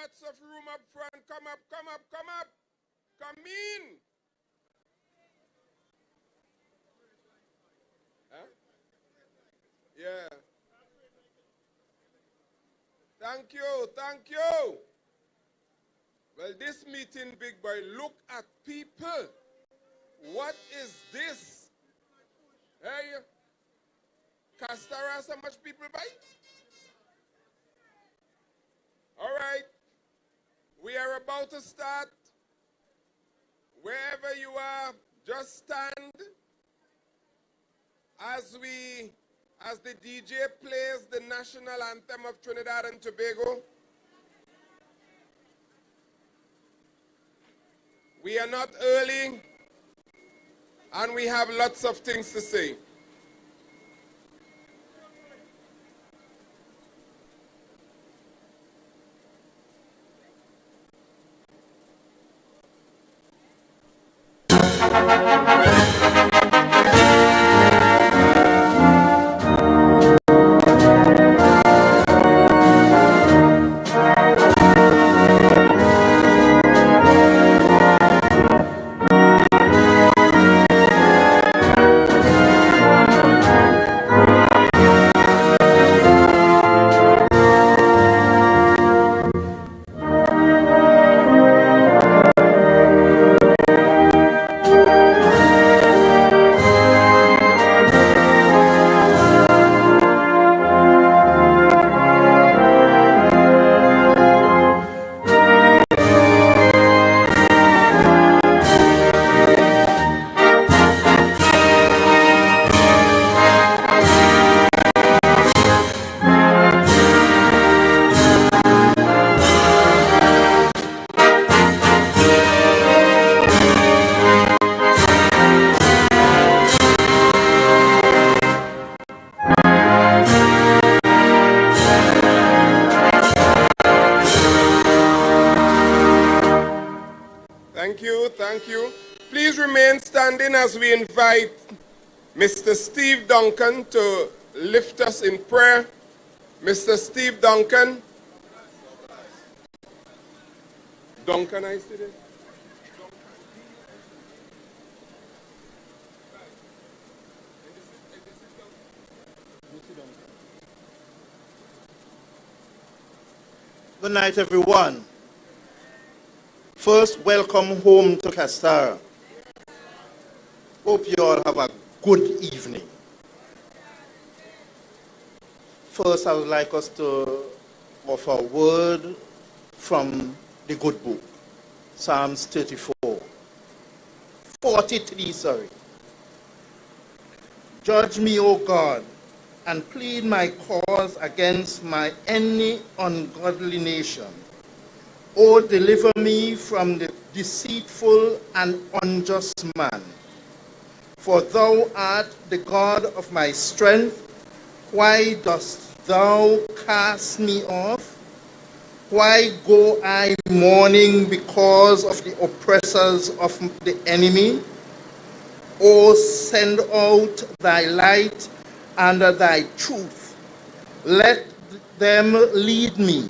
lots of room up front. Come up, come up, come up. Come in. Huh? Yeah. Thank you, thank you. Well, this meeting, big boy, look at people. What is this? Hey, Castara, so much people buy? All right. We are about to start. Wherever you are, just stand as the DJ plays the national anthem of Trinidad and Tobago. We are not early, and we have lots of things to say. Thank you. Please remain standing as we invite Mr. Steve Duncan to lift us in prayer. Mr. Steve Duncan. Duncan, I see it. Good night, everyone. First, welcome home to Castara. Hope you all have a good evening. First, I would like us to offer a word from the good book, Psalms 43. Judge me, O God, and plead my cause against any ungodly nation. O deliver me from the deceitful and unjust man. For thou art the God of my strength. Why dost thou cast me off? Why go I mourning because of the oppressors of the enemy? O send out thy light and thy truth. Let them lead me.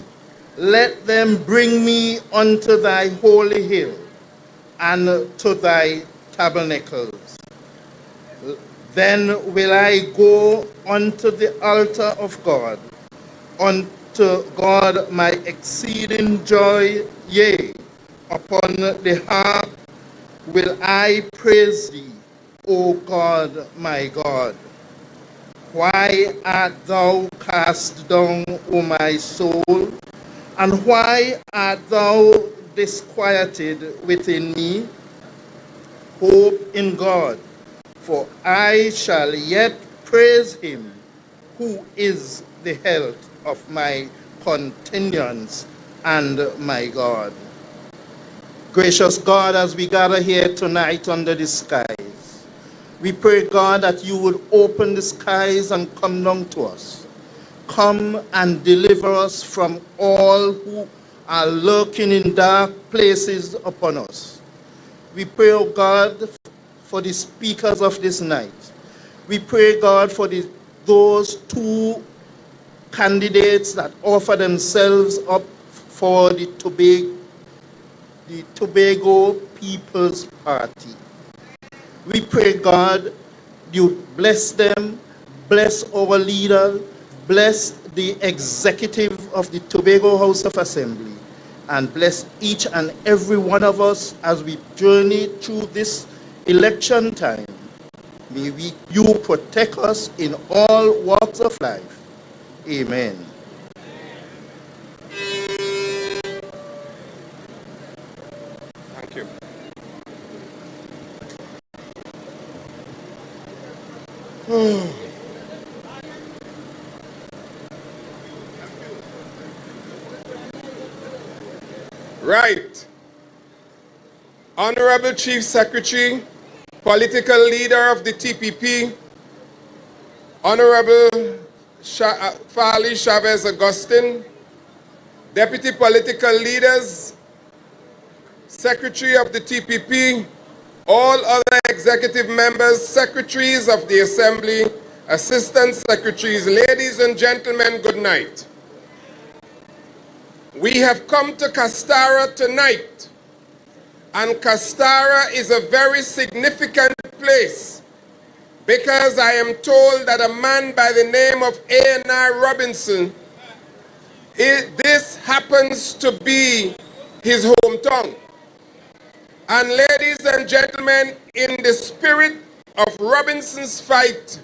Let them bring me unto thy holy hill and to thy tabernacles. Then will I go unto the altar of God, unto God my exceeding joy, yea, upon the harp will I praise thee, O God my God. Why art thou cast down, O my soul? And why art thou disquieted within me? Hope in God, for I shall yet praise him, who is the health of my continuance and my God. Gracious God, as we gather here tonight under the skies, we pray, God, that you would open the skies and come down to us. Come and deliver us from all who are lurking in dark places upon us. We pray, O God, for the speakers of this night. We pray, God, for those two candidates that offer themselves up for the Tobago People's Party. We pray, God, you bless them, bless our leader, bless the executive of the Tobago House of Assembly, and bless each and every one of us as we journey through this election time. May you protect us in all walks of life. Amen. Thank you. Right. Honorable Chief Secretary, political leader of the TPP, Honorable Farley Augustine, Deputy Political Leaders, Secretary of the TPP, all other executive members, secretaries of the Assembly, Assistant Secretaries, ladies and gentlemen, good night. We have come to Castara tonight, and Castara is a very significant place because I am told that a man by the name of A.N.I. Robinson, this happens to be his hometown. And ladies and gentlemen, in the spirit of Robinson's fight,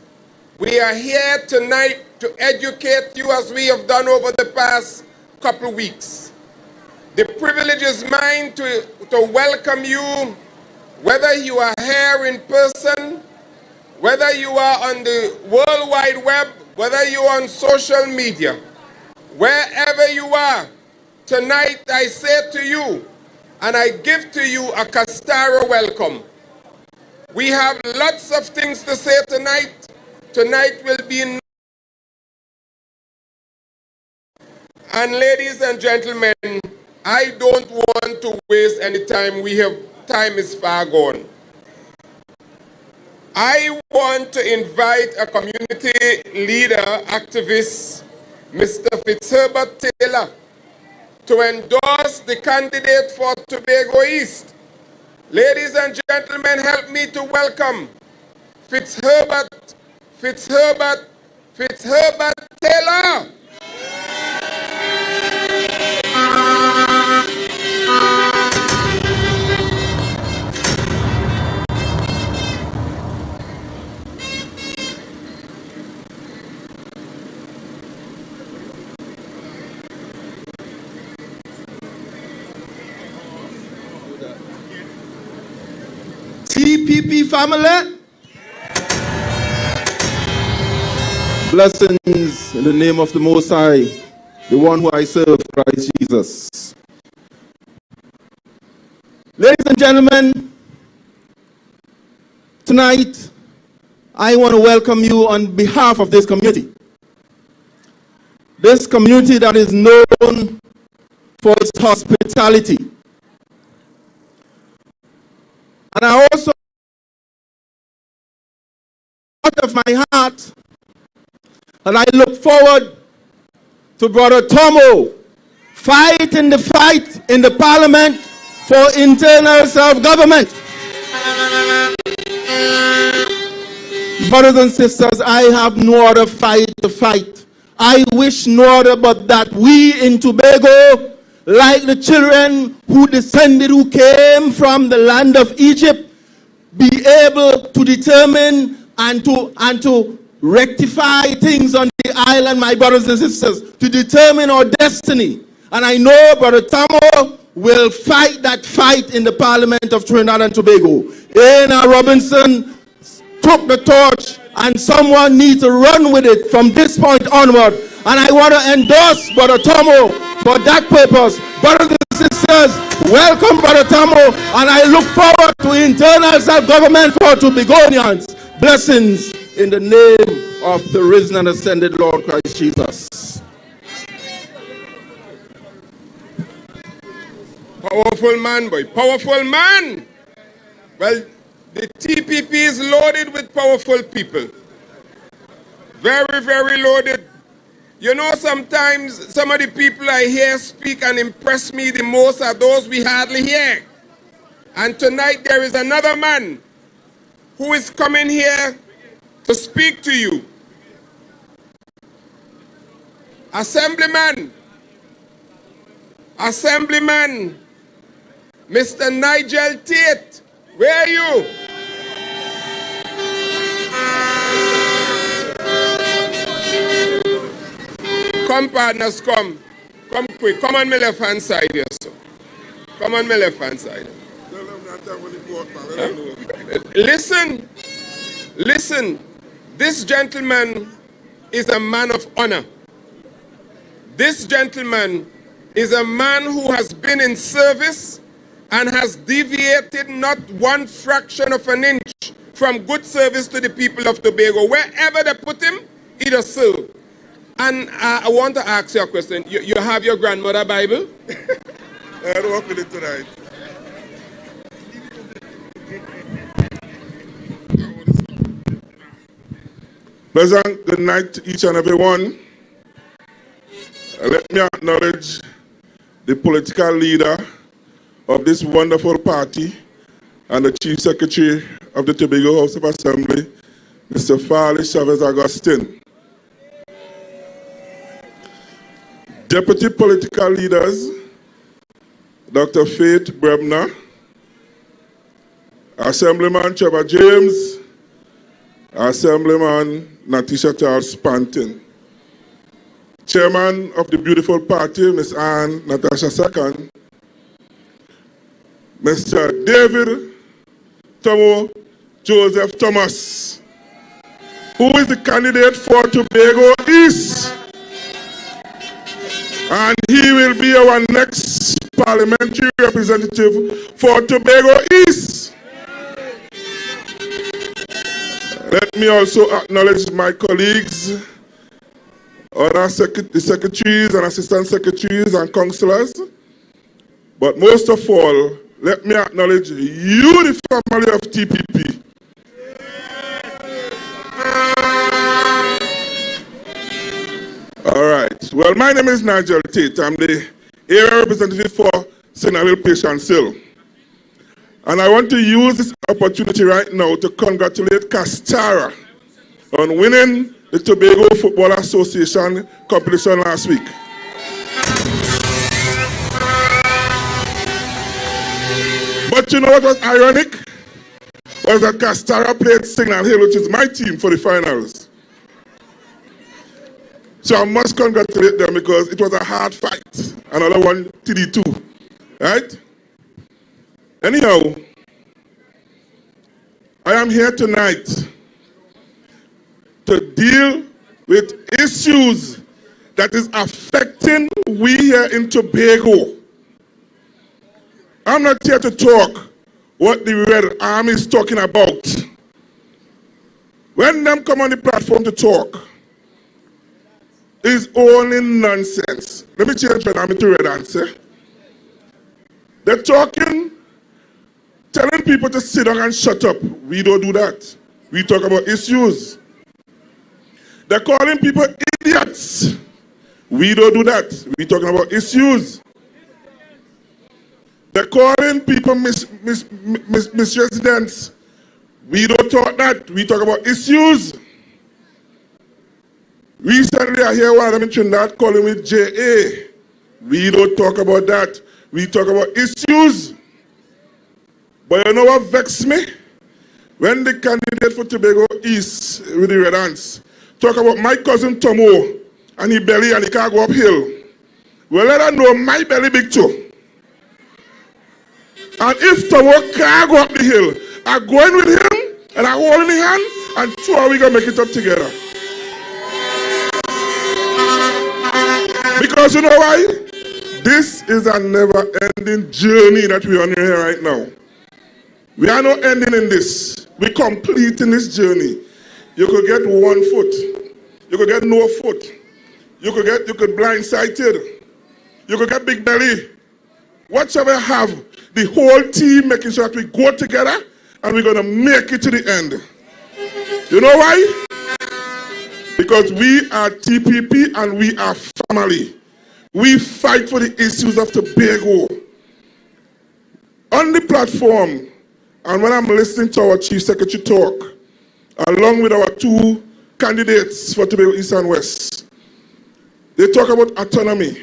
we are here tonight to educate you as we have done over the past couple weeks. The privilege is mine to welcome you, whether you are here in person, whether you are on the World Wide Web, whether you are on social media, wherever you are. Tonight I say to you, and I give to you a Castara welcome. We have lots of things to say tonight. Tonight will be in. And ladies and gentlemen, I don't want to waste any time. Time is far gone. I want to invite a community leader, activist, Mr. Fitzherbert Taylor, to endorse the candidate for Tobago East. Ladies and gentlemen, help me to welcome Fitzherbert Taylor. TPP family, blessings in the name of the Most High, the one who I serve, Christ Jesus. Ladies and gentlemen, tonight I want to welcome you on behalf of this community. This community that is known for its hospitality. And I also, out of my heart, and I look forward to Brother Tomo fighting the fight in the Parliament for internal self-government. Brothers and sisters, I have no other fight to fight. I wish no other but that we in Tobago, like the children who came from the land of Egypt, be able to determine and to rectify things on the island, my brothers and sisters, to determine our destiny. And I know Brother Tomo will fight that fight in the Parliament of Trinidad and Tobago. A.N.I. Robinson took the torch, and someone needs to run with it from this point onward. And I want to endorse Brother Tomo for that purpose. Brothers and sisters, welcome Brother Tomo, and I look forward to internal self-government for Tobagonians. Blessings in the name of the risen and ascended Lord Christ Jesus. Powerful man, boy. Powerful man. Well, the TPP is loaded with powerful people. Very, very loaded. You know, sometimes some of the people I hear speak and impress me the most are those we hardly hear. And tonight there is another man who is coming here to speak to you. Assemblyman, Mr. Nigel Tate, where are you? Come, partners, come. Come quick. Come on my left hand side here, sir. Come on my left hand side. Listen. This gentleman is a man of honor. This gentleman is a man who has been in service and has deviated not one fraction of an inch from good service to the people of Tobago. Wherever they put him, he does serve. And I want to ask you a question. You have your grandmother Bible? I don't work with it tonight. Pleasant good night to each and every one. Let me acknowledge the political leader of this wonderful party and the Chief Secretary of the Tobago House of Assembly, Mr. Farley Augustine. Deputy political leaders, Dr. Faith Brebner, Assemblyman Trevor James, Assemblyman Natisha Charles Spanton, Chairman of the beautiful party, Ms. Anne Natasha Sakan, Mr. David Tomo Joseph Thomas, who is the candidate for Tobago East. And he will be our next parliamentary representative for Tobago East. Let me also acknowledge my colleagues, other secretaries and assistant secretaries and councillors. But most of all, let me acknowledge you, the family of TPP. All right. Well, my name is Nigel Tate. I'm the area representative for Senalil Patience Hill. And I want to use this opportunity right now to congratulate Castara on winning the Tobago Football Association competition last week. But you know what was ironic? Was that Castara played Signal Hill, which is my team, for the finals. So I must congratulate them because it was a hard fight. Another one, TD2. Right? Anyhow, I am here tonight to deal with issues that is affecting we here in Tobago. I'm not here to talk what the Red Army is talking about. When them come on the platform to talk, it's only nonsense. Let me change Red Army to Red Answer. They're talking, telling people to sit down and shut up. We don't do that. We talk about issues. They're calling people idiots. We don't do that. We're talking about issues. They're calling people misresidents. We don't talk that. We talk about issues. Recently, I hear one of them in Trinidad calling me JA. We don't talk about that. We talk about issues. But you know what vexed me? When the candidate for Tobago East with the Red Ants talk about my cousin Tomo and he belly and he can't go uphill. Well, let her know my belly big too. And if Tomo can't go up the hill, I'm going with him and I'm holding his hand and two are we going to make it up together. Because you know why? This is a never-ending journey that we are on here right now. We are not ending in this. We're completing this journey. You could get 1 foot. You could get no foot. You could blindsided. You could get big belly. Whatever have, the whole team making sure that we go together and we're going to make it to the end. You know why? Because we are TPP and we are family. We fight for the issues of Tobago. On the platform, and when I'm listening to our Chief Secretary talk, along with our two candidates for Tobago East and West, they talk about autonomy.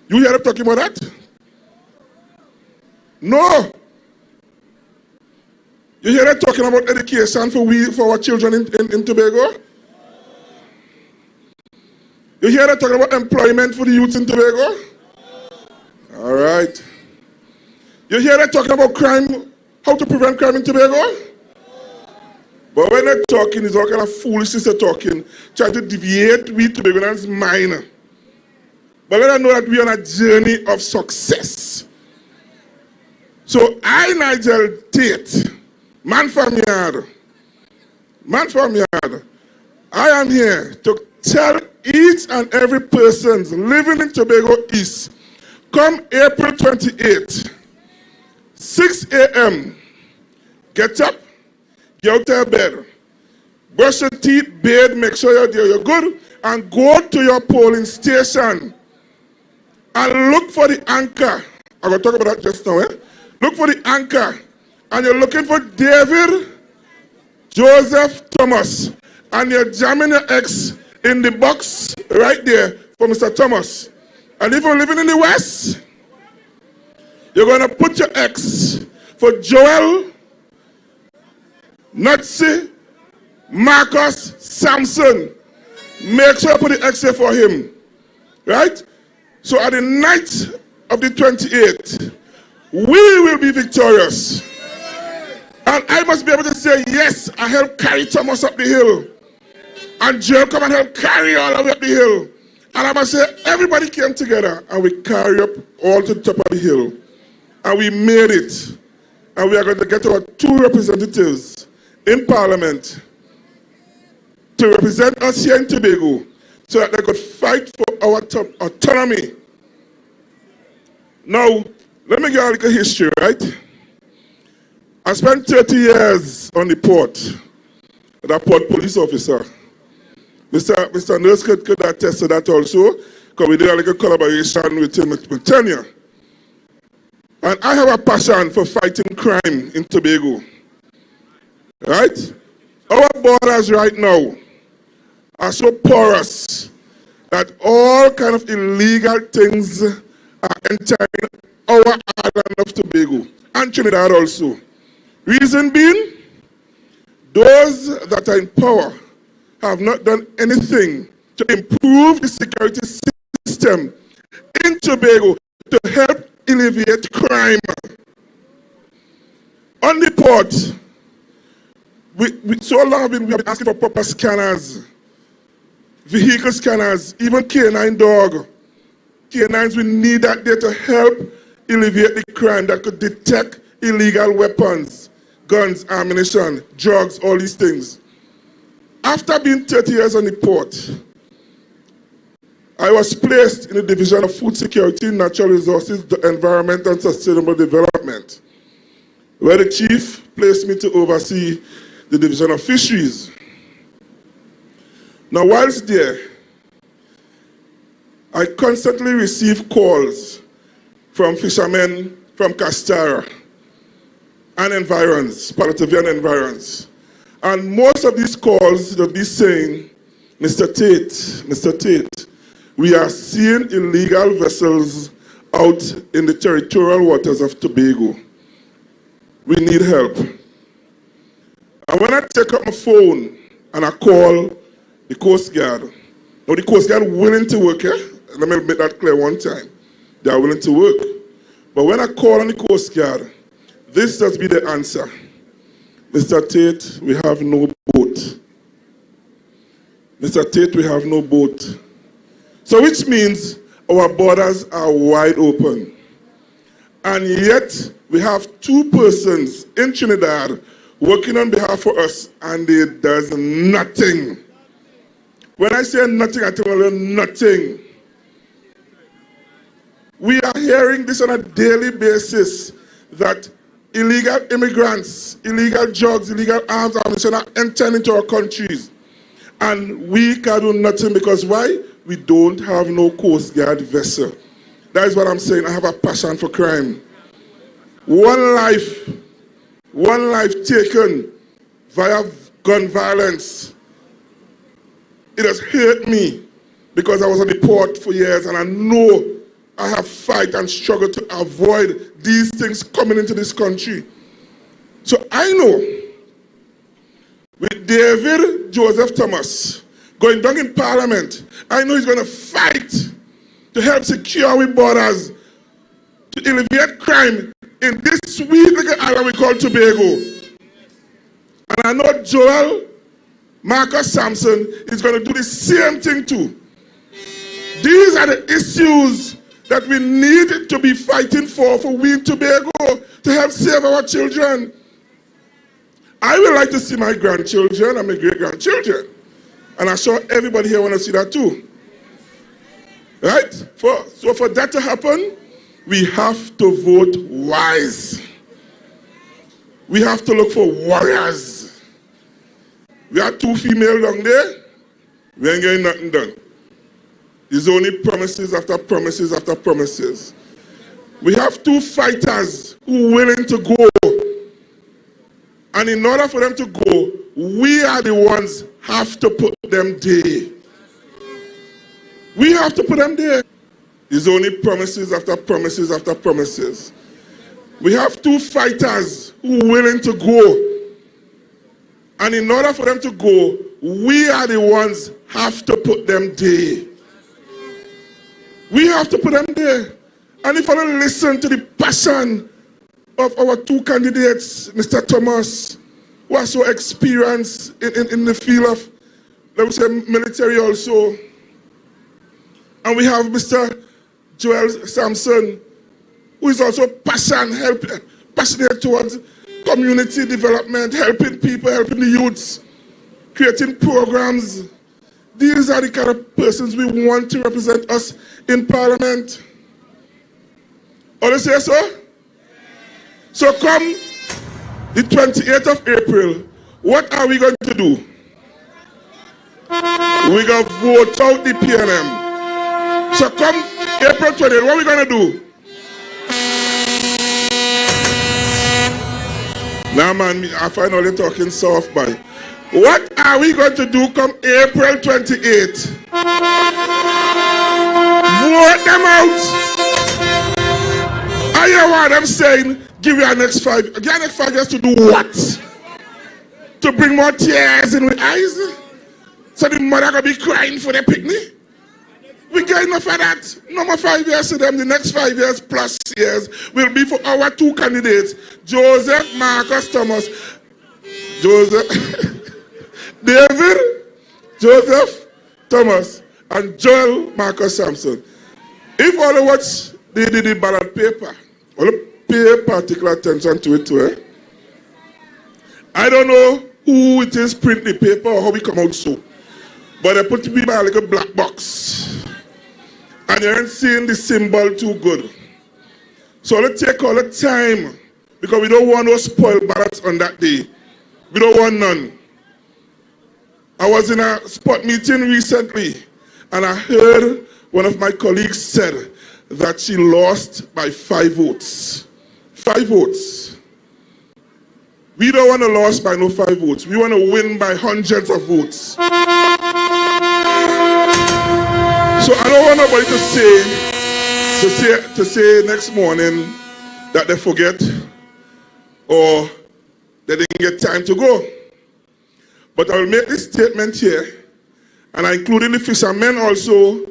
You hear them talking about that? No. You hear them talking about education for our children in Tobago? You hear them talking about employment for the youth in Tobago? All right. You hear them talking about crime, how to prevent crime in Tobago? But when they're talking, it's all kind of foolishness they're talking, trying to deviate we Tobagonians' mind. But let them know that we're on a journey of success. So I, Nigel Tate, man from yard, I am here to tell each and every person living in Tobago East, come April 28th, 6 a.m., get up, get out of your bed, brush your teeth, bathe, make sure you're good, and go to your polling station and look for the anchor. I'm going to talk about that just now. Look for the anchor, and you're looking for David Joseph Thomas, and you're jamming your X in the box right there for Mr. Thomas. And if you're living in the West, you're going to put your X for Joel, Nutsy, Marcus, Sampson. Make sure you put the X there for him. Right? So at the night of the 28th, we will be victorious. And I must be able to say, yes, I helped carry Thomas up the hill. And Joel come and help carry all the way up the hill. And I must say, everybody came together and we carry up all to the top of the hill. And we made it. And we are going to get our two representatives in Parliament to represent us here in Tobago so that they could fight for our autonomy. Now, let me give you a little history, right? I spent 30 years on the port, as a port police officer. Mr. Nurse could attest to that also, because we did a little collaboration with him with tenure. And I have a passion for fighting crime in Tobago. Right? Our borders right now are so porous that all kind of illegal things are entering our island of Tobago and Trinidad also. Reason being, those that are in power have not done anything to improve the security system in Tobago to help alleviate crime. On the port, so long we have been asking for proper scanners, vehicle scanners, even K9 dog. K9s, we need that there to help alleviate the crime that could detect illegal weapons, guns, ammunition, drugs, all these things. After being 30 years on the port, I was placed in the Division of Food Security, Natural Resources, Environment and Sustainable Development, where the chief placed me to oversee the Division of Fisheries. Now, whilst there, I constantly receive calls from fishermen from Castara and environs, Palativian environs. And most of these calls, they'll be saying, Mr. Tate, we are seeing illegal vessels out in the territorial waters of Tobago. We need help. And when I take up my phone and I call the Coast Guard, now the Coast Guard willing to work here, let me make that clear one time. They are willing to work. But when I call on the Coast Guard, this does be the answer. Mr. Tate, we have no boat. Mr. Tate, we have no boat. So which means our borders are wide open. And yet, we have two persons in Trinidad working on behalf of us, and they does nothing. When I say nothing, I tell you nothing. We are hearing this on a daily basis, that illegal immigrants, illegal drugs, illegal arms, ammunition are entering into our countries. And we can do nothing because why? We don't have no Coast Guard vessel. That is what I'm saying. I have a passion for crime. One life taken via gun violence. It has hurt me because I was on the port for years and I know I have fight and struggle to avoid these things coming into this country. So I know with David Joseph Thomas going down in Parliament, I know he's going to fight to help secure our borders, to alleviate crime in this sweet little island we call Tobago. And I know Joel Marcus Sampson is going to do the same thing too. These are the issues that we need to be fighting for we in Tobago to help save our children. I would like to see my grandchildren and my great-grandchildren. And I'm sure everybody here want to see that too. Right? So for that to happen, we have to vote wise. We have to look for warriors. We have 2 females down there. We ain't getting nothing done. It's only promises after promises after promises. We have 2 fighters who are willing to go. And in order for them to go, we are the ones have to put them there. We have to put them there. It's only promises after promises after promises. We have 2 fighters who are willing to go. And in order for them to go, we are the ones have to put them there. We have to put them there. And if I don't listen to the passion of our 2 candidates, Mr. Thomas, who are so experienced in the field of, let me say, military also. And we have Mr. Joel Sampson, who is also passionate towards community development, helping people, helping the youths, creating programs. These are the kind of persons we want to represent us in Parliament. All you say so? So come the 28th of April, what are we going to do? We're going to vote out the PNM. So come April 28th, what are we going to do? Now man, I find all you talking soft by. What are we going to do come April 28th? Vote them out. I hear what I'm saying. Give your next 5 years to do what? To bring more tears in the eyes? So the mother gonna be crying for the picnic? We get enough of that. No more 5 years to them. The next 5 years plus years will be for our 2 candidates. Joseph Marcus Thomas. David Joseph Thomas and Joel Marcus Sampson. If all of watch the ballot paper, all pay particular attention to it too. I don't know who it is print the paper or how we come out so. But they put me by like a black box. And you ain't seeing the symbol too good. So let's take all the time because we don't want no spoiled ballots on that day. We don't want none. I was in a spot meeting recently and I heard one of my colleagues said that she lost by 5 votes. 5 votes. We don't want to lose by no 5 votes. We want to win by hundreds of votes. So I don't want nobody to say next morning that they forget or they didn't get time to go. But I will make this statement here, and I including the fishermen also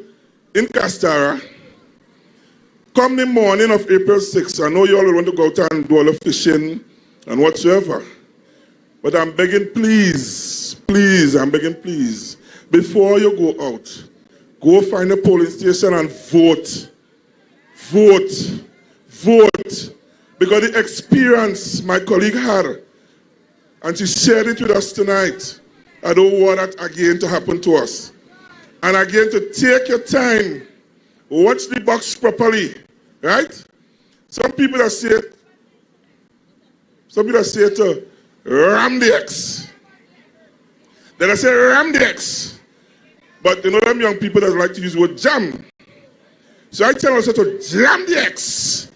in Castara. Come the morning of April 6th, I know you all want to go out and do all the fishing and whatsoever. But I'm begging, please, I'm begging, please, before you go out, go find a polling station and vote. Vote. Vote. Because the experience my colleague had, and she shared it with us tonight, I don't want that again to happen to us. And again, to take your time, watch the box properly, right? Some people that say to ram the X. Then I say ram the X. But you know them young people that like to use the word jam. So I tell myself to jam the X.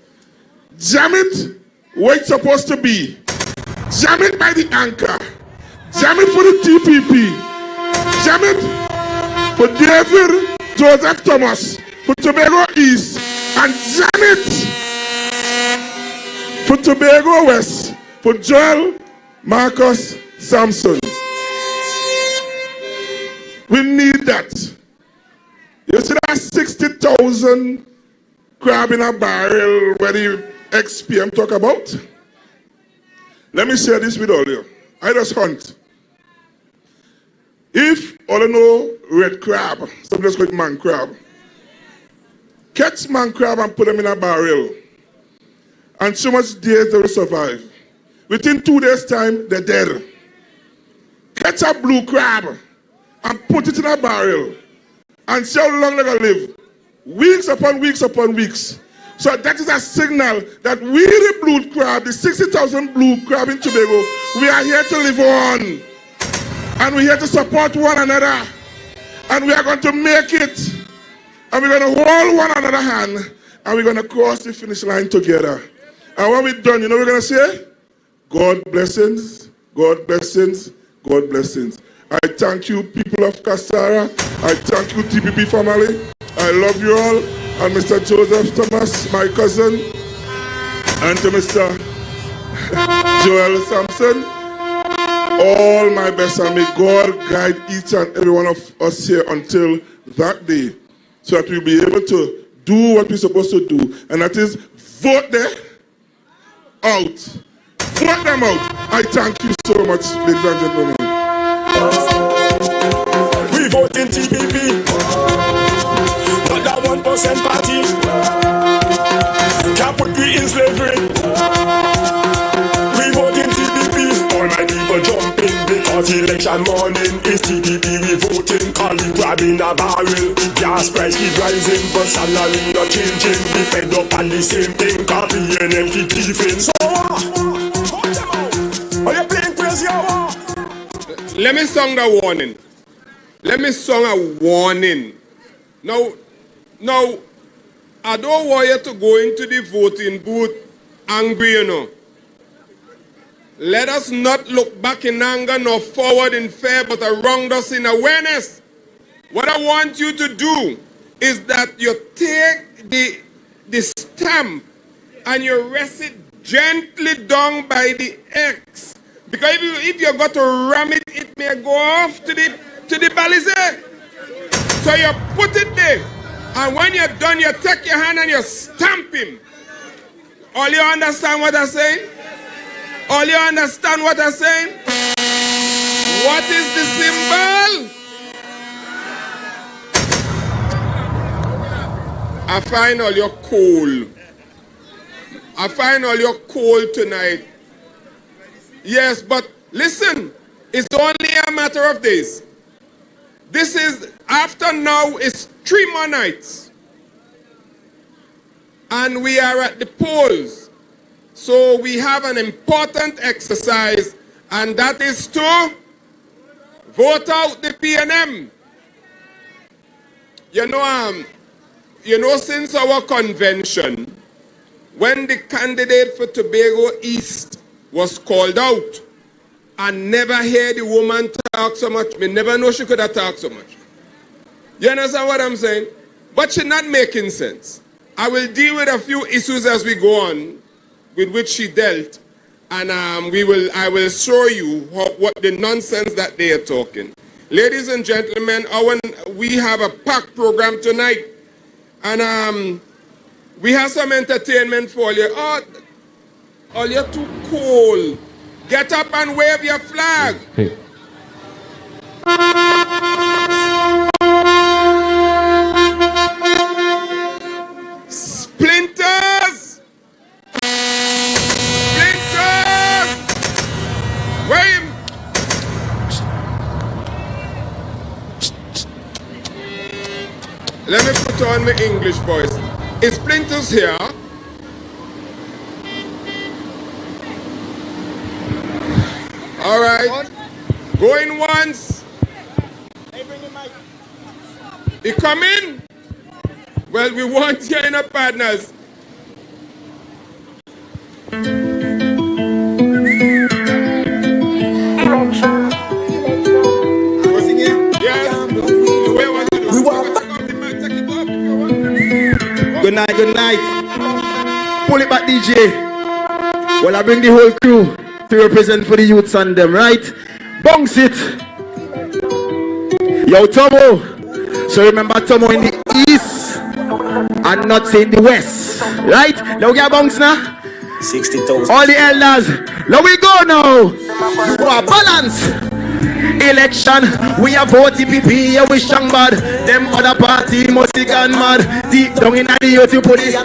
Jam it where it's supposed to be. Jam it by the anchor. Jam it for the TPP. Jam it for David Joseph Thomas for Tobago East. And jam it for Tobago West for Joel Marcus Sampson. We need that. You see that 60,000 crab in a barrel where the XPM talk about? Let me share this with all of you. I just hunt. If all you know red crab, some just call it man crab, catch man crab and put them in a barrel. And so much days they will survive. Within 2 days' time, they're dead. Catch a blue crab and put it in a barrel. And see how long they're going to live. Weeks upon weeks upon weeks. So that is a signal that we, the blue crab, the 60,000 blue crab in Tobago, we are here to live on. And we're here to support one another. And we are going to make it. And we're going to hold one another hand. And we're going to cross the finish line together. And when we're done, you know what we're going to say? God blessings, God blessings, God blessings. I thank you, people of Castara. I thank you, TPP family. I love you all. And Mr. Joseph Thomas, my cousin. And to Mr. Joel Sampson. All my best, and may God guide each and every one of us here until that day, so that we'll be able to do what we're supposed to do, and that is vote them out. Vote them out. I thank you so much, ladies and gentlemen. We vote in TPP, not that 1% party. Can't put me in slavery. We vote in TPP, all my people jumping because election morning is TPP. We voting, calling, grabbing a barrel. Gas price keep rising, but salary not changing. We fed up on the same thing, coffee and empty thieving. So vote them out. Are you playing crazy or what? Let me song the warning. Let me song a warning. Now, I don't want you to go into the voting booth angry, you know. Let us not look back in anger nor forward in fear, but around us in awareness. What I want you to do is that you take the stamp and you rest it gently down by the X. Because if you got to ram it, it may go off to the balisade. So you put it there. And when you're done, you take your hand and you stamp him. All you understand what I'm saying? All you understand what I'm saying? What is the symbol? I find all your coal. I find all your coal tonight. Yes, but listen, it's only a matter of days. This is, after now, it's 3 more nights. And we are at the polls. So we have an important exercise, and that is to vote out the PNM. You know, since our convention, when the candidate for Tobago East was called out, I never heard the woman talk so much. Me never know she could have talked so much. You understand what I'm saying? But she's not making sense. I will deal with a few issues as we go on, with which she dealt, and I will show you what the nonsense that they are talking. Ladies and gentlemen, we have a packed program tonight, and we have some entertainment for you. Oh, you're too cold. Get up and wave your flag. Hey. Splinters! Splinters! Wave! Let me put on my English voice. Is Splinters here? All right. Going once, He come in? Well, we want you in our partners. Good night, good night. Pull it back, DJ. Well, I bring the whole crew to represent for the youths and them, right? Bounce it. Yo, Tomo. So remember Tomo in the east and not in the west, right? Now we get bounce now. 60,000. All the elders, let we go now. You are balance. Election, we have vote TPP, yeah, we strong bad. Them other party must be gone mad. Deep down in the youth, you put it.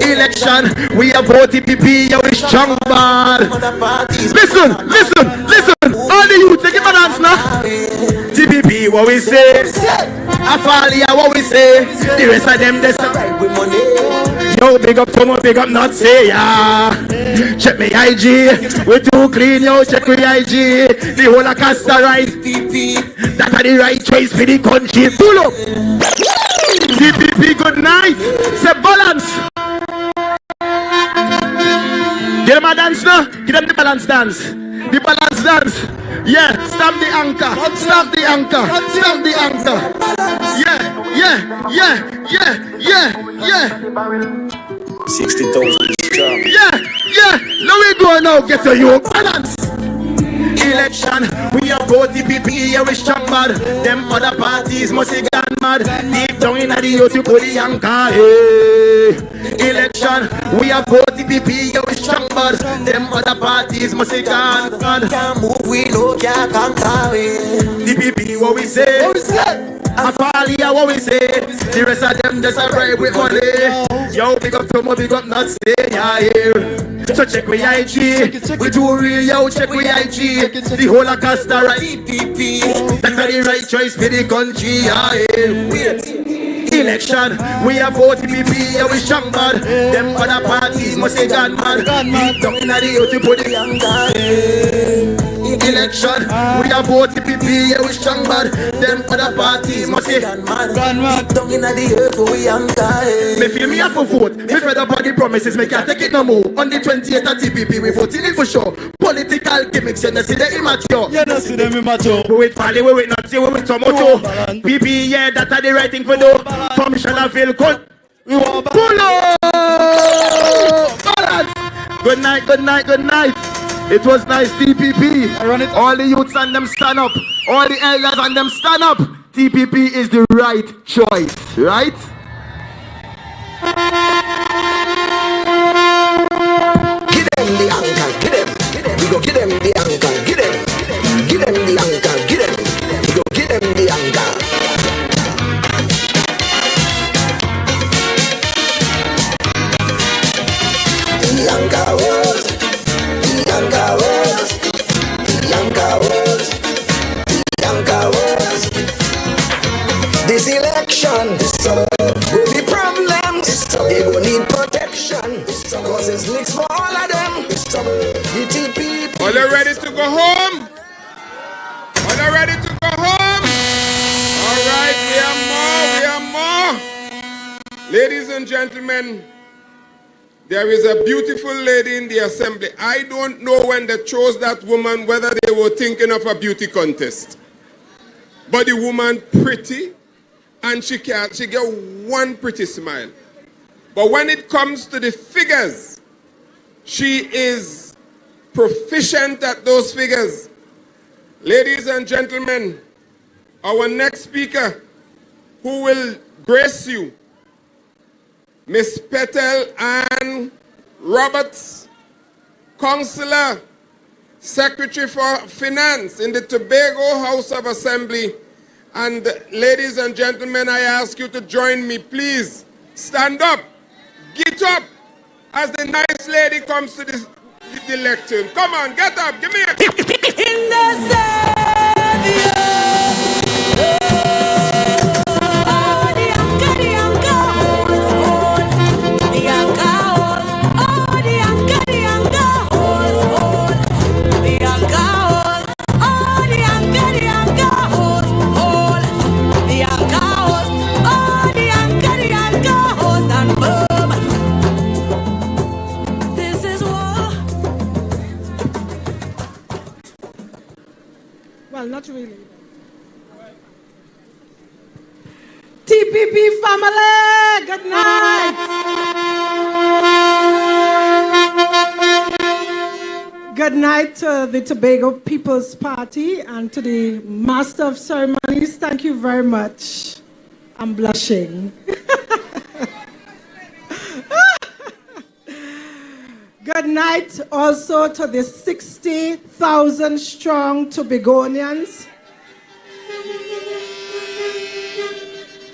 Election, we have vote TPP, yeah, we strong bad. Listen, listen, listen. All the youth, take it balance now. TPP, what we say? A Farley, what we say? The rest of them, they survive with money. Yo, big up Tomo, big up Nutsy, yeah. Check me IG, we too clean, yo, check me IG. The whole of Castara, right? That's the right choice for the country. Pull up. TPP, good night. Say balance. Get them a dance now. Give them the balance dance. The balance dance. Yeah, stamp the anchor. Stamp the anchor. Stamp the anchor. Yeah, yeah, yeah, yeah, yeah, yeah. 60,000 strong. Yeah, yeah. Let me go now. Get to you. Balance. Election, we are vote TPP, yeah, we strong mad. Them other parties must be gone mad. Deep down in the youth, you put the anchor, hey. Election, we are vote TPP, yeah, we strong mad. Them other parties must be gone mad. Can't move, we know, can't conquer. TPP, what we say? What we say? A Farley, what we say? The rest of them just arrive with money. Yo, big up Tomo, big up Nutsy, yeah, here. So check we IG, we do real, yo, check we IG. The whole of Castara, TPP. That's the right choice for the country, yeah. Election, we have vote TPP, yeah, we strong bad. Them other parties must be gone mad. Deep down in the youth, you put the young election, we have vote TPP, yeah, we strong bad. Them other parties must be gone mad. Deep down in the earth, we young guy. Me feel me have to vote. Me fed up on the promises, me can't take it no more. On the 28th of TPP, we voting it for sure. Political gimmicks, you know, see the immature. You know, see them immature. We wait Farley, we wait Nutsy, we wait Tomo too. PP, yeah, that's the right thing for do. From shall feel cold. We want pull up. Balance. Good night, good night, good night. It was nice, TPP. I run it. All the youths and them stand up. All the elders and them stand up. TPP is the right choice, right? Get them the anchor, get them. We go get them the anchor, get them. Get them the anchor, get them. We go get them the anchor. The anchor was, the anchor was, the anchor was, the anchor was. This election, will be problems. They will need protection. Cause it's mixed for all of them. The TPP. Are they ready to go home? Are they ready to go home? All right, we are more. Ladies and gentlemen, there is a beautiful lady in the assembly. I don't know when they chose that woman whether they were thinking of a beauty contest. But the woman pretty, and she get one pretty smile. But when it comes to the figures, she is proficient at those figures. Ladies and gentlemen, our next speaker who will grace you, Miss Petal Ann Roberts, Councillor, Secretary for Finance in the Tobago House of Assembly. And ladies and gentlemen, I ask you to join me. Please stand up, get up as the nice lady comes to the lectern. Come on, get up, give me a... In the Savior. Not really. TPP family, good night. Good night to the Tobago People's Party and to the Master of Ceremonies. Thank you very much. I'm blushing. Good night also to the 60,000 strong Tobagonians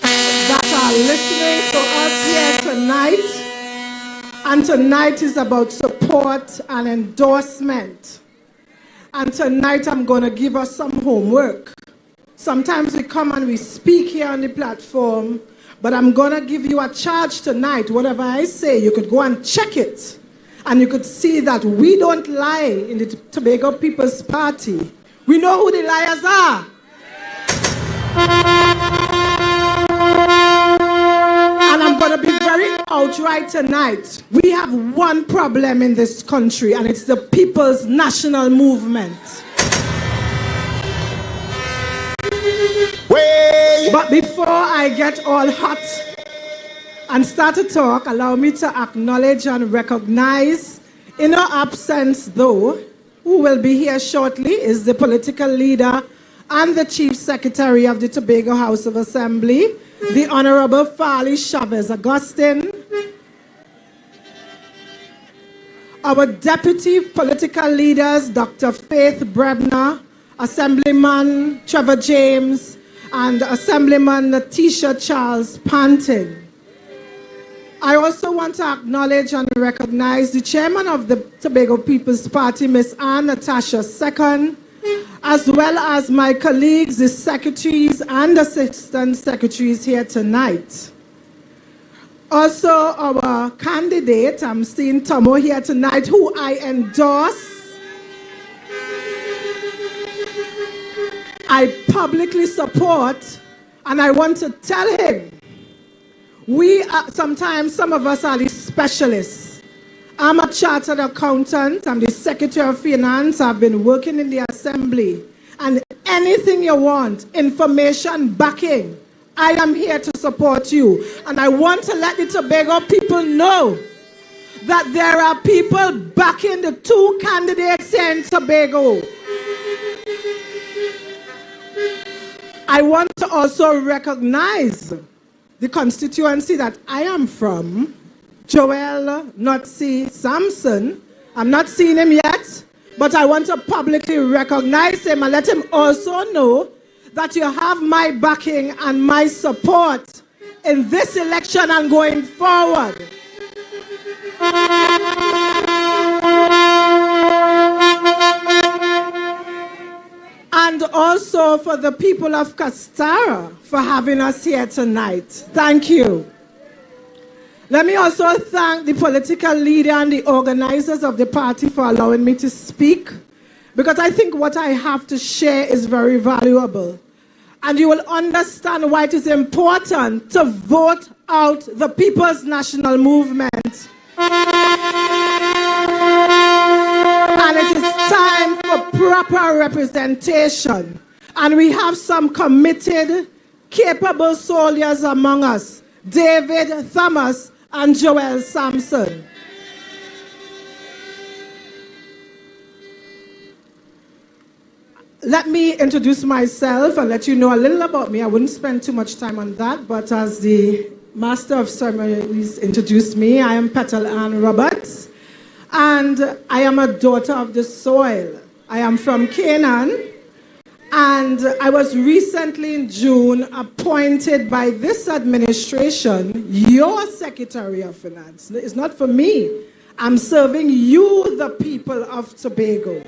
that are listening to us here tonight. And tonight is about support and endorsement. And tonight I'm going to give us some homework. Sometimes we come and we speak here on the platform, but I'm going to give you a charge tonight. Whatever I say, you could go and check it. And you could see that we don't lie in the Tobago People's Party. We know who the liars are. And I'm going to be very outright tonight. We have one problem in this country, and it's the People's National Movement. But before I get all hot and start to talk, allow me to acknowledge and recognize, in our absence though, who will be here shortly is the political leader and the Chief Secretary of the Tobago House of Assembly, the Honorable Farley Augustine, our deputy political leaders, Dr. Faith Brebner, Assemblyman Trevor James, and Assemblyman Natisha Charles Pantin. I also want to acknowledge and recognize the chairman of the Tobago People's Party, Ms. Ann Natasha II, as well as my colleagues, the secretaries and assistant secretaries here tonight. Also, our candidate, I'm seeing Tomo here tonight, who I endorse. I publicly support, and I want to tell him, sometimes some of us are the specialists. I'm a chartered accountant, I'm the Secretary of Finance, I've been working in the Assembly. And anything you want, information, backing, I am here to support you. And I want to let the Tobago people know that there are people backing the two candidates here in Tobago. I want to also recognize the constituency that I am from, Joel Nutsy Sampson. I'm not seeing him yet, but I want to publicly recognize him and let him also know that you have my backing and my support in this election and going forward. And also for the people of Castara for having us here tonight. Thank you. Let me also thank the political leader and the organizers of the party for allowing me to speak, because I think what I have to share is very valuable. And you will understand why it is important to vote out the People's National Movement. And it is time for proper representation. And we have some committed, capable soldiers among us, David Thomas and Joel Sampson. Let me introduce myself and let you know a little about me. I wouldn't spend too much time on that, but as the Master of Ceremonies introduced me, I am Petal Ann Roberts, and I am a daughter of the soil. I am from Canaan, and I was recently in June appointed by this administration, your Secretary of Finance. It's not for me. I'm serving you, the people of Tobago.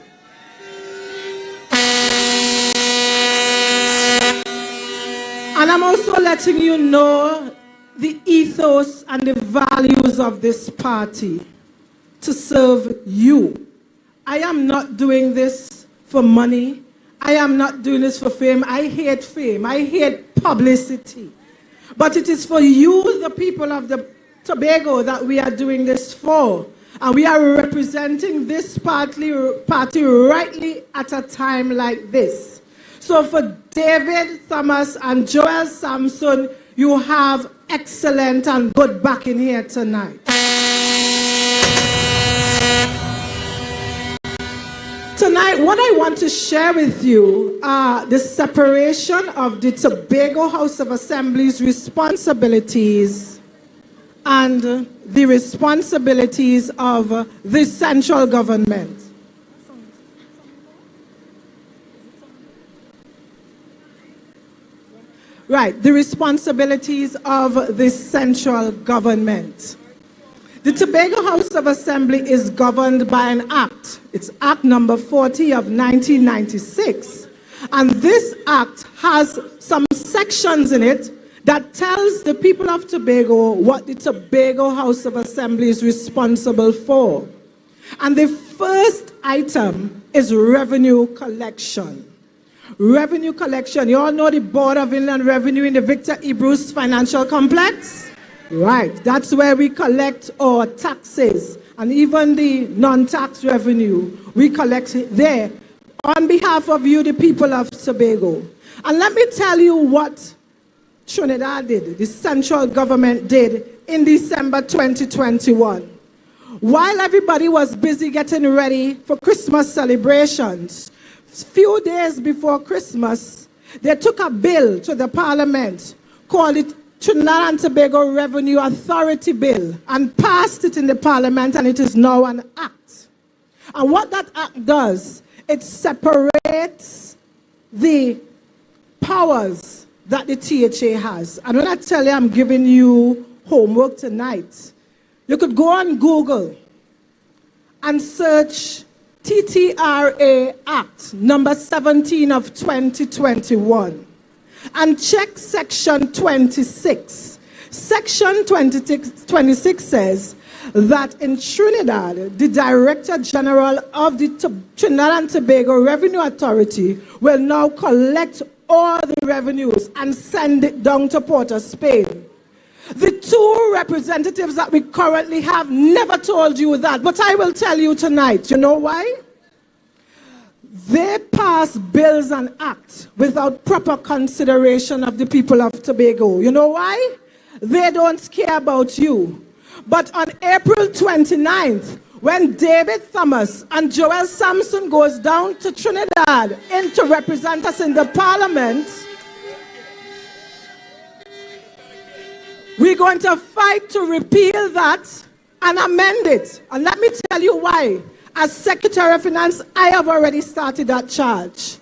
And I'm also letting you know the ethos and the values of this party to serve you. I am not doing this for money. I am not doing this for fame. I hate fame. I hate publicity. But it is for you, the people of the Tobago, that we are doing this for. And we are representing this party rightly at a time like this. So So for David Thomas and Joel Sampson, you have excellent and good backing here tonight. Tonight, what I want to share with you are the separation of the Tobago House of Assembly's responsibilities and the responsibilities of the central government. Right, the responsibilities of the central government. The Tobago House of Assembly is governed by an act. It's Act number 40 of 1996. And this act has some sections in it that tells the people of Tobago what the Tobago House of Assembly is responsible for. And the first item is revenue collection. Revenue collection. You all know the Board of Inland Revenue in the Victor E. Bruce Financial Complex? Right. That's where we collect our taxes and even the non-tax revenue. We collect it there on behalf of you, the people of Tobago. And let me tell you what Trinidad did, the central government did in December 2021. While everybody was busy getting ready for Christmas celebrations, few days before Christmas, they took a bill to the Parliament called it Trinidad and Tobago Revenue Authority Bill and passed it in the Parliament, and it is now an act. And what that act does, it separates the powers that the THA has. And when I tell you I'm giving you homework tonight, you could go on Google and search TTRA Act number 17 of 2021 and check section 26. Section 26 says that in Trinidad, the Director General of the Trinidad and Tobago Revenue Authority will now collect all the revenues and send it down to Port of Spain. The two representatives that we currently have never told you that, but I will tell you tonight. You know why? They pass bills and acts without proper consideration of the people of Tobago. You know why? They don't care about you. But on April 29th, when David Thomas and Joel Sampson goes down to Trinidad and to represent us in the Parliament, we're going to fight to repeal that and amend it. And let me tell you why. As Secretary of Finance, I have already started that charge.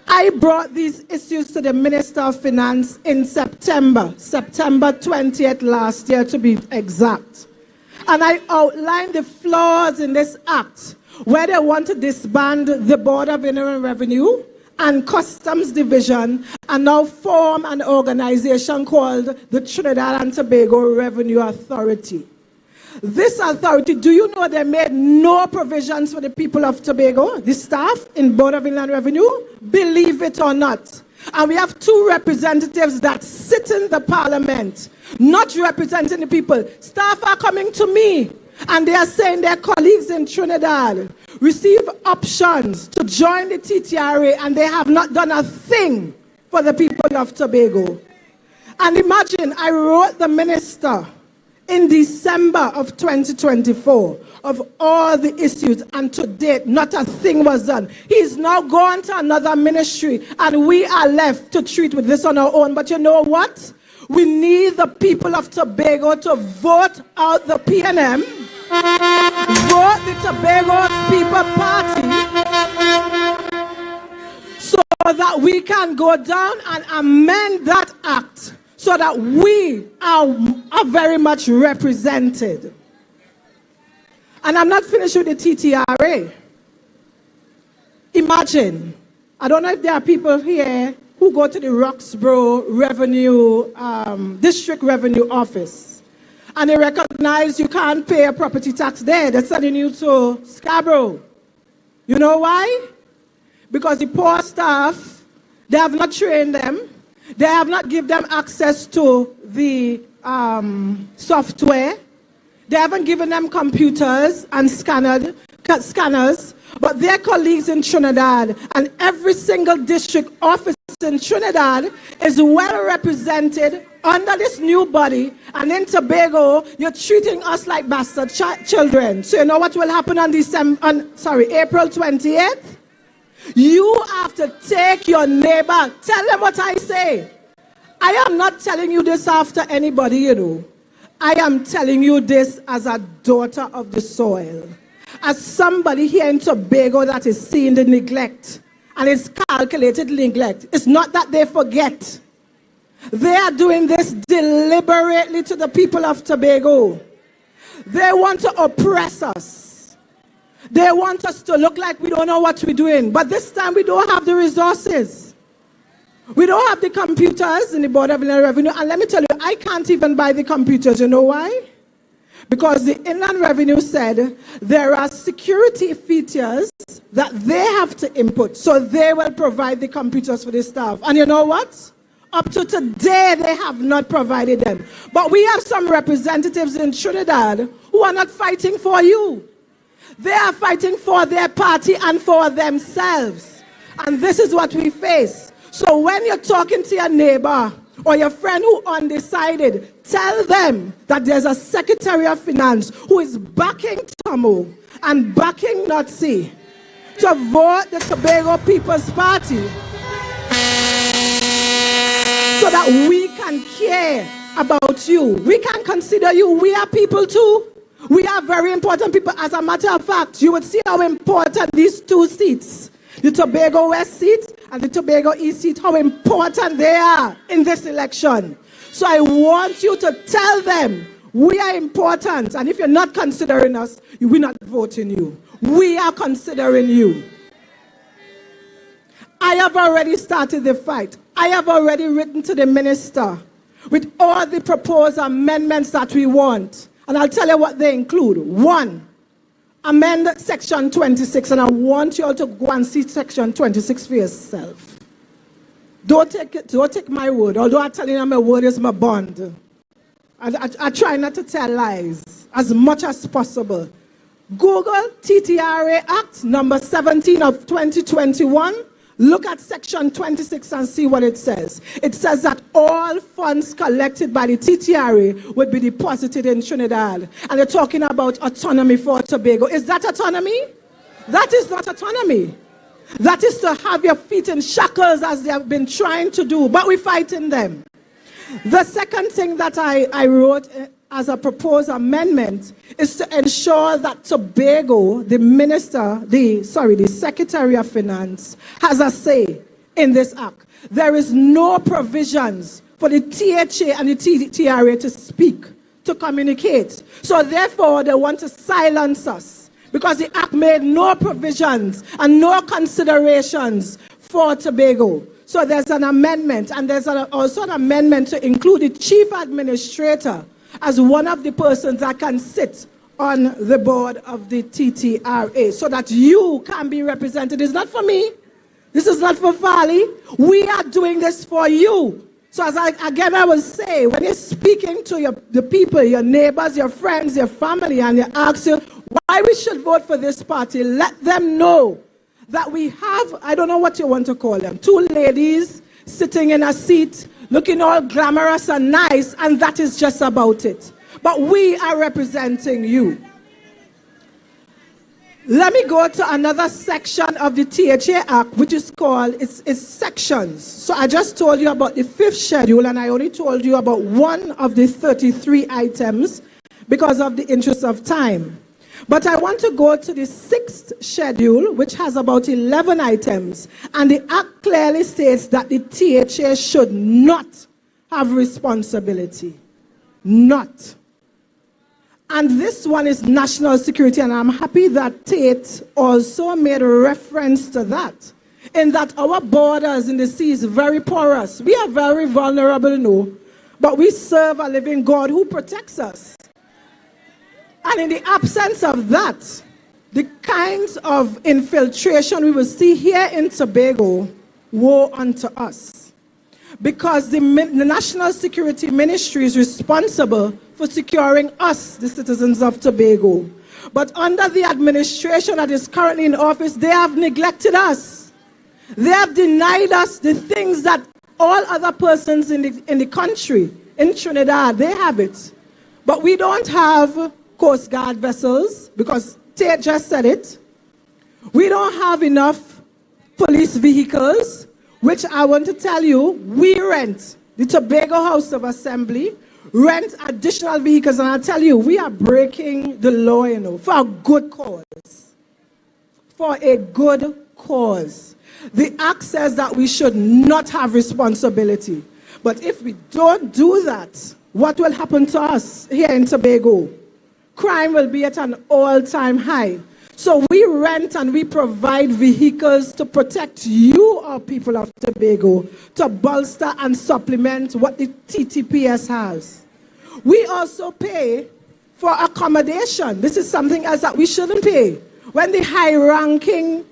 I brought these issues to the Minister of Finance in September 20th last year to be exact. And I outlined the flaws in this act, where they want to disband the Board of Inland Revenue and Customs Division and now form an organization called the Trinidad and Tobago Revenue Authority. This authority, do you know they made no provisions for the people of Tobago, the staff in Board of Inland Revenue? Believe it or not. And we have two representatives that sit in the Parliament, not representing the people. Staff are coming to me and they are saying their colleagues in Trinidad receive options to join the TTRA and they have not done a thing for the people of Tobago. And imagine, I wrote the minister in December of 2024 of all the issues, and to date, not a thing was done. He's now gone to another ministry, and we are left to treat with this on our own. But you know what? We need the people of Tobago to vote out the PNM, vote the Tobago People Party, so that we can go down and amend that act so that we are very much represented. And I'm not finished with the TTRA. Imagine, I don't know if there are people here who go to the Roxborough Revenue, District Revenue Office, and they recognize you can't pay a property tax there. They're sending you to Scarborough. You know why? Because the poor staff, they have not trained them. They have not given them access to the software. They haven't given them computers and scanners scanners, but their colleagues in Trinidad and every single district office in Trinidad is well represented under this new body, and in Tobago, you're treating us like bastard children. So you know what will happen on April 28th? You have to take your neighbor. Tell them what I say. I am not telling you this after anybody, you know. I am telling you this as a daughter of the soil. As somebody here in Tobago that is seeing the neglect, and it's calculated neglect. It's not that they forget. They are doing this deliberately to the people of Tobago. They want to oppress us. They want us to look like we don't know what we're doing. But this time we don't have the resources. We don't have the computers in the Board of Inland Revenue. And let me tell you, I can't even buy the computers. You know why? Because the Inland Revenue said there are security features that they have to input. So they will provide the computers for the staff. And you know what? Up to today, they have not provided them. But we have some representatives in Trinidad who are not fighting for you. They are fighting for their party and for themselves. And this is what we face. So when you're talking to your neighbor or your friend who undecided, tell them that there's a Secretary of Finance who is backing Tomo and backing Nutsy to vote the Tobago People's Party so that we can care about you. We can consider you. We are people too. We are very important people. As a matter of fact, you would see how important these two seats, the Tobago West seat and the Tobago East seat, how important they are in this election. So I want you to tell them we are important. And if you're not considering us, we're not voting you. We are considering you. I have already started the fight. I have already written to the minister with all the proposed amendments that we want. And I'll tell you what they include. 1, amend Section 26. And I want you all to go and see Section 26 for yourself. Don't take my word. Although I tell you my word is my bond. I try not to tell lies as much as possible. Google TTRA Act number 17 of 2021. Look at Section 26 and see what it says. It says that all funds collected by the TTRA would be deposited in Trinidad. And they're talking about autonomy for Tobago. Is that autonomy? That is not autonomy. That is to have your feet in shackles as they have been trying to do. But we're fighting them. The second thing that I wrote as a proposed amendment is to ensure that Tobago, the Secretary of Finance, has a say in this act. There is no provisions for the THA and the TRA to speak, to communicate. So therefore, they want to silence us because the act made no provisions and no considerations for Tobago. So there's an amendment, and there's also an amendment to include the Chief Administrator as one of the persons that can sit on the board of the TTRA so that you can be represented. It's not for me. This is not for Farley. We are doing this for you. So as I will say, when you're speaking to the people, your neighbors, your friends, your family, and you ask you why we should vote for this party, let them know that we have, I don't know what you want to call them, 2 ladies sitting in a seat looking all glamorous and nice, and that is just about it. But we are representing you. Let me go to another section of the THA Act, which is called, it's sections. So I just told you about the 5th schedule, and I only told you about one of the 33 items because of the interest of time. But I want to go to the 6th schedule, which has about 11 items. And the Act clearly states that the THA should not have responsibility. Not. And this one is national security, and I'm happy that Tate also made a reference to that. In that our borders in the sea is very porous. We are very vulnerable, no, but we serve a living God who protects us. And in the absence of that, the kinds of infiltration we will see here in Tobago, woe unto us. Because the National Security Ministry is responsible for securing us, the citizens of Tobago. But under the administration that is currently in office, they have neglected us. They have denied us the things that all other persons in the country, in Trinidad, they have it. But we don't have Coast Guard vessels, because Tate just said it. We don't have enough police vehicles, which I want to tell you, we rent. The Tobago House of Assembly rent additional vehicles, and I'll tell you, we are breaking the law, you know, for a good cause. For a good cause. The Act says that we should not have responsibility. But if we don't do that, what will happen to us here in Tobago? Crime will be at an all-time high. So we rent and we provide vehicles to protect you, our people of Tobago, to bolster and supplement what the TTPS has. We also pay for accommodation. This is something else that we shouldn't pay. When the high-ranking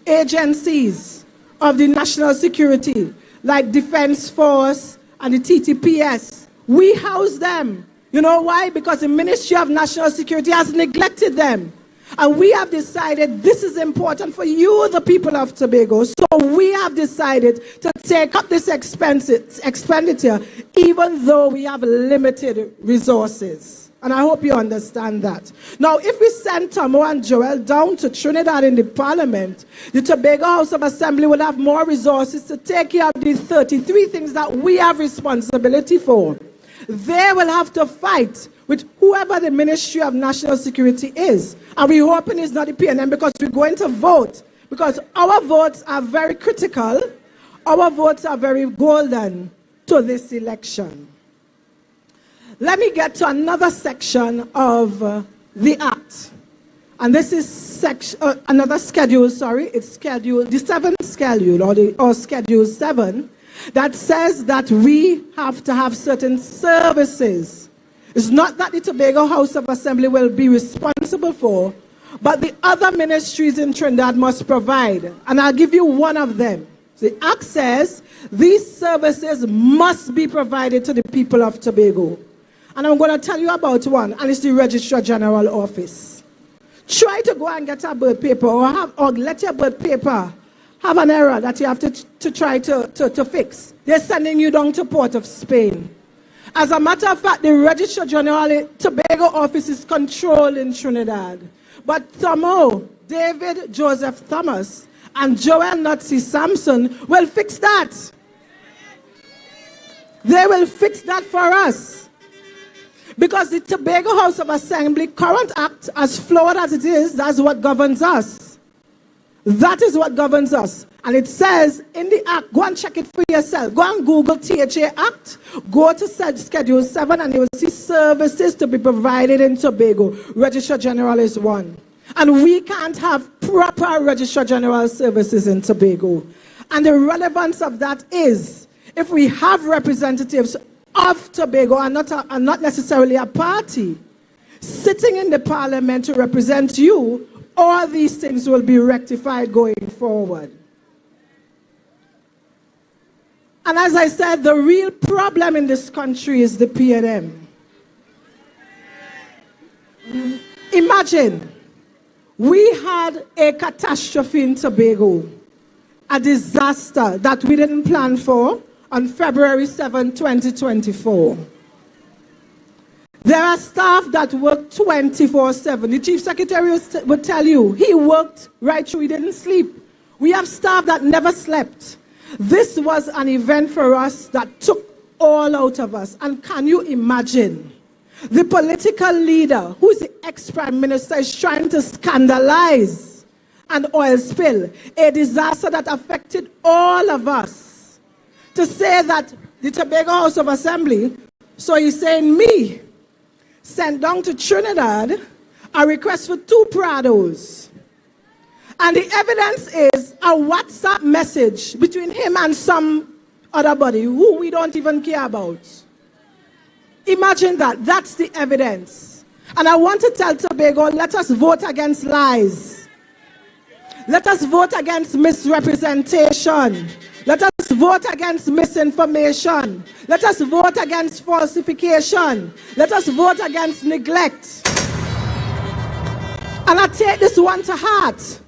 agencies of the national security, like Defense Force and the TTPS, we house them. You know why? Because the Ministry of National Security has neglected them. And we have decided this is important for you, the people of Tobago. So we have decided to take up this expenditure, even though we have limited resources. And I hope you understand that. Now, if we send Tomo and Joel down to Trinidad in the Parliament, the Tobago House of Assembly will have more resources to take care of these 33 things that we have responsibility for. They will have to fight with whoever the Ministry of National Security is. And we're hoping it's not the PNM, because we're going to vote. Because our votes are very critical. Our votes are very golden to this election. Let me get to another section of the Act. And this is another schedule, sorry. It's schedule, the 7th schedule, or Schedule 7, that says that we have to have certain services. It's not that the Tobago House of Assembly will be responsible for, but the other ministries in Trinidad must provide. And I'll give you one of them. The Act says these services must be provided to the people of Tobago. And I'm going to tell you about one, and it's the Registrar General Office. Try to go and get a birth paper, or let your birth paper have an error that you have to try to fix. They're sending you down to Port of Spain. As a matter of fact, the Registrar General Tobago office is controlled in Trinidad. But Thomo, David Joseph Thomas, and Joel Nutsy Sampson will fix that. They will fix that for us. Because the Tobago House of Assembly current act, as flawed as it is, that's what governs us. That is what governs us. And it says in the Act, go and check it for yourself. Go and Google THA Act, go to Schedule 7, and you will see services to be provided in Tobago. Registrar General is one. And we can't have proper Registrar General services in Tobago. And the relevance of that is, if we have representatives of Tobago and not necessarily a party, sitting in the Parliament to represent you, all these things will be rectified going forward. And as I said, the real problem in this country is the PNM. Imagine, we had a catastrophe in Tobago, a disaster that we didn't plan for on February 7, 2024. There are staff that work 24/7. The Chief Secretary would tell you, he worked right through, he didn't sleep. We have staff that never slept. This was an event for us that took all out of us. And can you imagine? The political leader, who's the ex-prime minister, is trying to scandalize an oil spill, a disaster that affected all of us. To say that the Tobago House of Assembly, so he's saying me, sent down to Trinidad a request for 2 Prados. And the evidence is a WhatsApp message between him and some other body who we don't even care about. Imagine that. That's the evidence. And I want to tell Tobago, let us vote against lies. Let us vote against misrepresentation. Let us vote against misinformation. Let us vote against falsification. Let us vote against neglect. And I take this one to heart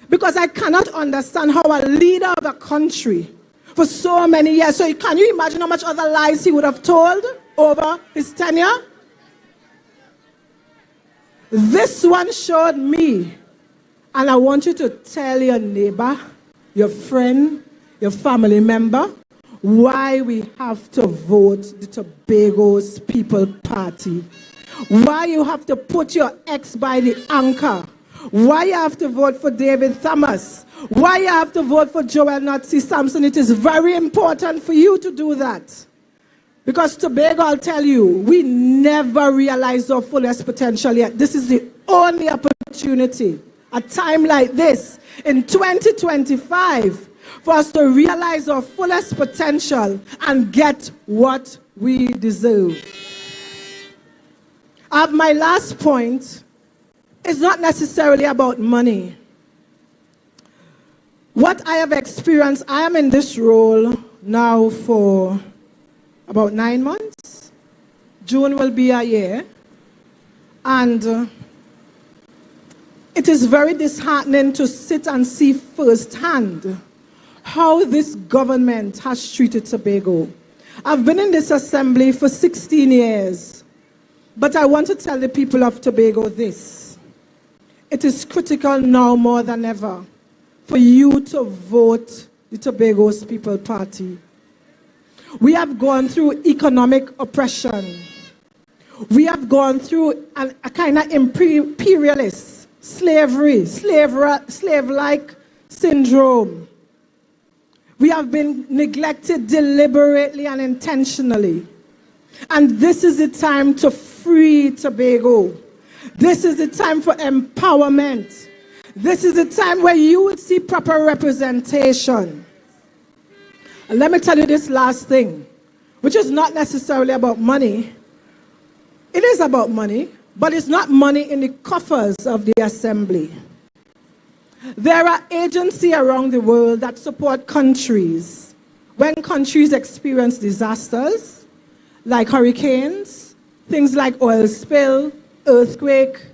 because I cannot understand how a leader of a country for so many years, so can you imagine how much other lies he would have told over his tenure? This one showed me, and I want you to tell your neighbor, your friend, your family member, why we have to vote the Tobago's People Party. Why you have to put your ex by the anchor. Why you have to vote for David Thomas. Why you have to vote for Joel Nutsy Sampson. It is very important for you to do that. Because Tobago, I'll tell you, we never realized our fullest potential yet. This is the only opportunity, a time like this, in 2025, for us to realize our fullest potential and get what we deserve. My last point is not necessarily about money. What I have experienced, I am in this role now for about 9 months. June will be a year. And it is very disheartening to sit and see firsthand how this government has treated Tobago. I've been in this assembly for 16 years, but I want to tell the people of Tobago this. It is critical now more than ever for you to vote the Tobago's People Party. We have gone through economic oppression. We have gone through a kind of imperialist slavery, slave-like syndrome. We have been neglected deliberately and intentionally. And this is the time to free Tobago. This is the time for empowerment. This is the time where you will see proper representation. And let me tell you this last thing, which is not necessarily about money. It is about money, but it's not money in the coffers of the assembly. There are agencies around the world that support countries when countries experience disasters, like hurricanes, things like oil spill, earthquake.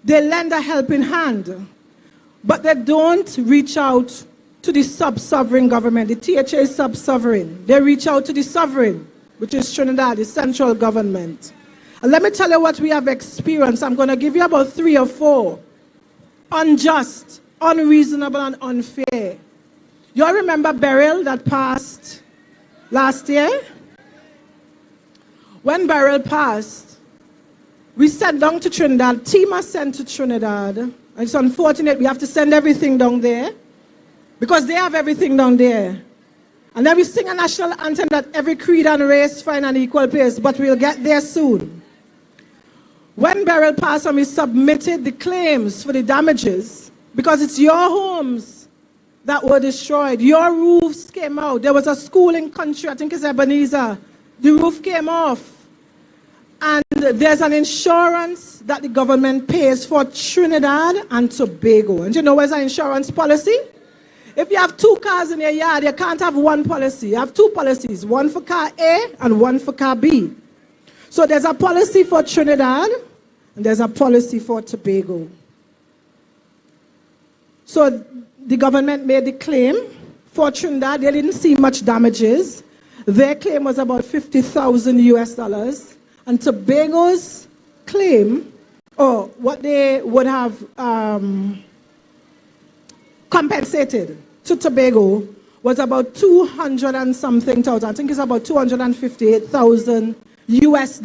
They lend a helping hand, but they don't reach out to the sub-sovereign government. The THA is sub-sovereign. They reach out to the sovereign, which is Trinidad, the central government. And let me tell you what we have experienced. I'm going to give you about 3 or 4. Unjust, unreasonable, and unfair. You all remember Beryl that passed last year? When Beryl passed, we sent down to Trinidad. TMA sent to Trinidad. And it's unfortunate we have to send everything down there because they have everything down there. And then we sing a national anthem that every creed and race find an equal place, but we'll get there soon. When Beryl passed and we submitted the claims for the damages, because it's your homes that were destroyed, your roofs came out. There was a school in country, I think it's Ebenezer. The roof came off. And there's an insurance that the government pays for Trinidad and Tobago. And you know where's our insurance policy? If you have 2 cars in your yard, you can't have one policy. You have 2 policies, one for car A and one for car B. So there's a policy for Trinidad and there's a policy for Tobago. So the government made the claim for Trinidad. They didn't see much damages. Their claim was about $50,000 US. And Tobago's claim, or what they would have compensated to Tobago, was about 200 and something thousand. I think it's about $258,000 US.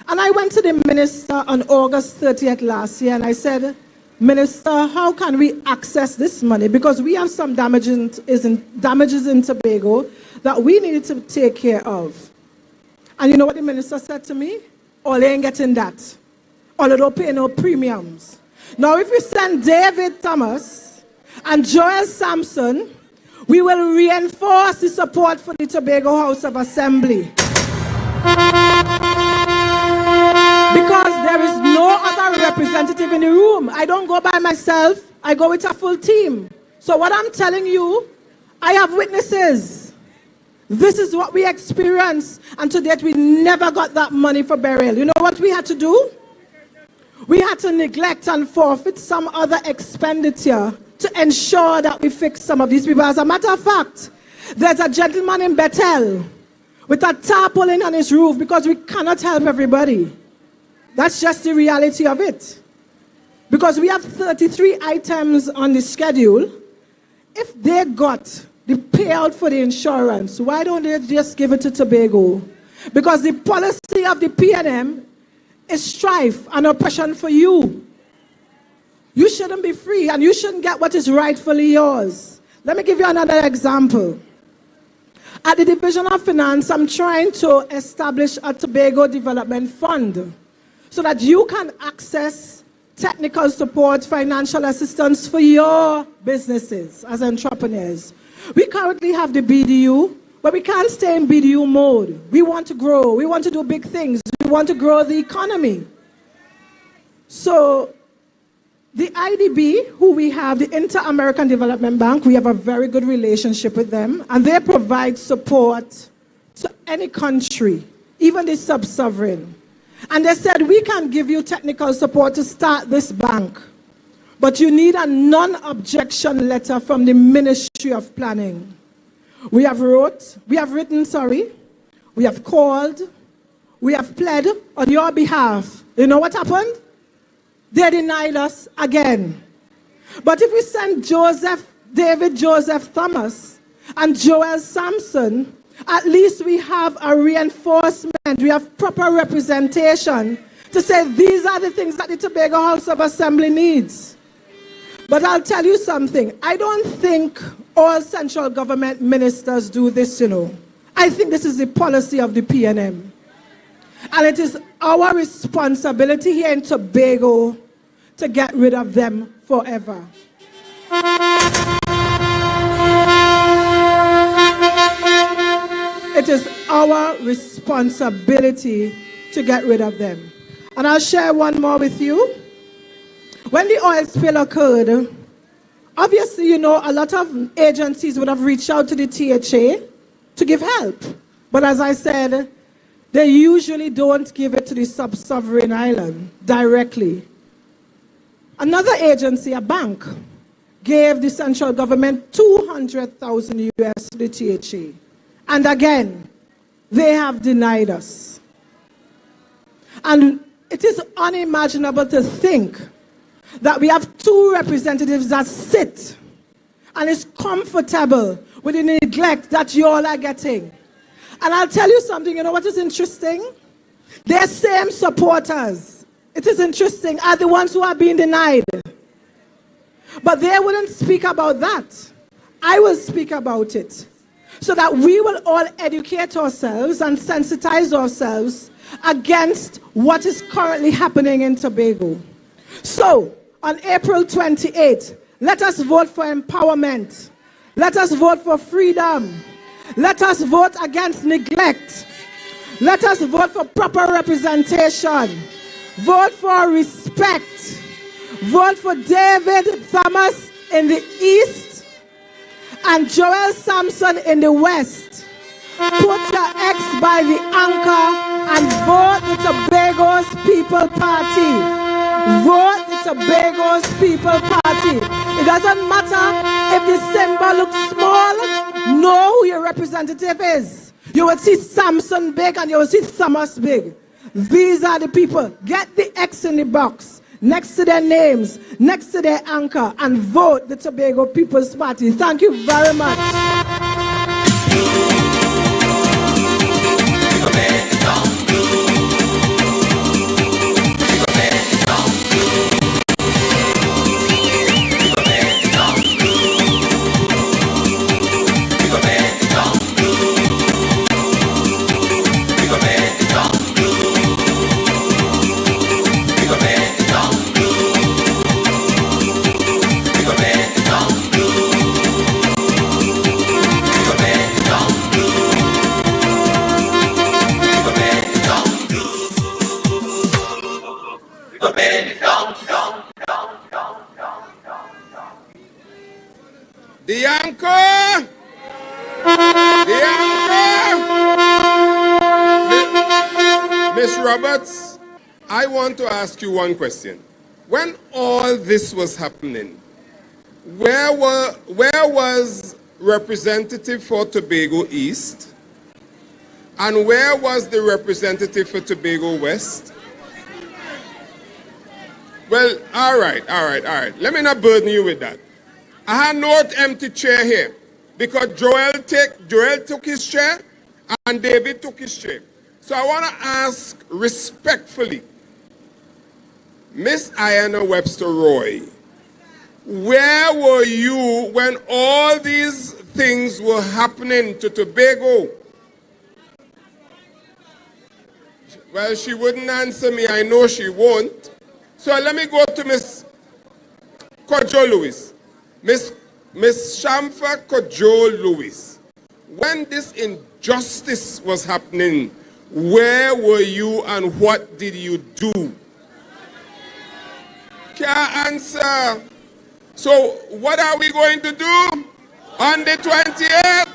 And I went to the minister on August 30th last year and I said, Minister, how can we access this money? Because we have some damages in Tobago that we needed to take care of. And you know what the minister said to me? Oh, they ain't getting that. Or they don't pay no premiums. Now, if we send David Thomas and Joel Sampson, we will reinforce the support for the Tobago House of Assembly. Because there is no other representative in the room. I don't go by myself. I go with a full team. So what I'm telling you, I have witnesses. This is what we experienced. And to date, we never got that money for burial. You know what we had to do? We had to neglect and forfeit some other expenditure to ensure that we fix some of these people. As a matter of fact, there's a gentleman in Bethel with a tarpaulin on his roof because we cannot help everybody. That's just the reality of it. Because we have 33 items on the schedule. If they got the payout for the insurance, why don't they just give it to Tobago? Because the policy of the PNM is strife and oppression for you. You shouldn't be free and you shouldn't get what is rightfully yours. Let me give you another example. At the Division of Finance, I'm trying to establish a Tobago Development Fund so that you can access technical support, financial assistance for your businesses as entrepreneurs. We currently have the BDU, but we can't stay in BDU mode. We want to grow. We want to do big things. We want to grow the economy. So the IDB, who we have, the Inter-American Development Bank, we have a very good relationship with them, and they provide support to any country, even the sub-sovereign. And they said, we can give you technical support to start this bank, but you need a non-objection letter from the Ministry of Planning. We have written, we have called, we have pled on your behalf. You know what happened? They denied us again. But if we send David Joseph Thomas and Joel Sampson, at least we have a reinforcement, we have proper representation to say these are the things that the Tobago House of Assembly needs. But I'll tell you something, I don't think all central government ministers do this, you know. I think this is the policy of the PNM. And it is our responsibility here in Tobago to get rid of them forever. It is our responsibility to get rid of them. And I'll share one more with you. When the oil spill occurred, obviously, you know, a lot of agencies would have reached out to the THA to give help. But as I said, they usually don't give it to the sub-sovereign island directly. Another agency, a bank, gave the central government 200,000 US to the THA. And again, they have denied us. And it is unimaginable to think that we have two representatives that sit and is comfortable with the neglect that you all are getting. And I'll tell you something, you know what is interesting? Their same supporters, it is interesting, are the ones who are being denied. But they wouldn't speak about that. I will speak about it, so that we will all educate ourselves and sensitize ourselves against what is currently happening in Tobago. So, on April 28th, let us vote for empowerment. Let us vote for freedom. Let us vote against neglect. Let us vote for proper representation. Vote for respect. Vote for David Thomas in the east and Joel Sampson in the west. Put your X by the anchor and vote the Tobago's People Party. Vote the Tobago's People Party. It doesn't matter if the symbol looks small. Know who your representative is. You will see Sampson big and you will see Thomas big. These are the people. Get the X in the box next to their names, next to their anchor, and vote the Tobago People's Party. Thank you very much. The anchor! The anchor! Miss Roberts, I want to ask you one question. When all this was happening, where was representative for Tobago East? And where was the representative for Tobago West? Well, all right. Let me not burden you with that. I had no empty chair here because Joel took his chair and David took his chair. So I want to ask respectfully, Miss Ayanna Webster Roy, where were you when all these things were happening to Tobago? Well, she wouldn't answer me. I know she won't. So let me go to Miss Kojo Lewis. Miss Shamfa Kojo Lewis. When this injustice was happening, where were you and what did you do? Can't answer. So what are we going to do on the 28th?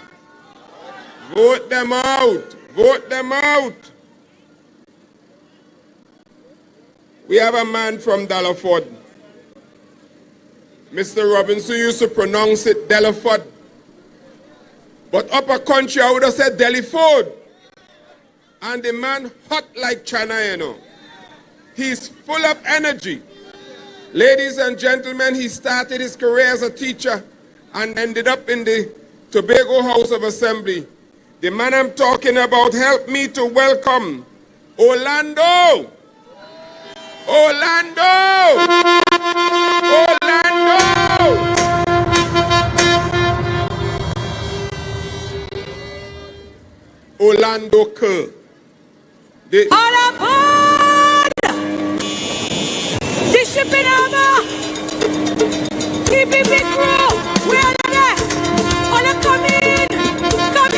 Vote them out. Vote them out. We have a man from Delaford. Mr. Robinson used to pronounce it Delaford. But upper country, I would have said Delaford. And the man hot like China, you know. He's full of energy. Ladies and gentlemen, he started his career as a teacher and ended up in the Tobago House of Assembly. The man I'm talking about, help me to welcome Orlando. Orlando! Orlando! Orlando Kerr. All aboard! The shipping armor! TPP crew! We are there! All come in! Come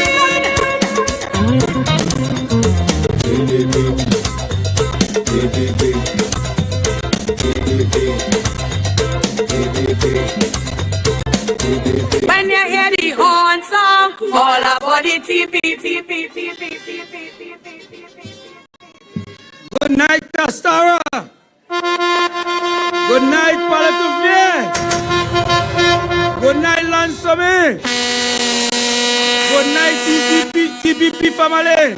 when you hear the horn song, all about the TPP. Good night, Castara. Good night, Palatuvie. Good night, Lansome. Good night, TPP family.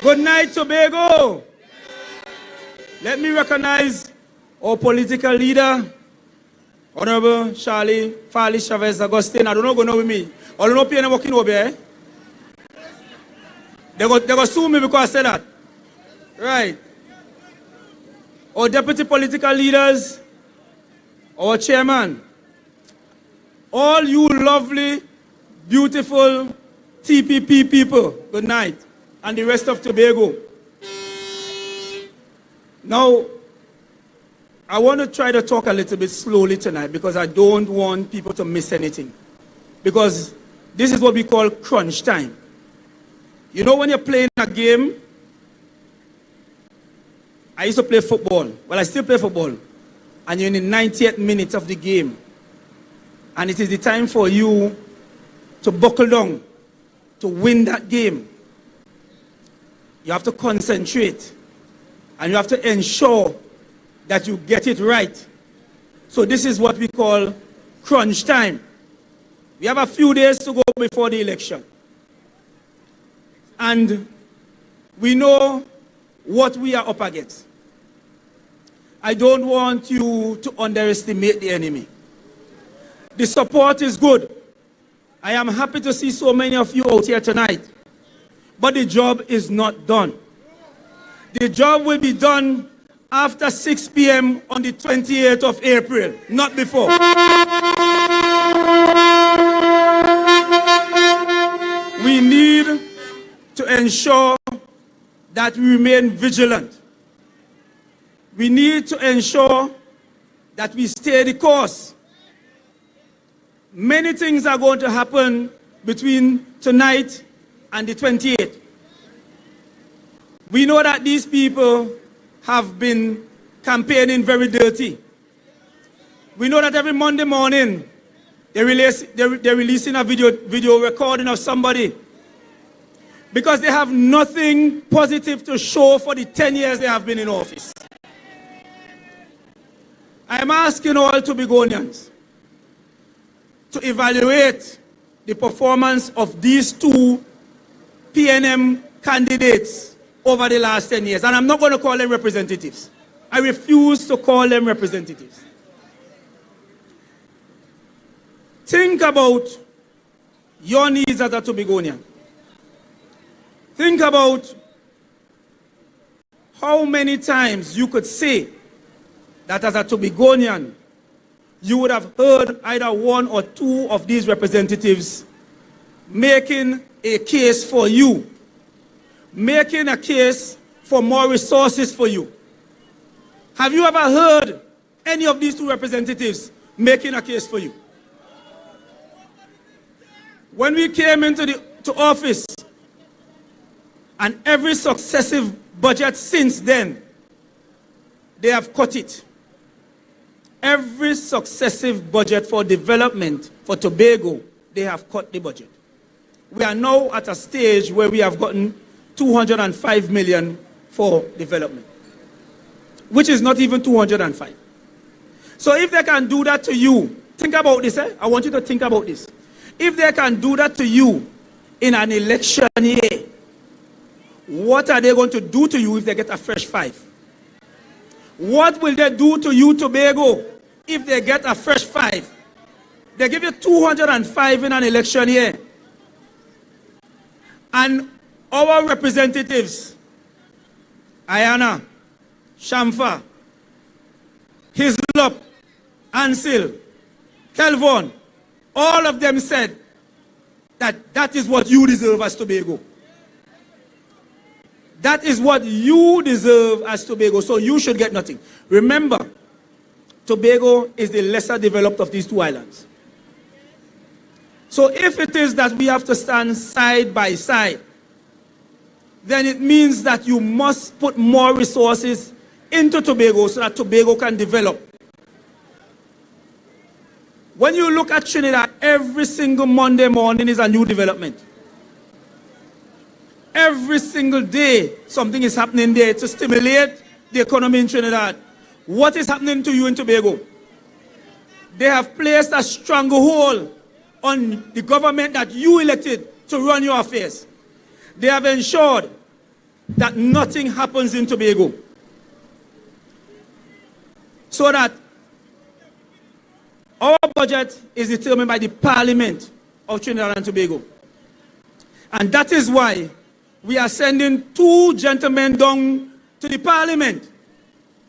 Good night, Tobago. Let me recognize our political leader, Honorable Farley Augustine. I don't know what's going on with me. I don't know if you're working over here. They go sue me because I said that. Right. Our deputy political leaders, our chairman, all you lovely, beautiful TPP people, good night, and the rest of Tobago. Now, I want to try to talk a little bit slowly tonight because I don't want people to miss anything. Because this is what we call crunch time. You know when you're playing a game, I used to play football. Well, I still play football. And you're in the 90th minute of the game. And it is the time for you to buckle down, to win that game. You have to concentrate. And you have to ensure that you get it right. So this is what we call crunch time. We have a few days to go before the election. And we know what we are up against. I don't want you to underestimate the enemy. The support is good. I am happy to see so many of you out here tonight. But the job is not done. The job will be done after 6 p.m. on the 28th of April, not before. We need to ensure that we remain vigilant. We need to ensure that we stay the course. Many things are going to happen between tonight and the 28th. We know that these people have been campaigning very dirty. We know that every Monday morning they're releasing a video recording of somebody Because they have nothing positive to show for the 10 years they have been in office. I am asking all Tobagonians to evaluate the performance of these two PNM candidates over the last 10 years. And I'm not going to call them representatives. I refuse to call them representatives. Think about your needs as a Tobagonian. Think about how many times you could say that as a Tobagonian, you would have heard either one or two of these representatives making a case for you, making a case for more resources for you. Have you ever heard any of these two representatives making a case for you? When we came into office, and every successive budget since then, they have cut it. Every successive budget for development for Tobago, they have cut the budget. We are now at a stage where we have gotten 205 million for development, which is not even 205. So if they can do that to you, think about this. I want you to think about this. If they can do that to you in an election year, what are they going to do to you if they get a fresh 5? What will they do to you, Tobago, if they get a fresh 5? They give you 205 in an election year. And our representatives, Ayana, Shamfa, Hislop, Ansel, Kelvon, all of them said that that is what you deserve as Tobago. That is what you deserve as Tobago, so you should get nothing. Remember, Tobago is the lesser developed of these two islands. So if it is that we have to stand side by side, then it means that you must put more resources into Tobago so that Tobago can develop. When you look at Trinidad, every single Monday morning is a new development. Every single day, something is happening there to stimulate the economy in Trinidad. What is happening to you in Tobago? They have placed a stranglehold on the government that you elected to run your affairs. They have ensured that nothing happens in Tobago. So that our budget is determined by the Parliament of Trinidad and Tobago. And that is why we are sending 2 gentlemen down to the Parliament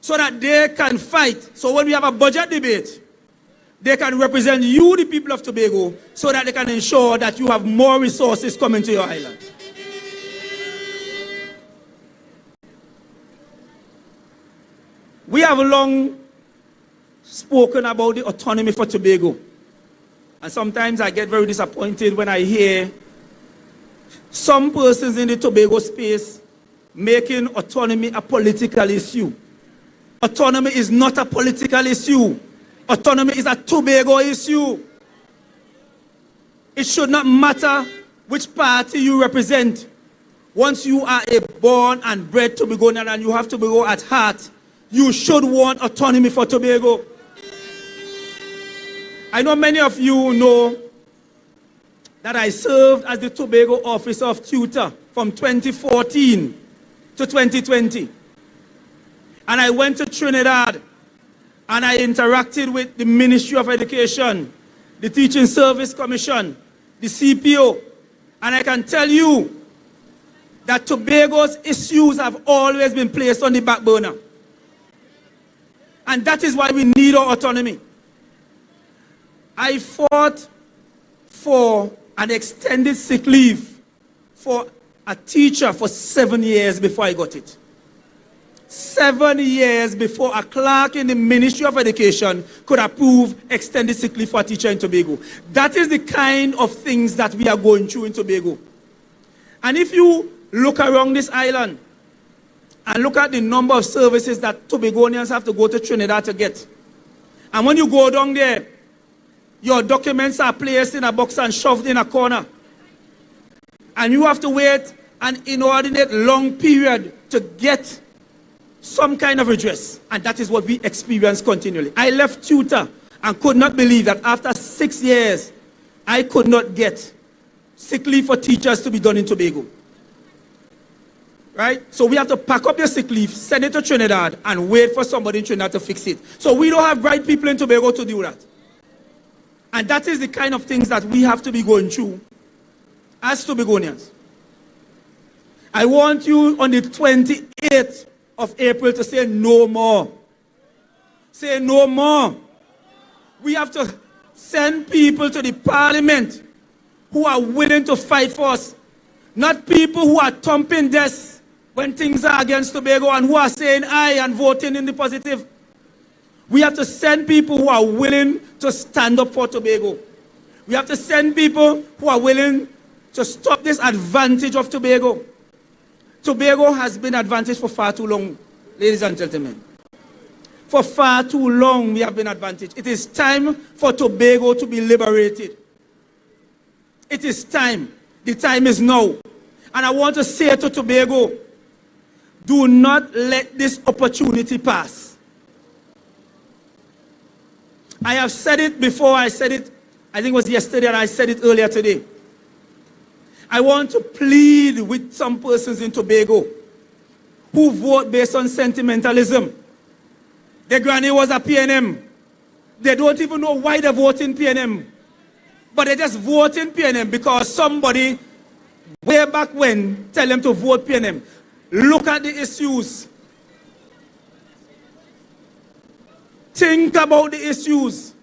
so that they can fight. So when we have a budget debate, they can represent you, the people of Tobago, so that they can ensure that you have more resources coming to your island. We have long spoken about the autonomy for Tobago. And sometimes I get very disappointed when I hear some persons in the Tobago space making autonomy a political issue. Autonomy is not a political issue. Autonomy is a Tobago issue. It should not matter which party you represent. Once you are a born and bred Tobagonian and you have Tobago at heart, you should want autonomy for Tobago. I know many of you know that I served as the Tobago Officer of Tutor from 2014 to 2020. And I went to Trinidad and I interacted with the Ministry of Education, the Teaching Service Commission, the CPO. And I can tell you that Tobago's issues have always been placed on the back burner. And that is why we need our autonomy. I fought for an extended sick leave for a teacher for 7 years before I got it. 7 years before a clerk in the Ministry of Education could approve extended sick leave for a teacher in Tobago. That is the kind of things that we are going through in Tobago. And if you look around this island and look at the number of services that Tobagonians have to go to Trinidad to get, and when you go down there, your documents are placed in a box and shoved in a corner. And you have to wait an inordinate long period to get some kind of redress. And that is what we experience continually. I left tutor and could not believe that after 6 years, I could not get sick leave for teachers to be done in Tobago. Right? So we have to pack up your sick leave, send it to Trinidad, and wait for somebody in Trinidad to fix it. So we don't have bright people in Tobago to do that. And that is the kind of things that we have to be going through as Tobagonians. I want you on the 28th of April to say no more. Say no more. We have to send people to the parliament who are willing to fight for us. Not people who are thumping desks when things are against Tobago and who are saying aye and voting in the positive. We have to send people who are willing to stand up for Tobago. We have to send people who are willing to stop this advantage of Tobago. Tobago has been advantaged for far too long, ladies and gentlemen. For far too long we have been advantaged. It is time for Tobago to be liberated. It is time. The time is now. And I want to say to Tobago, do not let this opportunity pass. I have said it before, I said it, I think it was yesterday, and I said it earlier today. I want to plead with some persons in Tobago who vote based on sentimentalism. Their granny was a PNM. They don't even know why they vote in PNM. But they just vote in PNM because somebody way back when tell them to vote PNM. Look at the issues. Think about the issues.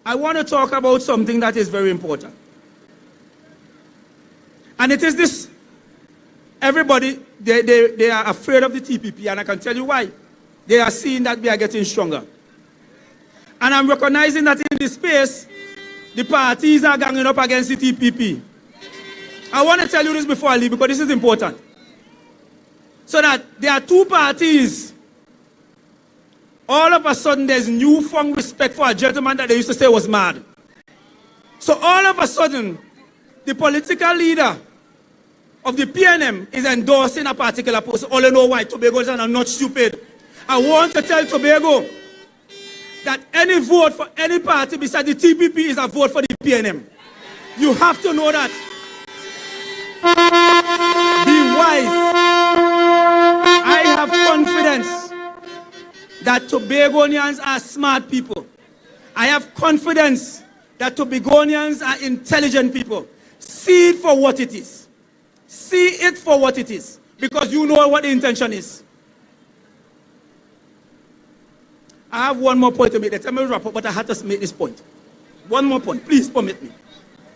I want to talk about something that is very important. And it is this. Everybody, they are afraid of the TPP, and I can tell you why. They are seeing that we are getting stronger. And I'm recognizing that in this space, the parties are ganging up against the TPP. I want to tell you this before I leave, because this is important. So that there are two parties. All of a sudden, there's newfound respect for a gentleman that they used to say was mad. So all of a sudden, the political leader of the PNM is endorsing a particular person. All you know why Tobagos are not stupid. I want to tell Tobago that any vote for any party besides the TPP is a vote for the PNM. You have to know that. Be wise. I have confidence that Tobagonians are smart people. I have confidence that Tobagonians are intelligent people. See it for what it is. See it for what it is. Because you know what the intention is. I have one more point to make. Let me wrap up, but I had to make this point. One more point. Please permit me.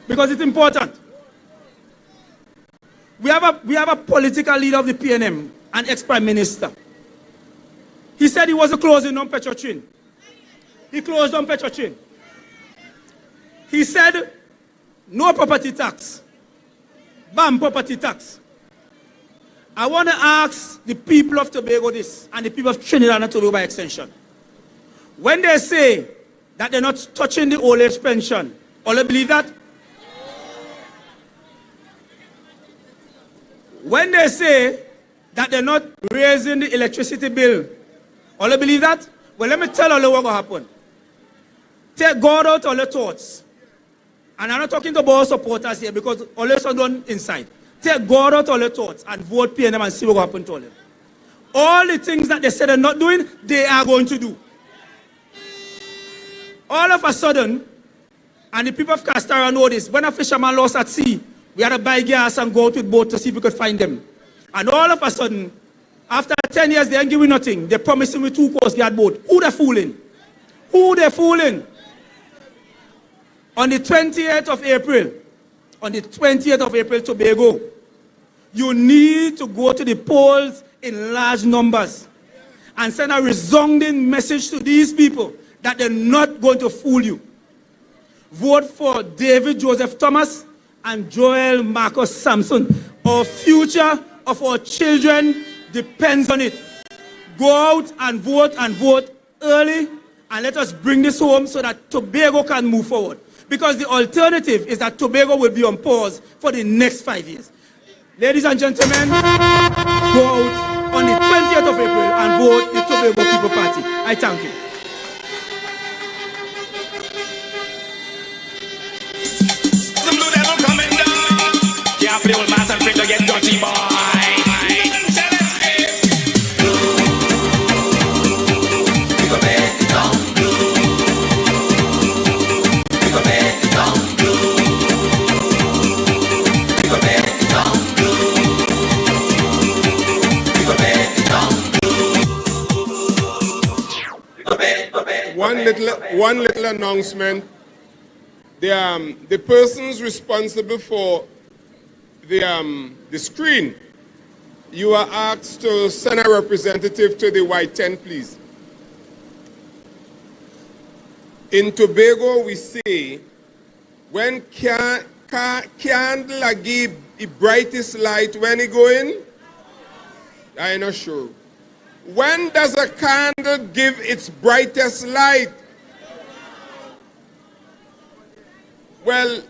Because it's important. We have a political leader of the PNM, an ex-prime minister. He said he wasn't closing on Petrotrin. He closed on Petrotrin. He said no property tax. Ban property tax. I want to ask the people of Tobago this, and the people of Trinidad and Tobago by extension. When they say that they're not touching the old age pension, all you believe that? When they say that they're not raising the electricity bill, all you believe that? Well, let me tell you what will happen. Take God out all your thoughts. And I'm not talking to both supporters here because all your are done inside. Take God out all your thoughts and vote PNM and see what will happen to all them. All the things that they said they're not doing, they are going to do. All of a sudden, and the people of Castara know this, when a fisherman lost at sea, we had to buy gas and go out with boat to see if we could find them. And all of a sudden, after 10 years, they ain't giving nothing. They promising me 2 Coast Guard boat. Who they fooling? Who they fooling? On the 28th of April, Tobago, you need to go to the polls in large numbers and send a resounding message to these people that they're not going to fool you. Vote for David Joseph Thomas and Joel Marcus Sampson. Our future of our children depends on it. Go out and vote early, and let us bring this home so that Tobago can move forward. Because the alternative is that Tobago will be on pause for the next 5 years. Ladies and gentlemen, go out on the 20th of April and vote the Tobago People Party. I thank you. Some blue devil coming down. Can't play with mass and fit to get dirty, boy. One little announcement. The persons responsible for the screen, you are asked to send a representative to the white tent, please. In Tobago, we say, when candle give the brightest light, when it go in? I'm not sure. When does a candle give its brightest light? Well,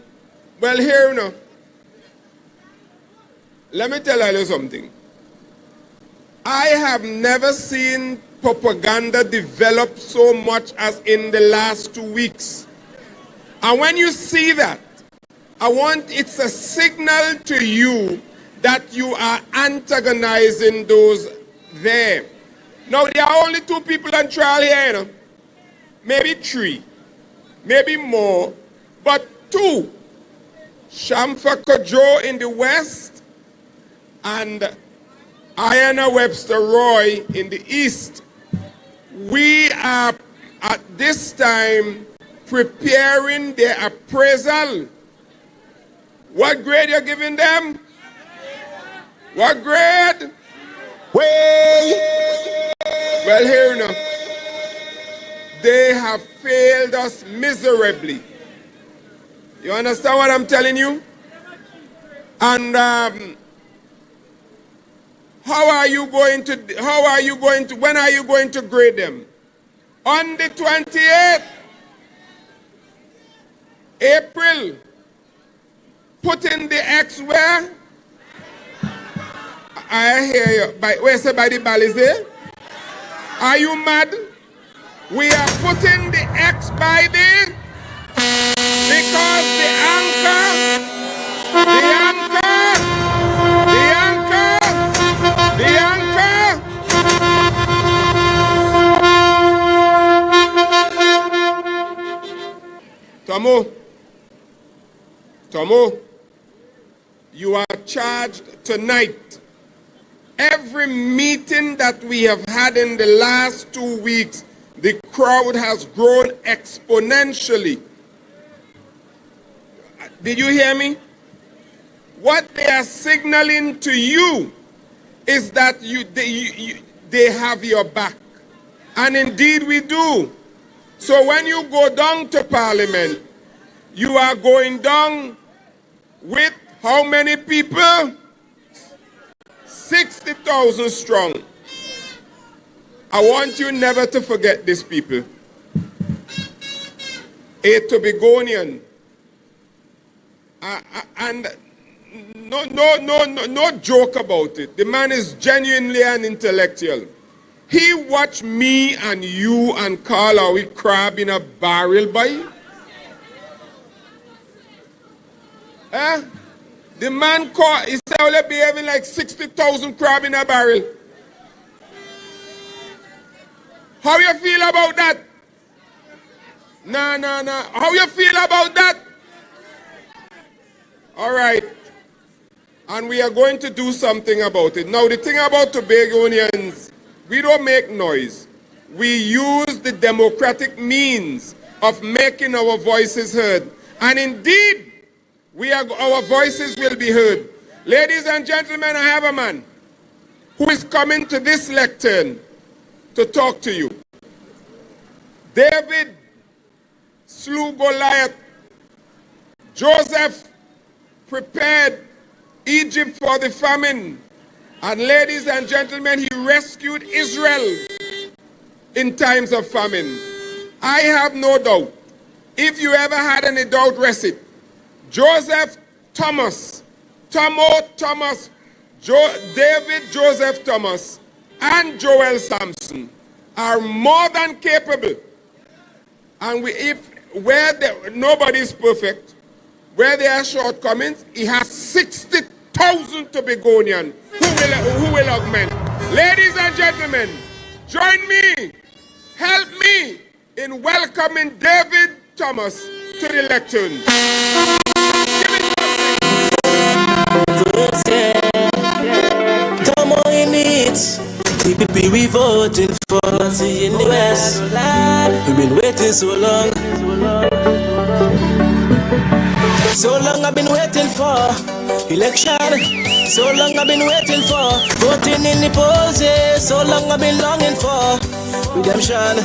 here now. Let me tell you something. I have never seen propaganda develop so much as in the last 2 weeks. And when you see that, it's a signal to you that you are antagonizing those there. Now, there are only 2 people on trial here, you know? Maybe 3, maybe more, but 2. Shamfa Kojo in the west and Ayana Webster Roy in the east. We are at this time preparing their appraisal. What grade are you giving them? What grade? Well, here now. They have failed us miserably. You understand what I'm telling you? And when are you going to grade them? On the 28th April, put in the X where? I hear you. Where's the by the Balize? Are you mad? We are putting the X by the, because the anchor, Tomo, you are charged tonight. Every meeting that we have had in the last 2 weeks, the crowd has grown exponentially. Did you hear me? What they are signaling to you is that they have your back. And indeed we do. So when you go down to Parliament, you are going down with how many people? 60,000 strong. I want you never to forget this, people. A Tobagonian. And no joke about it. The man is genuinely an intellectual. He watched me and you and Carl how we crab in a barrel, boy. The man caught, he said, "I'll be having like 60,000 crab in a barrel." How you feel about that? Nah. How you feel about that? All right. And we are going to do something about it. Now, the thing about Tobagonians, we don't make noise. We use the democratic means of making our voices heard. And indeed, our voices will be heard. Ladies and gentlemen, I have a man who is coming to this lectern to talk to you. David slew Goliath. Joseph prepared Egypt for the famine. And ladies and gentlemen, he rescued Israel in times of famine. I have no doubt If you ever had any doubt, rest it. Joseph Thomas, Thomas, David Joseph Thomas, and Joel Sampson are more than capable. And nobody is perfect, where there are shortcomings, he has 60,000 Tobagonians who will augment. Ladies and gentlemen, join me, help me in welcoming David Thomas to the lectern. Come on in it. TPP we voting for. See in the West. We've been waiting so long. So long I've been waiting for election. So long I've been waiting for voting in the polls. Yeah. So long I've been longing for redemption.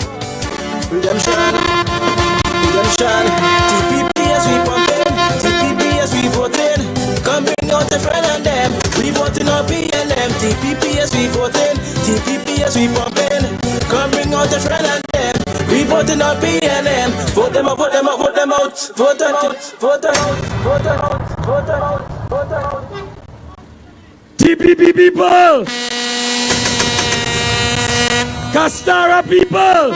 TPP as we pumping. TPP as we voting. Come bring out the friend and them. We voting on PLM. TPP as we voting. TPP as we pumping. Come bring out the friend and them. We voting on PLM. Vote them out, vote them out, vote them out. Vote them out, vote them out, vote them out, vote them out, vote them out. TPP people! Castara people!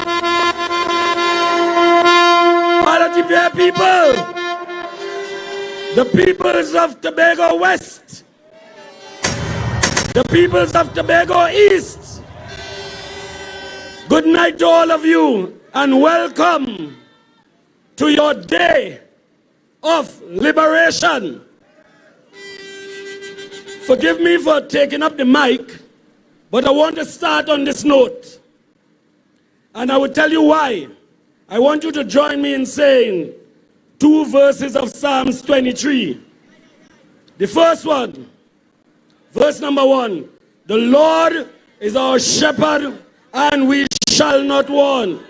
Palatipia people! The peoples of Tobago West! The peoples of Tobago East! Good night to all of you and welcome to your day of liberation. Forgive me for taking up the mic, but I want to start on this note. And I will tell you why. I want you to join me in saying 2 verses of Psalms 23. The first one, verse number 1. The Lord is our shepherd and we shall not want.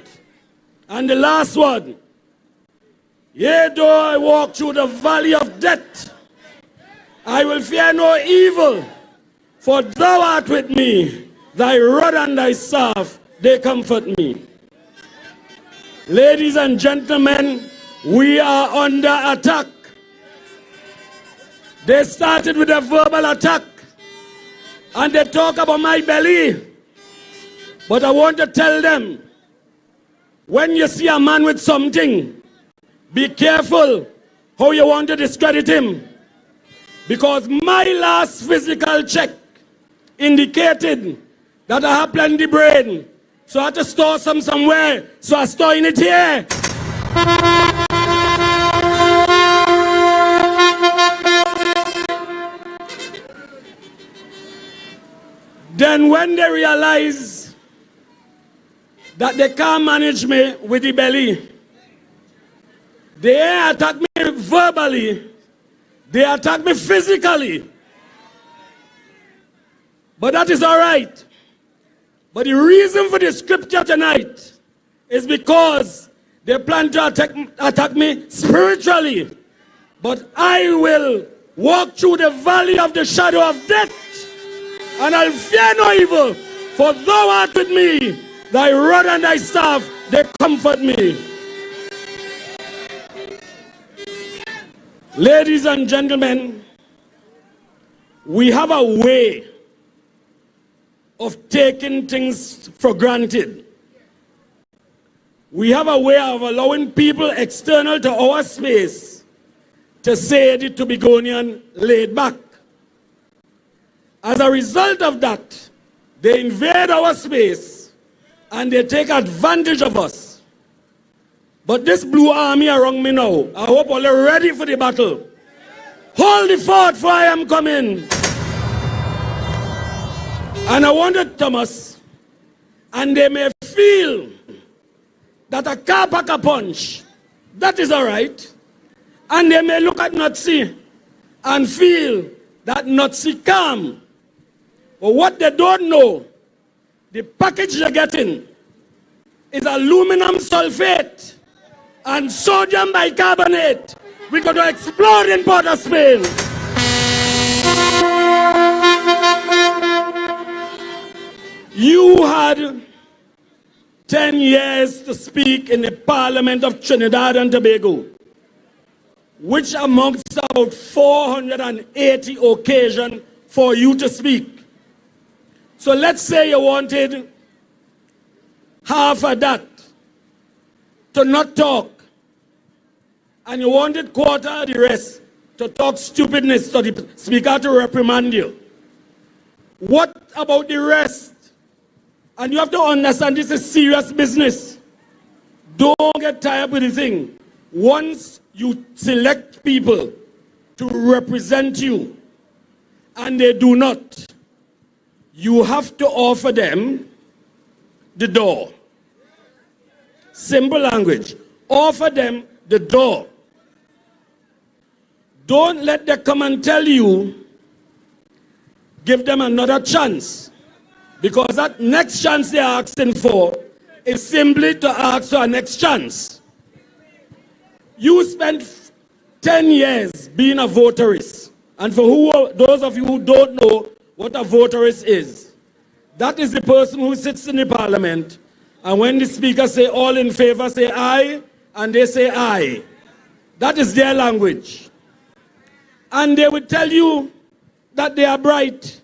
And the last one. Yea, though I walk through the valley of death, I will fear no evil, for thou art with me. Thy rod and thy staff, they comfort me. Ladies and gentlemen, we are under attack. They started with a verbal attack, and they talk about my belly. But I want to tell them, when you see a man with something, be careful how you want to discredit him. Because my last physical check indicated that I have plenty brain. So I had to store some somewhere. So I store in it here. Then when they realize that they can't manage me with the belly, they attack me verbally. They attack me physically. But that is all right. But the reason for the scripture tonight is because they plan to attack me spiritually. But I will walk through the valley of the shadow of death, and I'll fear no evil, for thou art with me. Thy rod and thy staff, they comfort me. Ladies and gentlemen, we have a way of taking things for granted. We have a way of allowing people external to our space to say the Tobagonian laid back. As a result of that, they invade our space and they take advantage of us. But this blue army around me now, I hope all are ready for the battle. Hold the fort, for I am coming. And I wanted Thomas, and they may feel that a car pack a punch, that is all right. And they may look at Nutsy and feel that Nutsy calm. But what they don't know, the package they're getting is aluminum sulfate and sodium bicarbonate. We're going to explode in Port of Spain. You had 10 years to speak in the Parliament of Trinidad and Tobago, which amongst about 480 occasions for you to speak. So let's say you wanted half of that to not talk, and you wanted quarter of the rest to talk stupidness to the speaker to reprimand you. What about the rest? And you have to understand this is serious business. Don't get tired with the thing. Once you select people to represent you and they do not, you have to offer them the door. Simple language. Offer them the door. Don't let them come and tell you, give them another chance. Because that next chance they are asking for is simply to ask for a next chance. You spent 10 years being a voterist. And for those of you who don't know what a voterist is, that is the person who sits in the parliament, and when the speaker say all in favor, say aye, and they say aye. That is their language. And they will tell you that they are bright.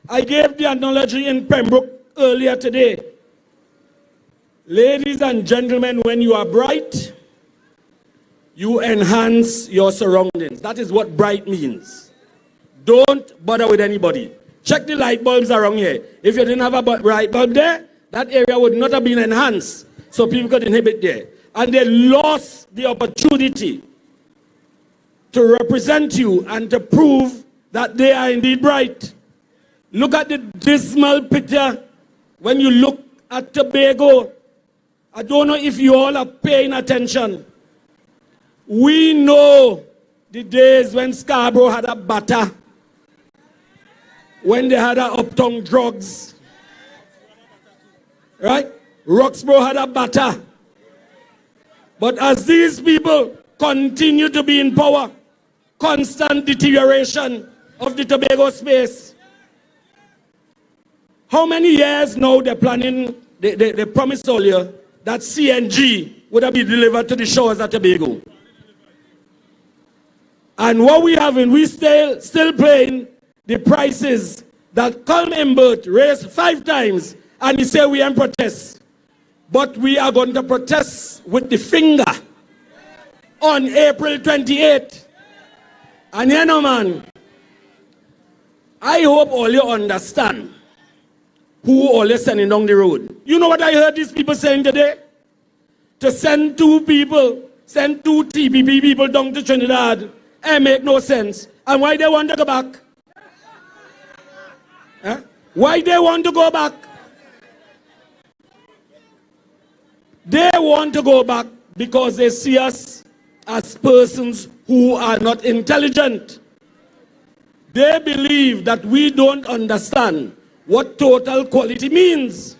I gave the analogy in Pembroke earlier today. Ladies and gentlemen, when you are bright, you enhance your surroundings. That is what bright means. Don't bother with anybody. Check the light bulbs around here. If you didn't have a light bulb there, that area would not have been enhanced, so people could inhabit there. And they lost the opportunity to represent you and to prove that they are indeed bright. Look at the dismal picture when you look at Tobago. I don't know if you all are paying attention. We know the days when Scarborough had a batter, when they had a uptown drugs, right? Roxborough had a batter. But as these people continue to be in power, constant deterioration of the Tobago space. How many years now they're planning, they promised earlier that CNG would have been delivered to the shores of Tobago. And what we having, we still paying the prices that Colm Imbert raised 5 times, and he said we are in protest. But we are going to protest with the finger on April 28th. And you know, man, I hope all you understand who all is sending down the road. You know what I heard these people saying today? To send 2 people, send 2 TPP people down to Trinidad, it make no sense. And why they want to go back? Huh? Why they want to go back? They want to go back because they see us as persons who are not intelligent. They believe that we don't understand what total quality means.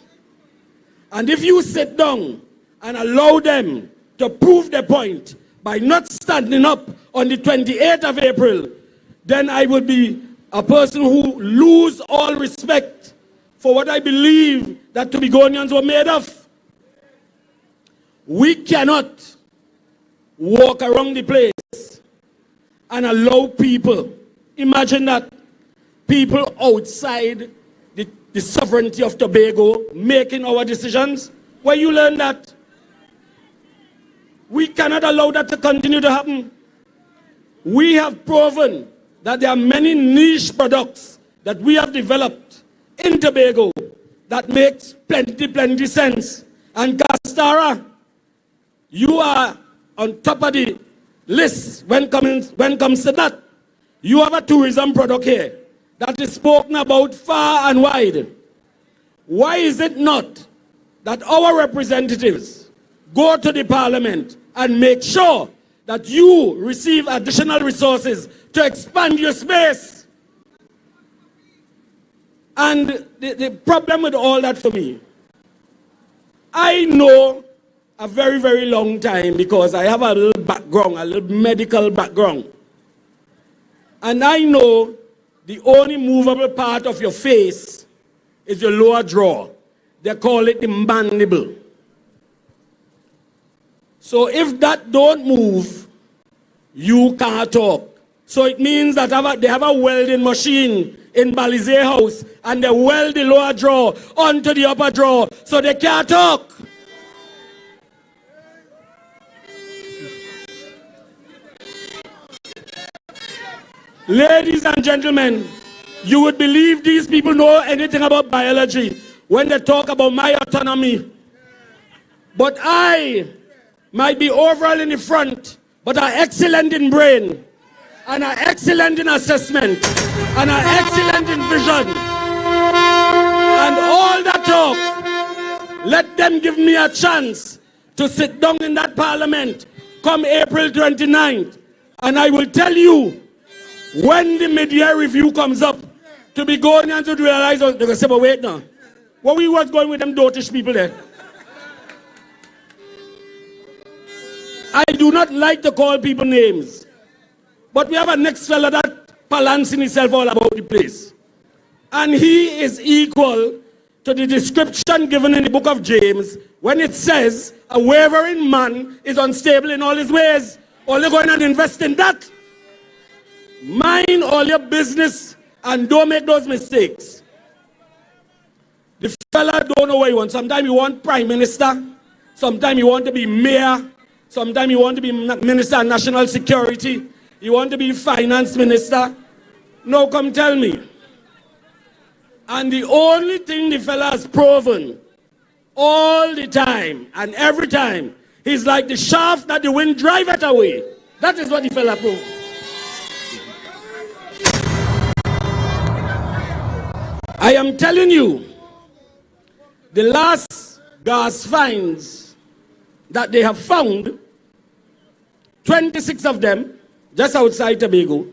And if you sit down and allow them to prove their point by not standing up on the 28th of April, then I will be a person who lose all respect for what I believe that Tobagonians were made of. We cannot walk around the place and allow people, imagine that, people outside the sovereignty of Tobago making our decisions. Where you learn that? We cannot allow that to continue to happen. We have proven that there are many niche products that we have developed in Tobago that makes plenty sense. And Castara, you are on top of the list when comes to that. You have a tourism product here that is spoken about far and wide. Why is it not that our representatives go to the parliament and make sure that you receive additional resources to expand your space? And the problem with all that for me, I know a very, very long time because I have a little background, a little medical background. And I know the only movable part of your face is your lower jaw. They call it the mandible. So if that don't move, you can't talk. So it means that they have a welding machine in Balizé House, and they weld the lower drawer onto the upper drawer, so they can't talk. Ladies and gentlemen, you would believe these people know anything about biology when they talk about my autonomy. But I might be overall in the front, but are excellent in brain, and are excellent in assessment, and are excellent in vision. And all that talk, let them give me a chance to sit down in that parliament come April 29th, and I will tell you, when the mid-year review comes up, to be going and to realize, they're going to say, but wait now, what we was going with them dotish people there? I do not like to call people names, but we have a next fella that balancing himself all about the place. And he is equal to the description given in the book of James when it says, a wavering man is unstable in all his ways. Only going and invest in that. Mind all your business and don't make those mistakes. The fella don't know what he wants. Sometimes he wants prime minister. Sometimes he wants to be mayor. Sometimes he wants to be minister of national security. He wants to be finance minister. Now come tell me. And the only thing the fella has proven all the time and every time, he's like the shaft that the wind drive it away. That is what the fella proved. I am telling you, the last gas finds that they have found, 26 of them, just outside Tobago,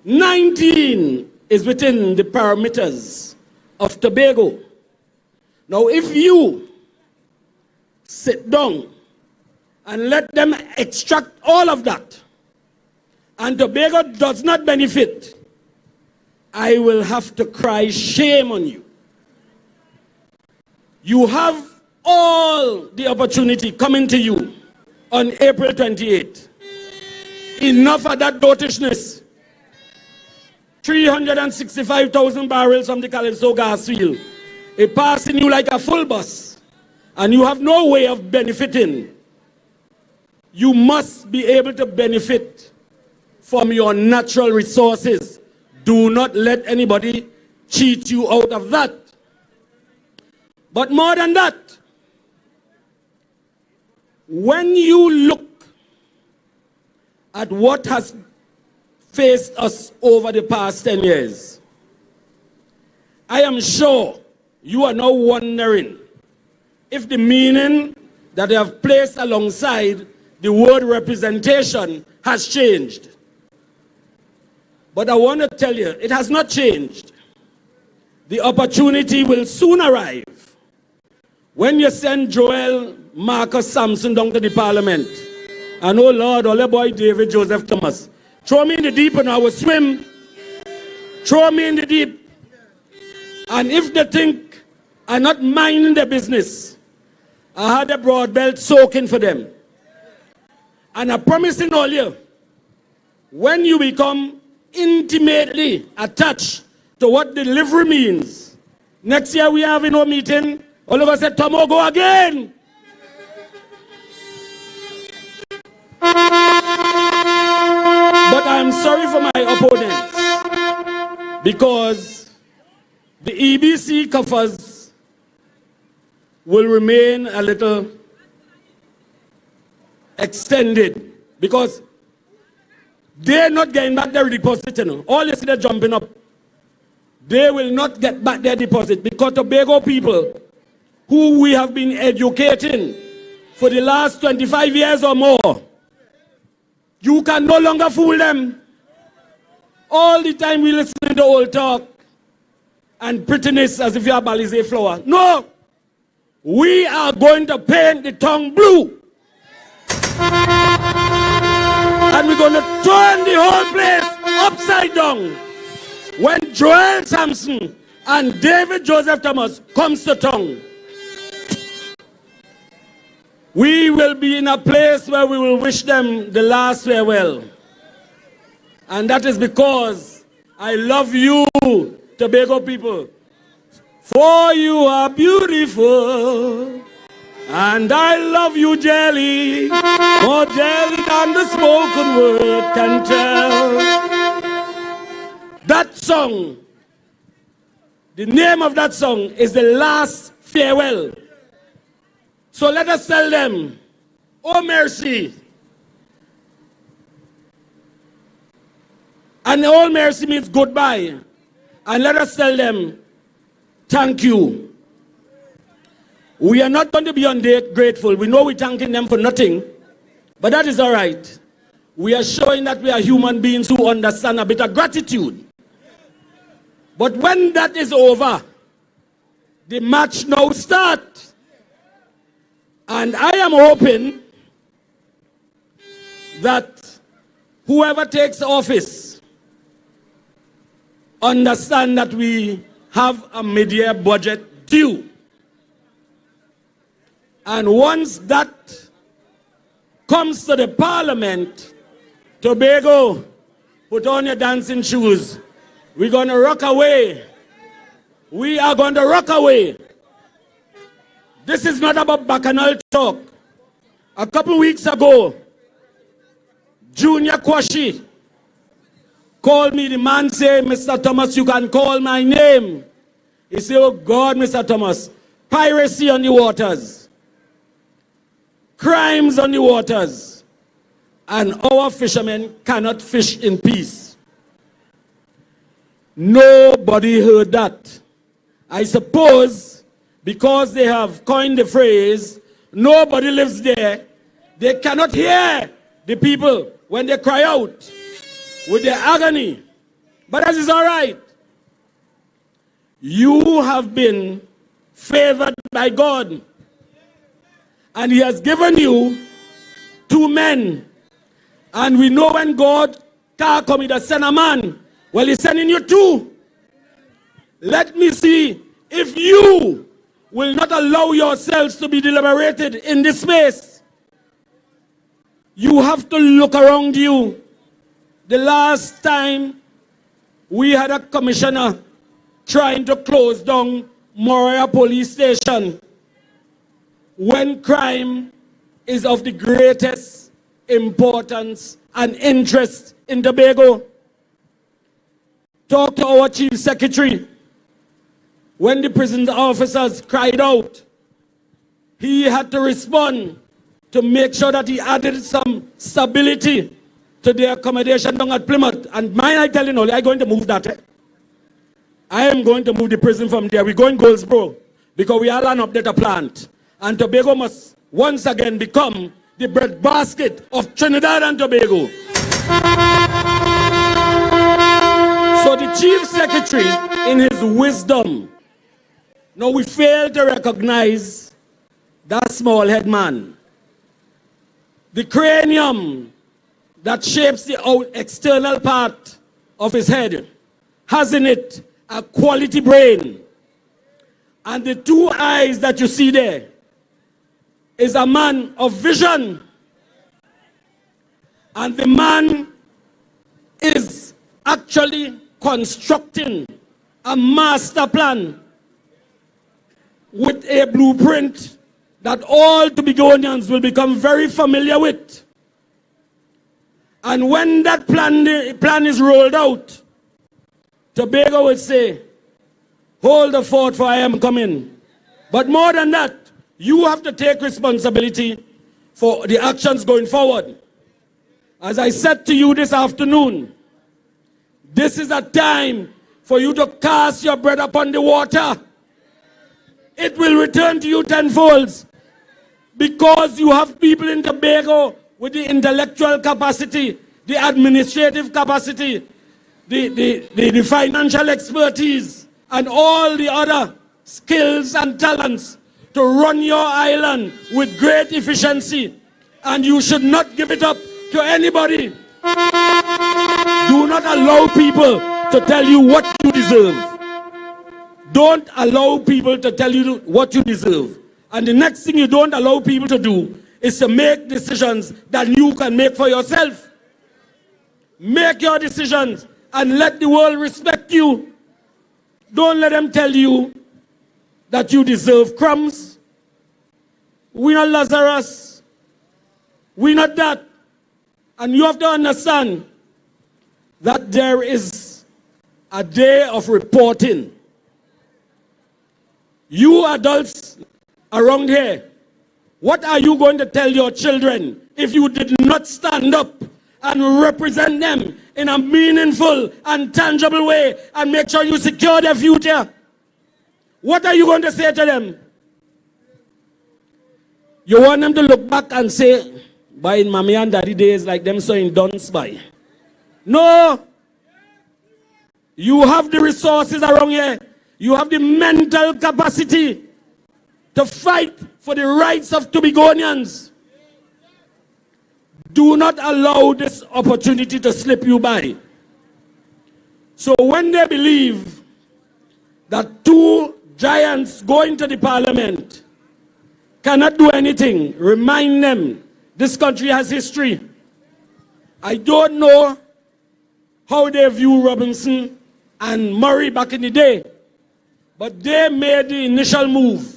19 is within the parameters of Tobago. Now, if you sit down and let them extract all of that, and Tobago does not benefit, I will have to cry shame on you. You have all the opportunity coming to you on April 28th. Enough of that dotishness. 365,000 barrels from the Calypso gas field. It passing you like a full bus. And you have no way of benefiting. You must be able to benefit from your natural resources. Do not let anybody cheat you out of that. But more than that, when you look at what has faced us over the past 10 years, I am sure you are now wondering if the meaning that they have placed alongside the word representation has changed. But I want to tell you, it has not changed. The opportunity will soon arrive when you send Joel Marcus Sampson down to the parliament. And oh Lord, all boy David Joseph Thomas. Throw me in the deep and I will swim. Throw me in the deep. And if they think I'm not minding their business, I had a broad belt soaking for them. And I'm promising all you, when you become intimately attached to what delivery means, next year we have a meeting, all of us said, Tomo, go again. But I'm sorry for my opponents, because the EBC coffers will remain a little extended, because they're not getting back their deposit. You know. All you see, they're jumping up. They will not get back their deposit, because Tobago people who we have been educating for the last 25 years or more, you can no longer fool them. All the time we listen to old talk and prettiness as if you are Balizé flower. No! We are going to paint the tongue blue. And we're going to turn the whole place upside down when Joel Sampson and David Joseph Thomas comes to tongue. we will be in a place where we will wish them the last farewell. And that is because I love you, Tobago people. For you are beautiful, and I love you dearly, more dearly than the spoken word can tell. That song, the name of that song is The Last Farewell. So let us tell them, oh mercy. And all mercy means goodbye. And let us tell them, thank you. We are not going to be ungrateful. We know we're thanking them for nothing. But that is all right. We are showing that we are human beings who understand a bit of gratitude. But when that is over, the match now starts. And I am hoping that whoever takes office understand that we have a mid-year budget due. And once that comes to the parliament, Tobago, put on your dancing shoes. We're going to rock away. We are going to rock away. This is not about bacchanal talk. A couple weeks ago, Junior Kwashi called me. The man said, Mr. Thomas, you can call my name. He said, oh God, Mr. Thomas, piracy on the waters, crimes on the waters, and our fishermen cannot fish in peace. Nobody heard that. I suppose because they have coined the phrase, nobody lives there, they cannot hear the people when they cry out with their agony. But that is all right. You have been favored by God. And he has given you 2 men. And we know when God can't come, he does send a man. Well, he's sending you 2. Let me see if you will not allow yourselves to be deliberated in this space. You have to look around you. The last time we had a commissioner trying to close down Moria police station, when crime is of the greatest importance and interest in Tobago. Talk to our chief secretary. When the prison officers cried out, he had to respond to make sure that he added some stability to the accommodation down at Plymouth. And mine, I tell you now, I'm going to move that. I am going to move the prison from there. We're going Goldsboro because we are an update plant. And Tobago must once again become the breadbasket of Trinidad and Tobago. So the chief secretary, in his wisdom, now we fail to recognize that small head man. The cranium that shapes the external part of his head has in it a quality brain. And the 2 eyes that you see there is a man of vision. And the man is actually constructing a master plan with a blueprint that all Tobagonians will become very familiar with. And when that plan is rolled out, Tobago will say, hold the fort, for I am coming. But more than that, you have to take responsibility for the actions going forward. As I said to you this afternoon, this is a time for you to cast your bread upon the water. It will return to you tenfold, because you have people in Tobago with the intellectual capacity, the administrative capacity, the financial expertise, and all the other skills and talents to run your island with great efficiency. And you should not give it up to anybody. Do not allow people to tell you what you deserve. Don't allow people to tell you what you deserve. And the next thing you don't allow people to do is to make decisions that you can make for yourself. Make your decisions and let the world respect you. Don't let them tell you that you deserve crumbs. We're not Lazarus. We're not that. And you have to understand that there is a day of reporting. You adults around here, what are you going to tell your children if you did not stand up and represent them in a meaningful and tangible way and make sure you secure their future? What are you going to say to them? You want them to look back and say, by in mommy and daddy days like them so in Duns by. No. You have the resources around here. You have the mental capacity to fight for the rights of Tobagonians. Do not allow this opportunity to slip you by. So when they believe that two giants going to the parliament cannot do anything, remind them this country has history. I don't know how they view Robinson and Murray back in the day, but they made the initial move.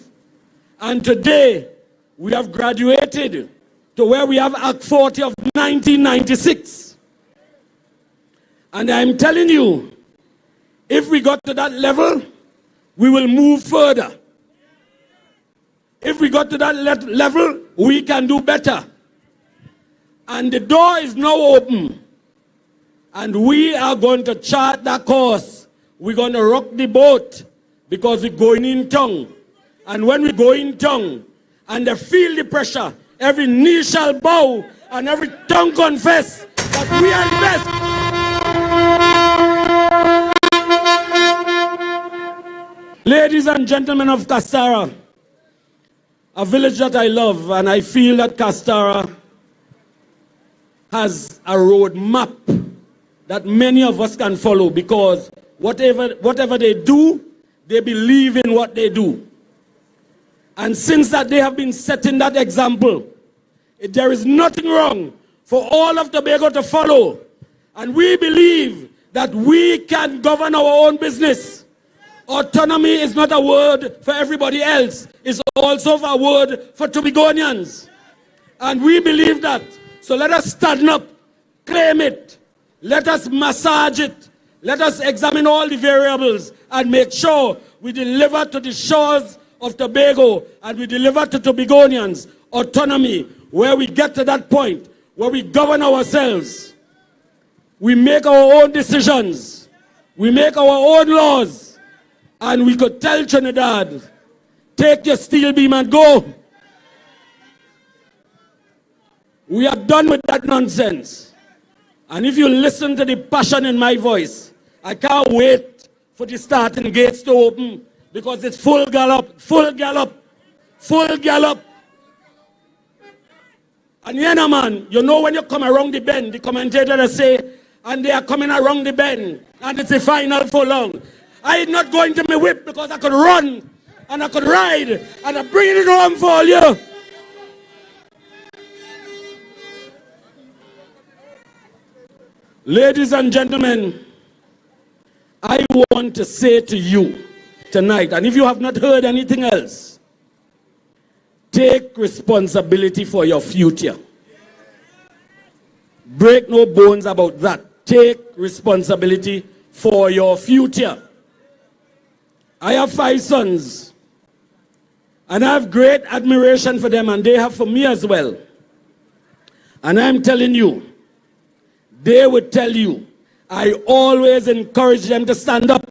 And today, we have graduated to where we have Act 40 of 1996. And I'm telling you, if we got to that level, we will move further. If we got to that level, we can do better. And the door is now open. And we are going to chart that course. We're going to rock the boat because we're going in tongue. And when we go in tongue and they feel the pressure, every knee shall bow and every tongue confess that we are the best. Ladies and gentlemen of Castara, a village that I love, and I feel that Castara has a road map that many of us can follow, because whatever they do, they believe in what they do. And since that they have been setting that example, there is nothing wrong for all of Tobago to follow. And we believe that we can govern our own business. Autonomy is not a word for everybody else. It's also a word for Tobagonians. And we believe that. So let us stand up, claim it. Let us massage it. Let us examine all the variables and make sure we deliver to the shores of Tobago and we deliver to Tobagonians autonomy, where we get to that point where we govern ourselves. We make our own decisions. We make our own laws. And we could tell Trinidad, take your steel beam and go. We are done with that nonsense. And if you listen to the passion in my voice, I can't wait for the starting gates to open, because it's full gallop, full gallop, full gallop. And yeah, man, you know when you come around the bend, the commentator will say, and they are coming around the bend, and it's the final furlong. I'm not going to my whip because I could run, and I could ride, and I bring it home for you. Ladies and gentlemen, I want to say to you tonight, and if you have not heard anything else, take responsibility for your future. Break no bones about that. Take responsibility for your future. I have 5 sons, and I have great admiration for them, and they have for me as well. And I'm telling you, they would tell you, I always encourage them to stand up.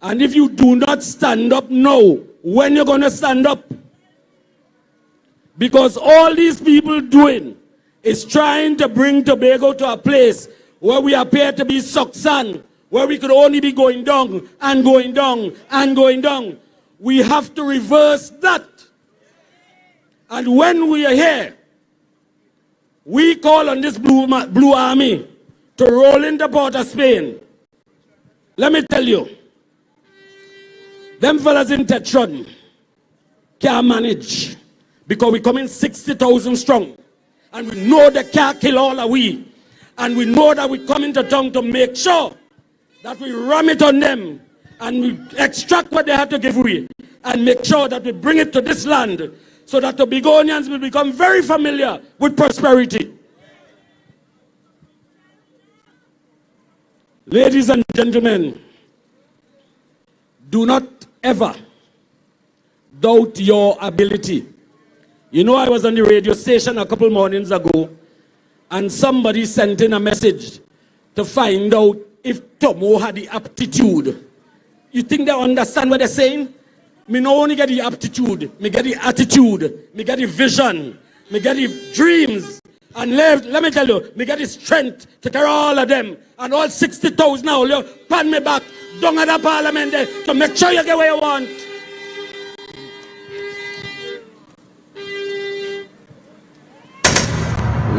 And if you do not stand up now, when you're going to stand up? Because all these people doing is trying to bring Tobago to a place where we appear to be Sampson, where we could only be going down and going down and going down. We have to reverse that. And when we are here, we call on this blue army to roll into Port of Spain. Let me tell you, them fellas in Tate can't manage. because we come in 60,000 strong. And we know they can't kill all of we. And we know that we come into town to make sure that we ram it on them and we extract what they have to give away and make sure that we bring it to this land so that the Tobagonians will become very familiar with prosperity. Ladies and gentlemen, do not ever doubt your ability. You know, I was on the radio station a couple mornings ago, and somebody sent in a message to find out if Tomo had the aptitude. You think they understand what they're saying? Me not only get the aptitude, me get the attitude, me get the vision, me get the dreams, and let me tell you, me get the strength to carry all of them, and all 60,000 now, you pan me back down at the parliament there to make sure you get what you want.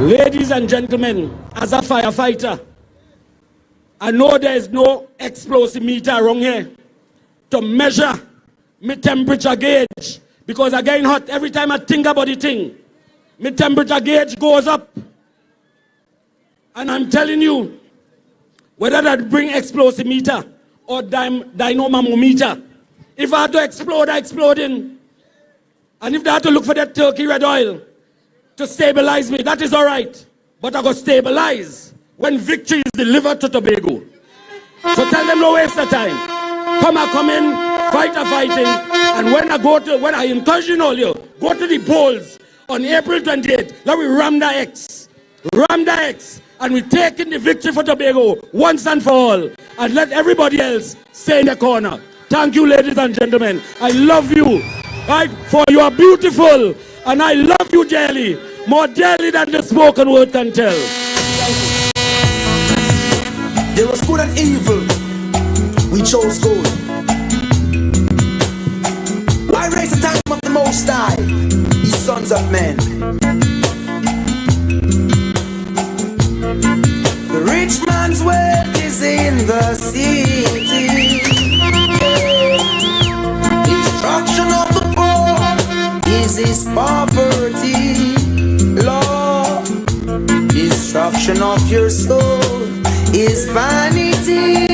Ladies and gentlemen, as a firefighter, I know there is no explosive meter around here to measure my temperature gauge, because I get hot every time I think about the thing. My temperature gauge goes up. And I'm telling you, whether that bring explosive meter or dynamometer, if I have to explode, I exploding. And if they have to look for that turkey red oil to stabilize me, that is all right. But I got stabilize when victory is delivered to Tobago. So tell them no waste of time. Come in, fighting. And when I encourage you all, go to the polls on April 28th. Let we ram the X. And we take in the victory for Tobago once and for all. And let everybody else stay in the corner. Thank you, ladies and gentlemen. I love you. Right? For you are beautiful. And I love you dearly. More dearly than the spoken word can tell. There was good and evil. We chose good. Why raise the time of the Most High, ye sons of men? The rich man's wealth is in the city. Destruction of the poor is his poverty. Lord, destruction of your soul is vanity.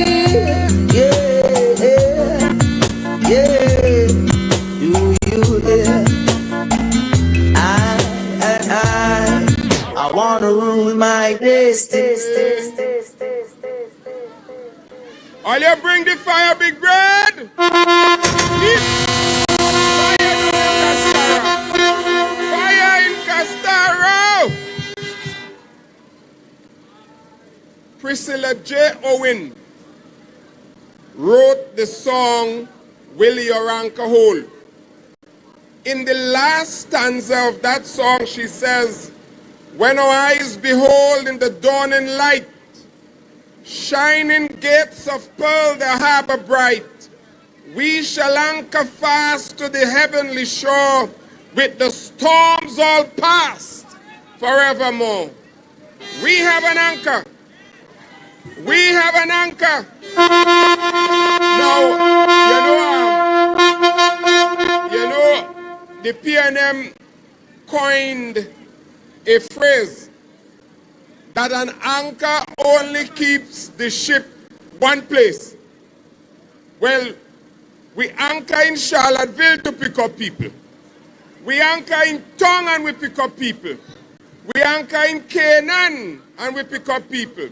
Do you hear? I wanna rule my destiny. All you bring the fire, big bread. Fire in Castara. Priscilla J. Owen wrote the song Will Your Anchor Hold. In the last stanza of that song, she says, when our eyes behold in the dawning light, shining gates of pearl the harbor bright, we shall anchor fast to the heavenly shore, with the storms all past forevermore. We have an anchor. We have an anchor. Now, the PNM coined a phrase that an anchor only keeps the ship one place. Well, we anchor in Charlottesville to pick up people. We anchor in Tongue and we pick up people. We anchor in Canaan and we pick up people.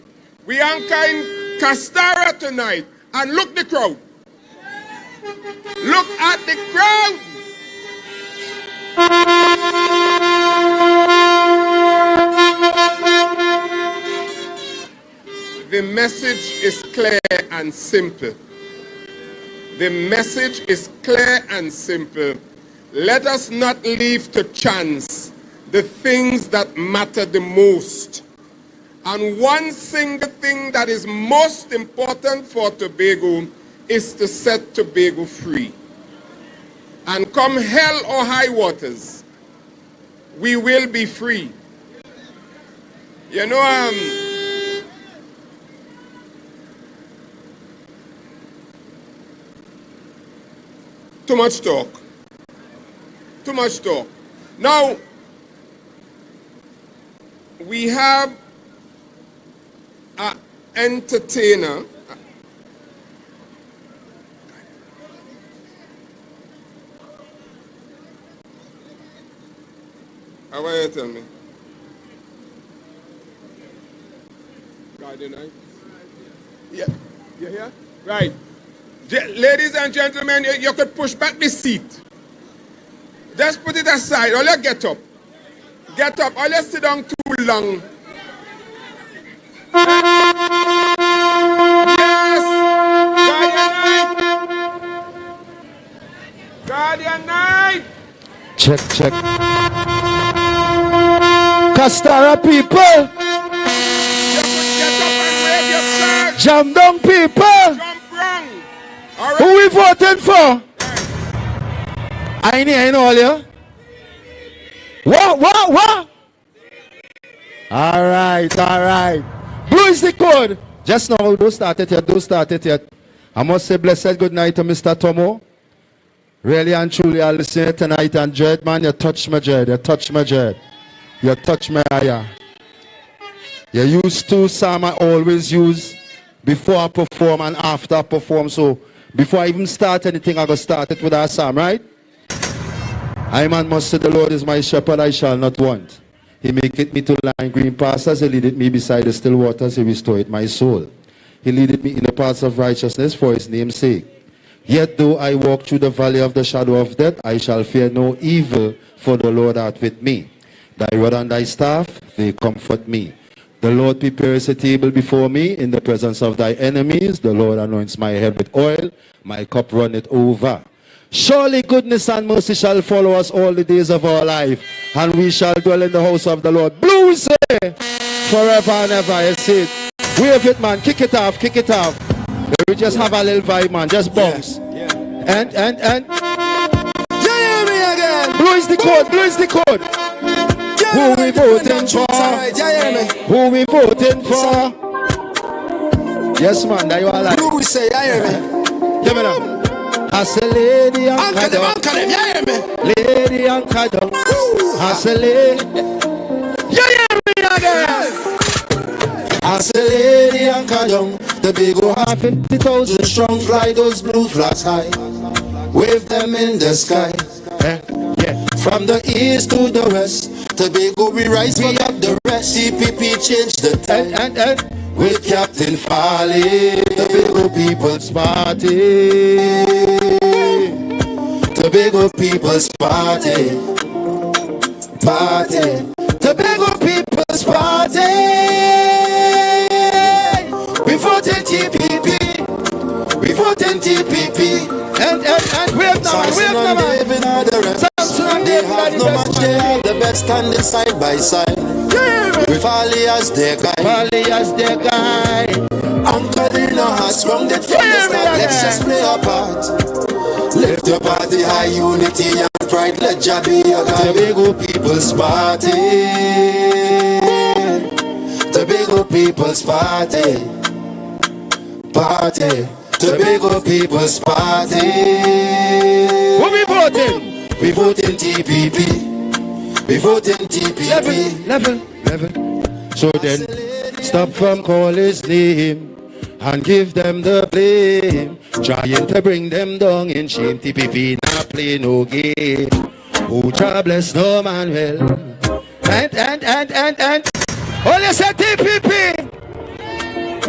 We anchor in Castara tonight, and look the crowd. Look at the crowd. The message is clear and simple. The message is clear and simple. Let us not leave to chance the things that matter the most. And one single thing that is most important for Tobago is to set Tobago free. And come hell or high waters, we will be free. You know, too much talk. Too much talk. Now, we have an entertainer. How are you tell me? Guardian, right? Yeah. You here? Right. Ladies and gentlemen, you could push back the seat. Just put it aside. Or you get up. Get up. Or you sit down too long. Yes! Guardian night! Check, check. Castara people! You could get up and wave your flag! Jam down people! Jump wrong! All right. Who we voting for? I ain't all you. What? All right. Blue is the code. Just now, don't start it yet. I must say blessed good night to Mr. Tomo. Really and truly, I listen tonight, and Jed, man, you touch my Jed. You touch my eye. You use two psalm I always use before I perform and after I perform. So before I even start anything, I go start it with our psalm, right? I man must say, the Lord is my shepherd, I shall not want. He maketh me to lie in green pastures, he leadeth me beside the still waters, he restoreth my soul. He leadeth me in the paths of righteousness for his name's sake. Yet though I walk through the valley of the shadow of death, I shall fear no evil, for the Lord art with me. Thy rod and thy staff, they comfort me. The Lord prepares a table before me in the presence of thy enemies. The Lord anoints my head with oil, my cup runneth over. Surely goodness and mercy shall follow us all the days of our life, and we shall dwell in the house of the Lord. Blue say, forever and ever. You see it. Wave it, man. Kick it off. We just have a little vibe, man. Just bounce. Yeah. And. You hear me again? Blue is the code. Who we voting for? Who we voting for? Yes, man. That you are like. Blue say, you hear me? Give me now. I say lady Uncle them, you hear me? Lady Uncle them. I say lady. You hear me again? I say lady Uncle them. The big old 50,000 strong, fly those blue flags high. Wave them in the sky. Yeah. From the east to the west, Tobago we rise, we up the rest. TPP change the time. And with Captain Farley, Tobago People's Party. Tobago People's Party. Tobago People's Party. We voted TPP. And we have Sampson and David are the rest. They have no match, they are the best, standing side by side. With Farley as their guy. Uncle Dino has sprung the from the start. Let's just play our part. Lift your party high, unity and pride. Let Jah be your guide. Tobago People's Party. Tobago People's Party. Tobago People's Party. What we voting? We voting TPP. Level. So then, stop from call his name and give them the blame. Trying to bring them down in shame. TPP not play no game. Oh, Jah bless no man well. And. Oh, you say TPP.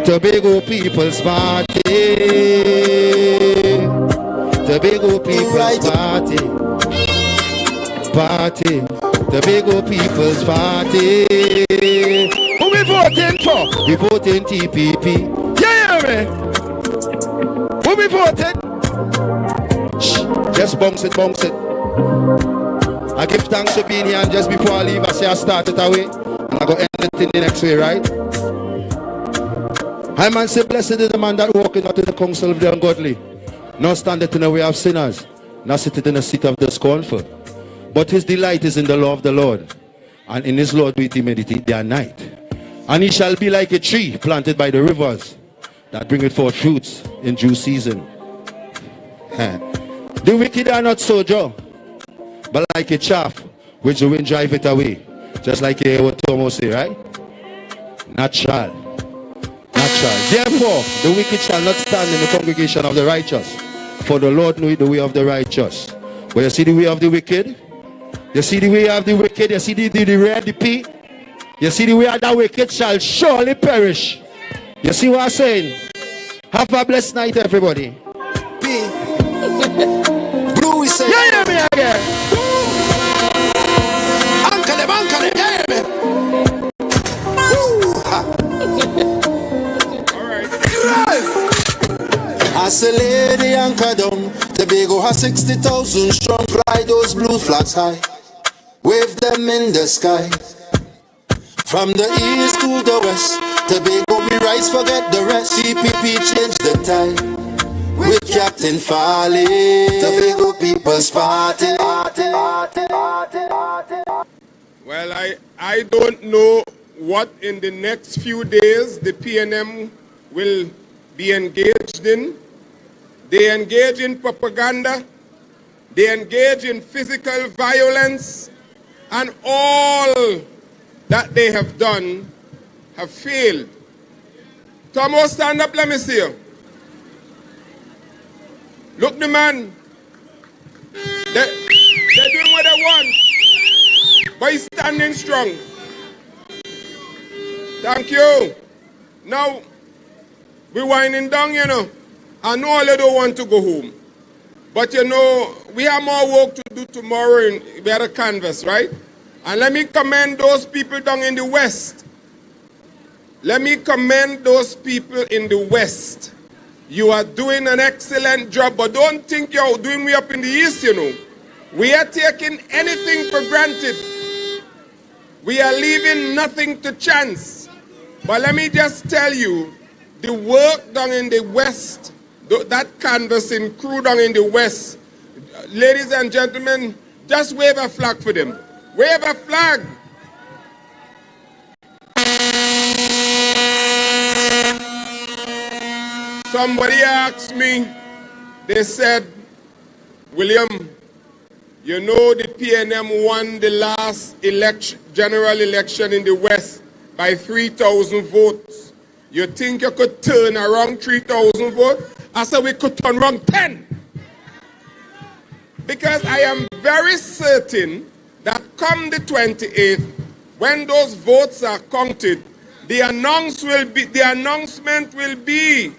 Tobago People's Party. Tobago People's Party. Tobago People's Party. Who we voting for? We voting TPP. Yeah, man. Who we voting? Shh. Just bounce it. I give thanks for being here, and just before I leave, I say I start it away, and I go end it in the next way, right? I man say, blessed is the man that walketh not in the counsel of the ungodly, nor standeth in the way of sinners, nor sitteth in the seat of the scornful. But his delight is in the law of the Lord, and in his law doeth he meditate day and night. And he shall be like a tree planted by the rivers, that bringeth forth fruits in due season. The wicked are not so, Joe, but like a chaff which the wind drive it away. Just like you hear what Thomas say, right? Natural. Natural. Therefore, the wicked shall not stand in the congregation of the righteous, for the Lord knoweth the way of the righteous. But you see the way of the wicked? You see the way of the wicked? You see the red, the P? You see the way of the wicked shall surely perish. You see what I'm saying? Have a blessed night, everybody. P. Blue, we say. Yeah, hear me again. Uncle, yeah, man. All right. As a lady anchor down, Tobago has 60,000 strong. Fly those blue flags high, wave them in the sky. From the east to the west, Tobago we rise, forget the rest. TPP change the tide with Captain Farley. Tobago people's party. Well, I don't know what in the next few days the PNM will be engaged in. They engage in propaganda, they engage in physical violence, and all that they have done have failed. Tomo, stand up, let me see you. Look, the man, they're doing what they want, but he's standing strong. Thank you. Now, we're winding down, you know. I know all they don't want to go home. But you know, we have more work to do tomorrow in the canvas, right? And let me commend those people down in the West. Let me commend those people in the West. You are doing an excellent job, but don't think you're doing way up in the East, you know. We are taking anything for granted. We are leaving nothing to chance. But let me just tell you, the work done in the West, that canvassing crew down in the West, ladies and gentlemen, just wave a flag for them. Wave a flag. Somebody asked me, they said, William, you know the PNM won the last general election in the West by 3,000 votes. You think you could turn around 3,000 votes? I said we could turn around 10. Because I am very certain that come the 28th, when those votes are counted, the announcement will be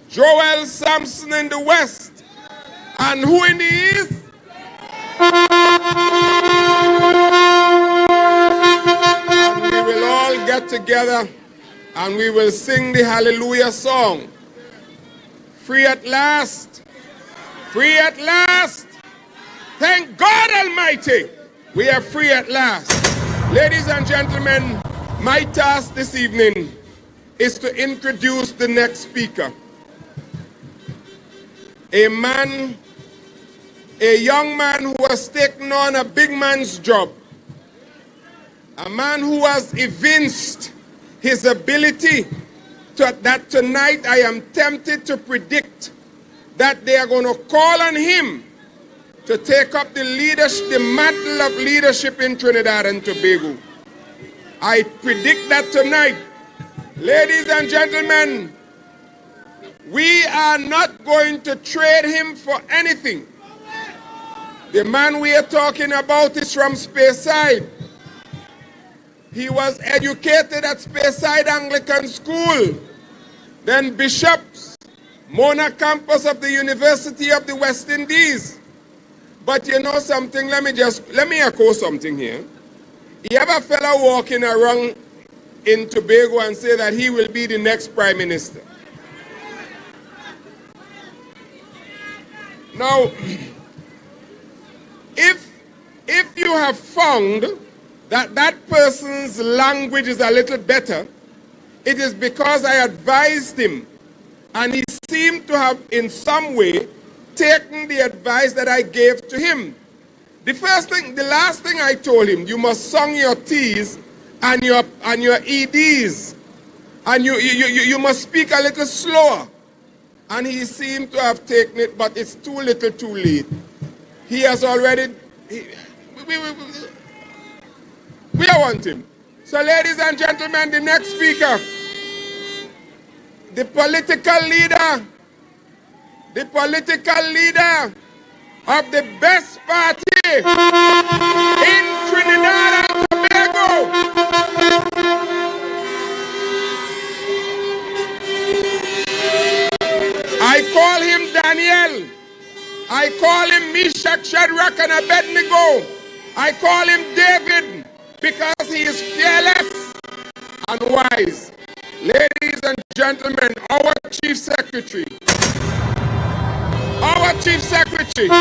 Joel Sampson in the West. And who in the East? And we will all get together and we will sing the Hallelujah song. Free at last. Free at last. Thank God Almighty. We are free at last. Ladies and gentlemen, my task this evening is to introduce the next speaker. A young man who has taken on a big man's job. A man who has evinced his ability that tonight I am tempted to predict that they are going to call on him to take up the mantle of leadership in Trinidad and Tobago. I predict that tonight. Ladies and gentlemen, we are not going to trade him for anything. The man we are talking about is from Speyside. He was educated at Speyside Anglican School, then Bishops, Mona campus of the University of the West Indies. But you know something, let me echo something here. You have a fellow walking around in Tobago and say that he will be the next Prime Minister. Now, if you have found that person's language is a little better, it is because I advised him and he seemed to have in some way taken the advice that I gave to him. The last thing I told him, you must song your T's and your EDs, and you must speak a little slower. And he seemed to have taken it, but it's too little too late. He has already, we want him. So, ladies and gentlemen, the next speaker, the political leader of the best party in Trinidad and Tobago. I call him Daniel. I call him Meshach, Shadrach, and Abednego. I call him David because he is fearless and wise. Ladies and gentlemen, our Chief Secretary. Our Chief Secretary. A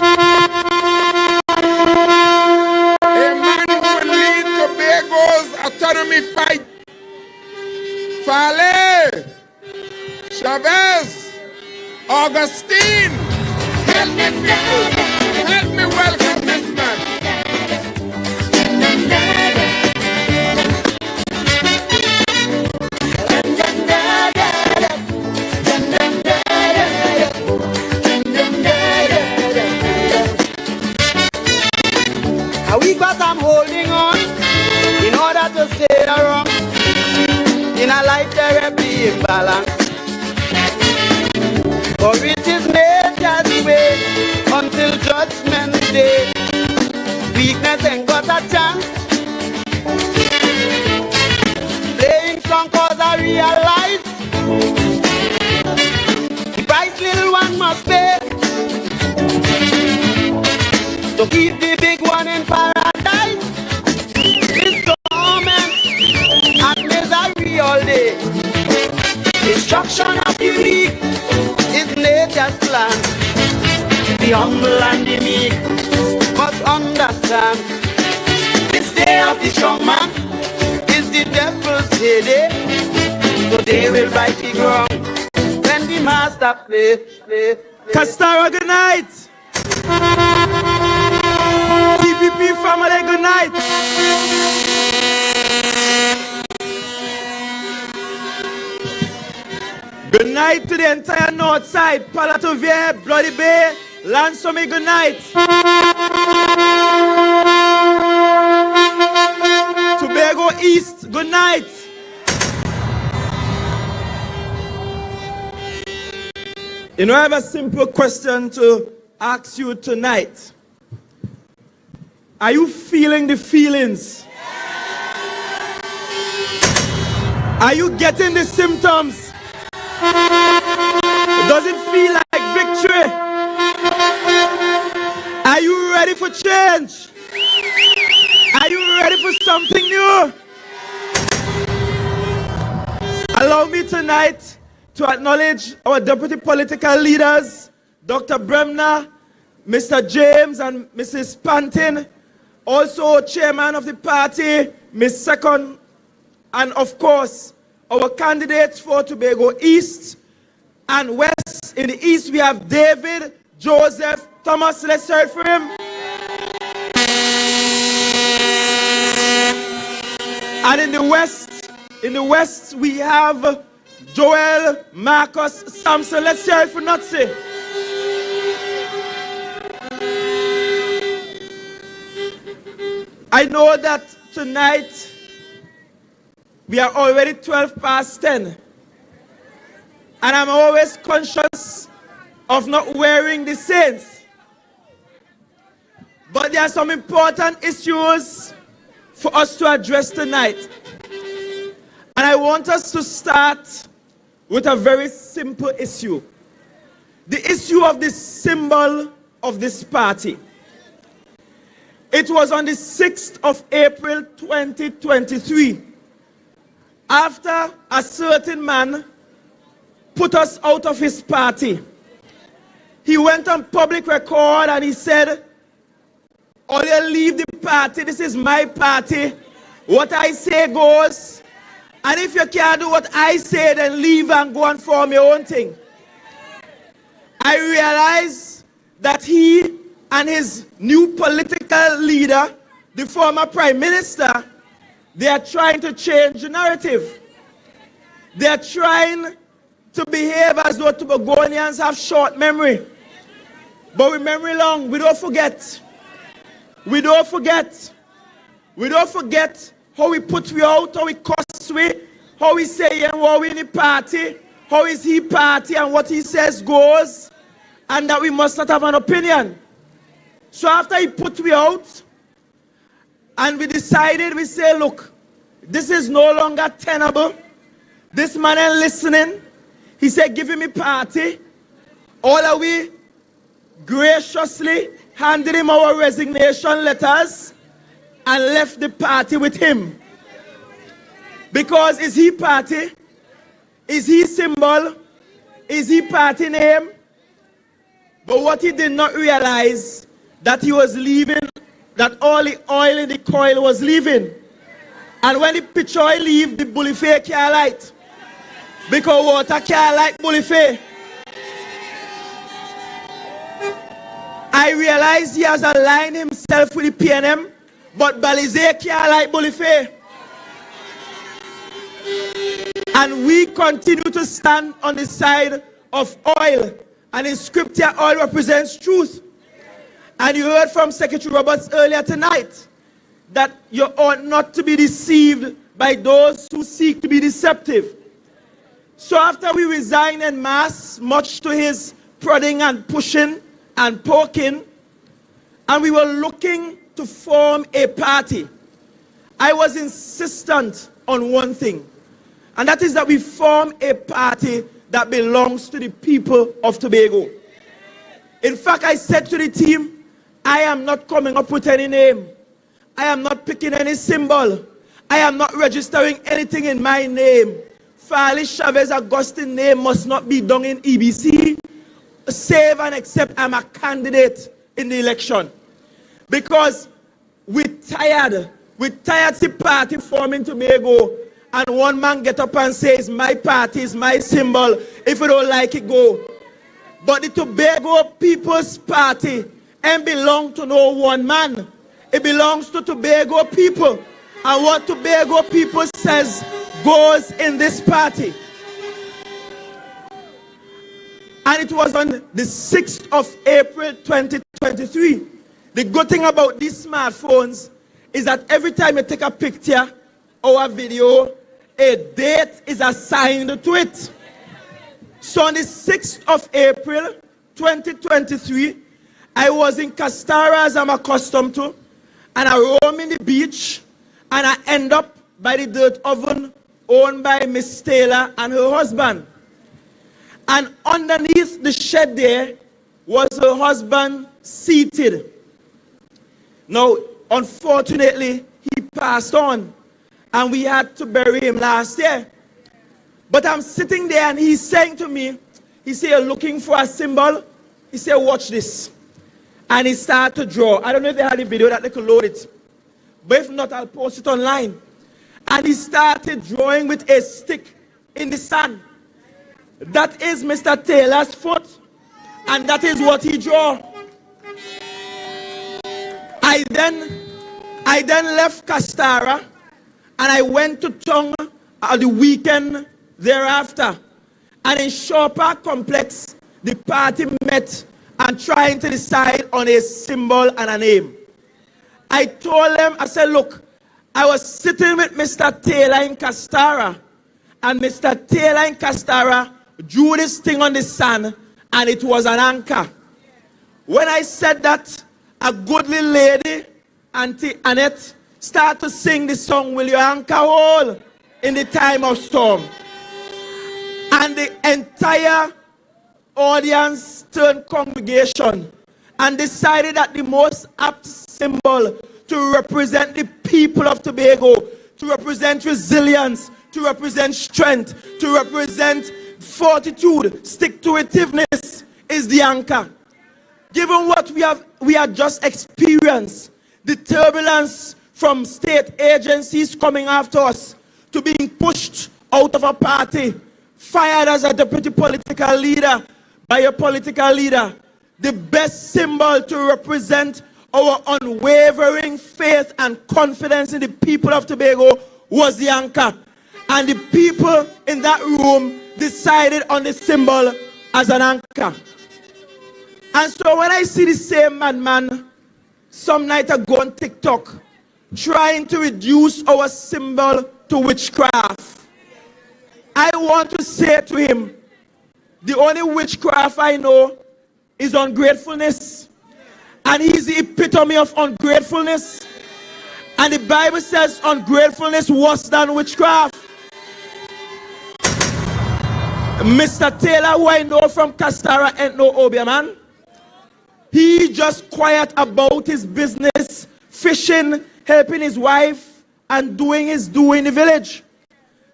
man who will lead Tobago's autonomy fight. Farley Augustine. Help me, people. Help me welcome this man. A week but I'm holding on in order to stay around in a life therapy imbalance. For it is nature's way until judgment day. Weakness ain't got a chance. Playing strong cause I realize the price little one must pay to keep the big one in paradise. This torment and misery all day. Destruction of the weak is nature's plan. The humble and the meek must understand. This day of the strong man is the devil's heyday. So they will right the ground when the master play. Castara, good night. TPP family, good night. Good night to the entire north side. Palatovier, Bloody Bay, Lansome, good night. Tobago East, good night. You know, I have a simple question to ask you tonight. Are you feeling the feelings? Are you getting the symptoms? Does it feel like victory? Are you ready for change? Are you ready for something new? Allow me tonight to acknowledge our deputy political leaders, Dr. Bremner, Mr. James and Mrs. Pantin, also chairman of the party, Ms. Second, and of course, our candidates for Tobago East and West. In the East, we have David, Joseph, Thomas. Let's hear it for him. And in the West, we have Joel, Marcus, Sampson. Let's hear it for Nutsy. I know that tonight we are already 12 past 10. And I'm always conscious of not wearing the saints. But there are some important issues for us to address tonight. And I want us to start with a very simple issue. The issue of the symbol of this party. It was on the 6th of April 2023, after a certain man put us out of his party. He went on public record and he said, "All you leave the party, this is my party. What I say goes. And if you can't do what I say, then leave and go and form your own thing." I realized that he and his new political leader, the former prime minister, they are trying to change the narrative. They are trying to behave as though Tobagonians have short memory. But with memory long, we don't forget. We don't forget. We don't forget how we put we out, how we cuss we, how we say and what we in the party, how is he party and what he says goes, and that we must not have an opinion. So after he put we out, and we decided, we say, look, this is no longer tenable. This man ain't listening. He said, give him a party. All of we graciously handed him our resignation letters and left the party with him. Because is he party? Is he symbol? Is he party name? But what he did not realize, that he was leaving, that all the oil in the coil was leaving. And when the pitch oil leave, the bully can't light. Because water can't light bully. I realize he has aligned himself with the PNM, but Balize can't light bully. And we continue to stand on the side of oil. And in scripture, oil represents truth. And you heard from Secretary Roberts earlier tonight that you ought not to be deceived by those who seek to be deceptive. So after we resigned en masse, much to his prodding and pushing and poking, and we were looking to form a party, I was insistent on one thing, and that is that we form a party that belongs to the people of Tobago. In fact, I said to the team, I am not coming up with any name. I am not picking any symbol. I am not registering anything in my name. Farley Augustine name must not be done in EBC, save and except I'm a candidate in the election. Because we're tired the party forming Tobago, and one man get up and says, my party is my symbol, if you don't like it, go. But the Tobago People's Party ain't belong to no one man. It belongs to Tobago people. And what Tobago people says goes in this party. And it was on the 6th of April 2023. The good thing about these smartphones is that every time you take a picture or a video, a date is assigned to it. So on the 6th of April 2023, I was in Castara as I'm accustomed to, and I roam in the beach, and I end up by the dirt oven owned by Miss Taylor and her husband. And underneath the shed there was her husband seated. Now, unfortunately, he passed on, and we had to bury him last year. But I'm sitting there, and he's saying to me, he said, you're looking for a symbol? He said, watch this. And he started to draw. I don't know if they had a video that they could load it. But if not, I'll post it online. And he started drawing with a stick in the sand. That is Mr. Taylor's foot. And that is what he drew. I then left Castara, and I went to town the weekend thereafter. And in Shaw Park Complex, the party met and trying to decide on a symbol and a name. I told them, I said, look, I was sitting with Mr. Taylor in Castara, and Mr. Taylor in Castara drew this thing on the sand, and it was an anchor. When I said that, a goodly lady, Auntie Annette, started to sing the song, Will Your Anchor Hold in the Time of Storm? And the entire audience turned congregation and decided that the most apt symbol to represent the people of Tobago, to represent resilience, to represent strength, to represent fortitude, stick-to-itiveness is the anchor. Given what we have just experienced, the turbulence from state agencies coming after us, to being pushed out of a party, fired as a deputy political leader by a political leader, the best symbol to represent our unwavering faith and confidence in the people of Tobago was the anchor. And the people in that room decided on the symbol as an anchor. And so when I see the same madman some night ago on TikTok trying to reduce our symbol to witchcraft. I want to say to him, the only witchcraft I know is ungratefulness. And he's the epitome of ungratefulness. And the Bible says ungratefulness worse than witchcraft. Mr. Taylor, who I know from Castara, ain't no Obia man. He just quiet about his business, fishing, helping his wife, and doing his due in the village.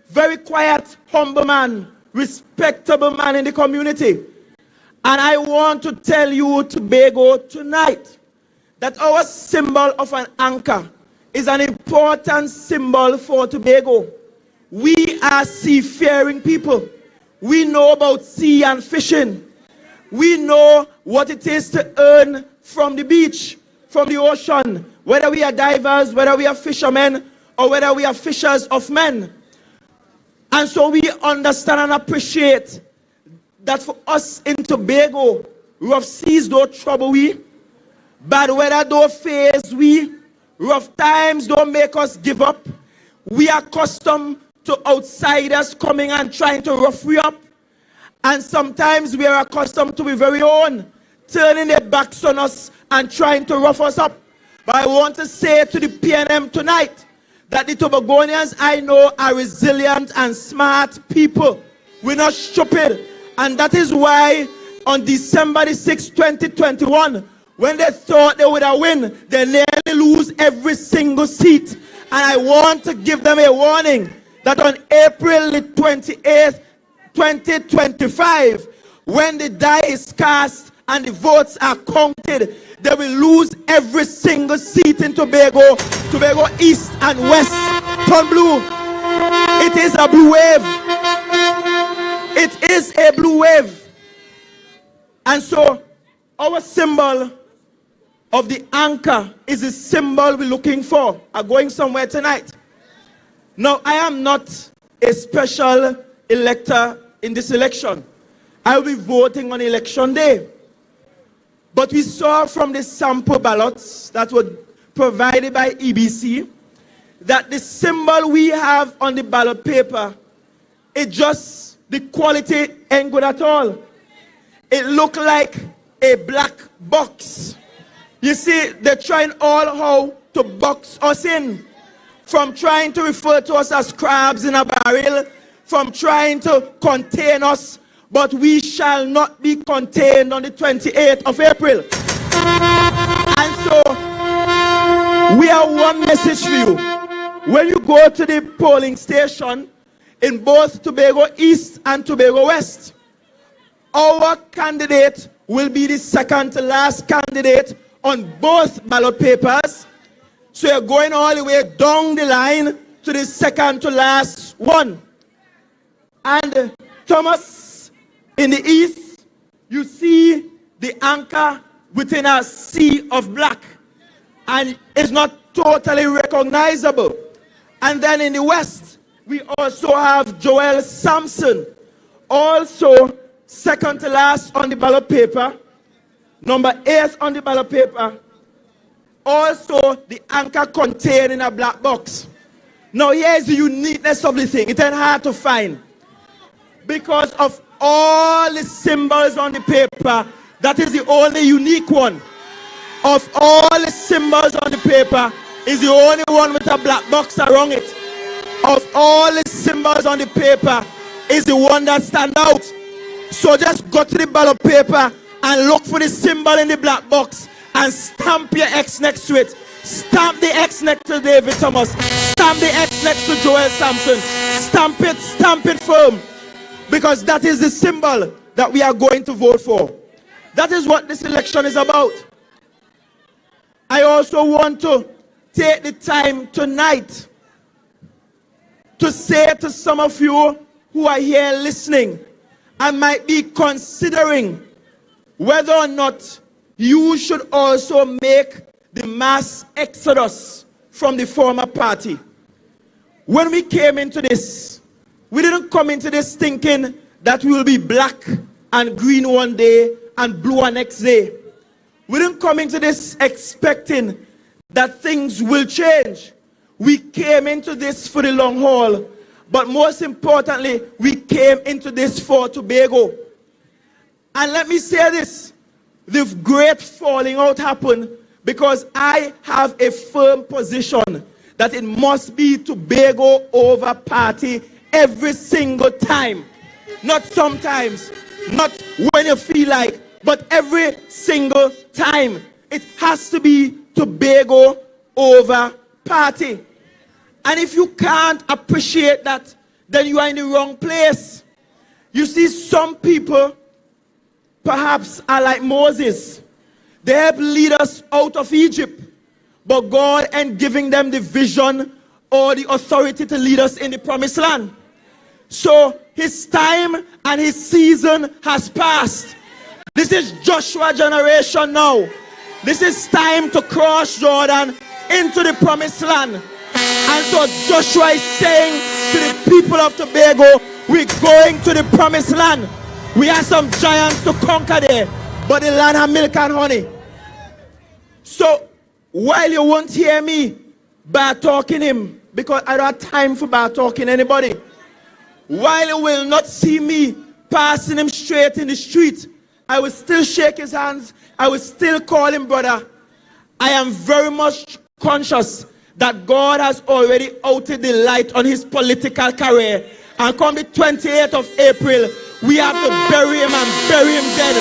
Very quiet, humble man, respectable man in the community. And I want to tell you, Tobago, tonight, that our symbol of an anchor is an important symbol for Tobago. We are seafaring people. We know about sea and fishing. We know what it is to earn from the beach, from the ocean, whether we are divers, whether we are fishermen, or whether we are fishers of men. And so we understand and appreciate that for us in Tobago, rough seas don't trouble we, bad weather don't faze we, rough times don't make us give up. We are accustomed to outsiders coming and trying to rough we up. And sometimes we are accustomed to be very own, turning their backs on us and trying to rough us up. But I want to say to the PNM tonight that the Tobagonians I know are resilient and smart people. We're not stupid. And that is why on December the 6th, 2021, when they thought they would have win, they nearly lose every single seat. And I want to give them a warning that on April the 28th, 2025, when the die is cast and the votes are counted, they will lose every single seat in Tobago, Tobago East and West. Turn blue. It is a blue wave. It is a blue wave. And so our symbol of the anchor is the symbol we're looking for. I'm going somewhere tonight. Now, I am not a special elector in this election. I will be voting on election day. But we saw from the sample ballots that were provided by EBC that the symbol we have on the ballot paper, it just, the quality ain't good at all. It looked like a black box. You see, they're trying all how to box us in. From trying to refer to us as crabs in a barrel, from trying to contain us, but we shall not be contained on the 28th of April. And so, we have one message for you. When you go to the polling station in both Tobago East and Tobago West, our candidate will be the second to last candidate on both ballot papers. So you're going all the way down the line to the second to last one. And Thomas, in the east, you see the anchor within a sea of black. And it's not totally recognizable. And then in the west, we also have Joel Sampson, also second to last on the ballot paper, number 8 on the ballot paper, also the anchor contained in a black box. Now here's the uniqueness of the thing. It ain't hard to find. Because of all the symbols on the paper, that is the only unique one. Of all the symbols on the paper, is the only one with a black box around it. Of all the symbols on the paper, is the one that stands out. So just go to the ballot paper and look for the symbol in the black box and stamp your X next to it. Stamp the X next to David Thomas. Stamp the X next to Joel Sampson. Stamp it firm. Because that is the symbol that we are going to vote for. That is what this election is about. I also want to take the time tonight to say to some of you who are here listening and might be considering whether or not you should also make the mass exodus from the former party. When we came into this, we didn't come into this thinking that we will be black and green one day and blue the next day. We didn't come into this expecting that things will change. We came into this for the long haul. But most importantly, we came into this for Tobago. And let me say this. The great falling out happened because I have a firm position that it must be Tobago over party every single time. Not sometimes, not when you feel like, but every single time. It has to be Tobago over party. And if you can't appreciate that, then you are in the wrong place. You see, some people perhaps are like Moses. They helped lead us out of Egypt. But God ain't giving them the vision or the authority to lead us in the promised land. So his time and his season has passed. This is Joshua generation now. This is time to cross Jordan into the promised land. And so Joshua is saying to the people of Tobago, we're going to the promised land. We have some giants to conquer there, but the land has milk and honey. So while you won't hear me bad talking him, because I don't have time for bad talking anybody, while you will not see me passing him straight in the street, I will still shake his hands. I will still call him brother. I am very much conscious that God has already outed the light on his political career. And come the 28th of April, we have to bury him and bury him dead.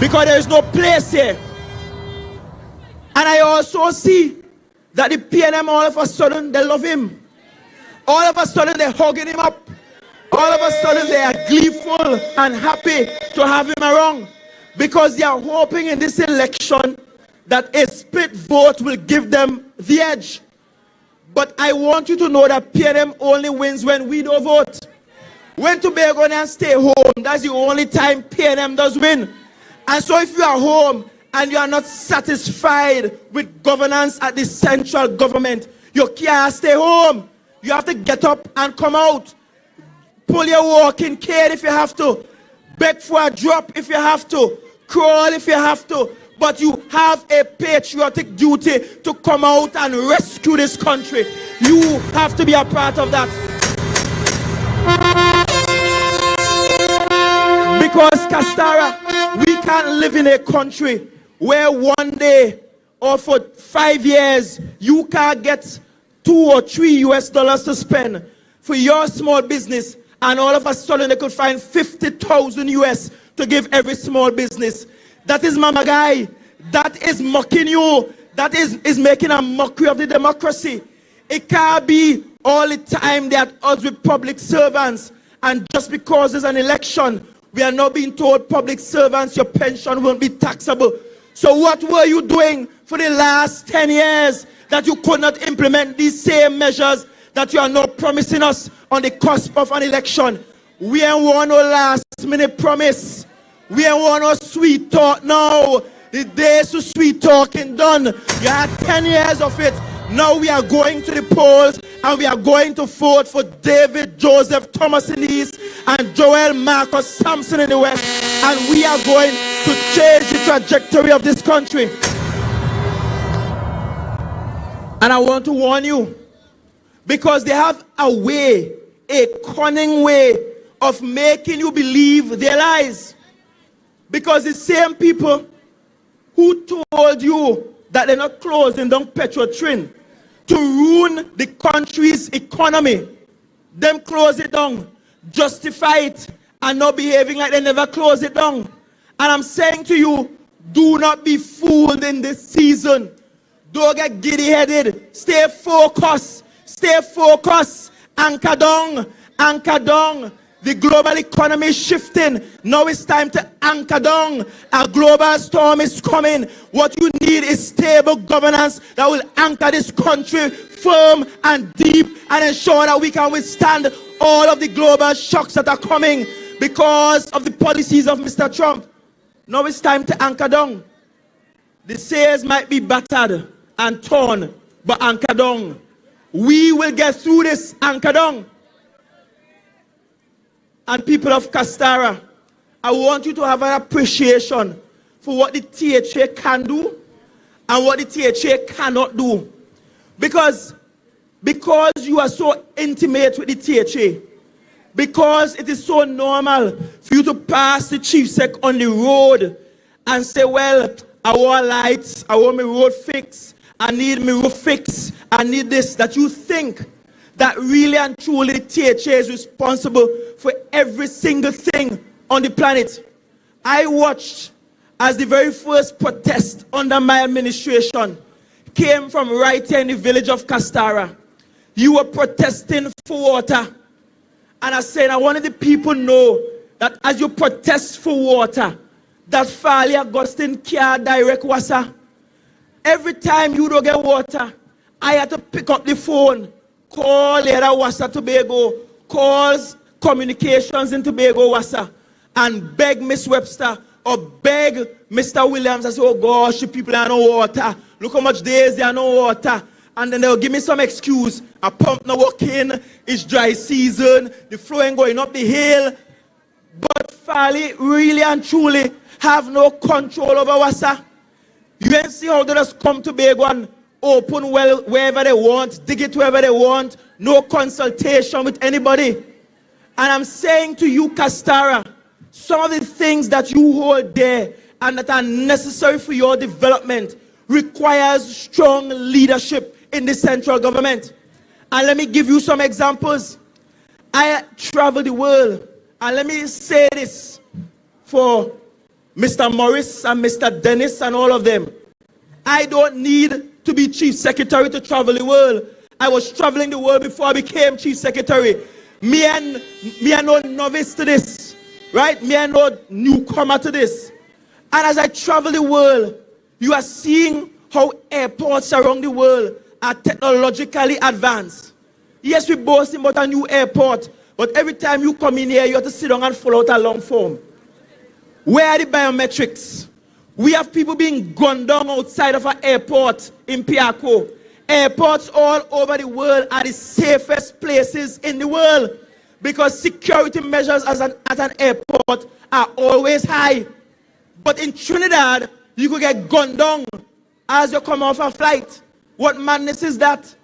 Because there is no place here. And I also see that the PNM all of a sudden, they love him. All of a sudden, they're hugging him up. All of a sudden, they are gleeful and happy to have him around. Because they are hoping in this election that a split vote will give them the edge. But I want you to know that PNM only wins when we don't vote. When Tobago and stay home, that's the only time PNM does win. And so if you are home and you are not satisfied with governance at the central government, you can't stay home. You have to get up and come out. Pull your walking cane if you have to. Beg for a drop if you have to. Crawl if you have to. But you have a patriotic duty to come out and rescue this country. You have to be a part of that. Because Castara, we can't live in a country where one day or for 5 years you can't get $2 or $3 US to spend for your small business, and all of a sudden they could find 50,000 US to give every small business. That is mama guy. That is mocking you. That is making a mockery of the democracy. It can't be all the time that us with public servants, and just because there's an election, we are now being told public servants, your pension won't be taxable. So what were you doing for the last 10 years that you could not implement these same measures that you are now promising us on the cusp of an election? We ain't want no last minute promise. We ain't want no sweet talk now. The days to sweet talking done. You had 10 years of it. Now we are going to the polls and we are going to vote for David Joseph Thomas in the east and Joel Marcus Sampson in the west. And we are going to change the trajectory of this country. And I want to warn you, because they have a way, a cunning way of making you believe their lies. Because the same people who told you that they're not closing down Petrotrin to ruin the country's economy, them close it down, justify it, and not behaving like they never close it down. And I'm saying to you, do not be fooled in this season. Don't get giddy-headed. Stay focused. Stay focused. Anchor down. Anchor down. The global economy is shifting. Now it's time to anchor down. A global storm is coming. What you need is stable governance that will anchor this country firm and deep and ensure that we can withstand all of the global shocks that are coming because of the policies of Mr. Trump. Now it's time to anchor down. The sails might be battered and torn, but anchor down. We will get through this. Anchor down. And people of Castara, I want you to have an appreciation for what the THA can do and what the THA cannot do. Because you are so intimate with the THA, because it is so normal for you to pass the chief sec on the road and say, well, I want lights, I want my road fixed, I need my roof fixed, I need this, that you think that really and truly the THA is responsible for every single thing on the planet. I watched as the very first protest under my administration came from right here in the village of Castara. You were protesting for water. And I said, I wanted the people to know that as you protest for water, that Farley Augustine can't direct water. Every time you don't get water, I had to pick up the phone, call the other Wassa Tobago, calls communications in Tobago Wassa, and beg Miss Webster or beg Mr. Williams. I say, oh gosh, the people have no water. Look how much days they have no water. And then they'll give me some excuse. A pump not working, it's dry season, the flow ain't going up the hill. But Farley really and truly have no control over Wassa. You ain't see how they just come to Tobago and open well wherever they want, dig it wherever they want, no consultation with anybody. And I'm saying to you, Castara, some of the things that you hold there and that are necessary for your development requires strong leadership in the central government. And let me give you some examples. I travel the world, and let me say this for Mr. Morris and Mr. Dennis and all of them. I don't need to be chief secretary to travel the world. I was traveling the world before I became chief secretary. Me and no novice to this, right? Me and no newcomer to this. And as I travel the world, you are seeing how airports around the world are technologically advanced. Yes, we boasting about a new airport, but every time you come in here, you have to sit down and fill out a long form. Where are the biometrics? We have people being gunned down outside of an airport in Piaco. Airports all over the world are the safest places in the world because security measures at an airport are always high. But in Trinidad, you could get gunned down as you come off a flight. What madness is that?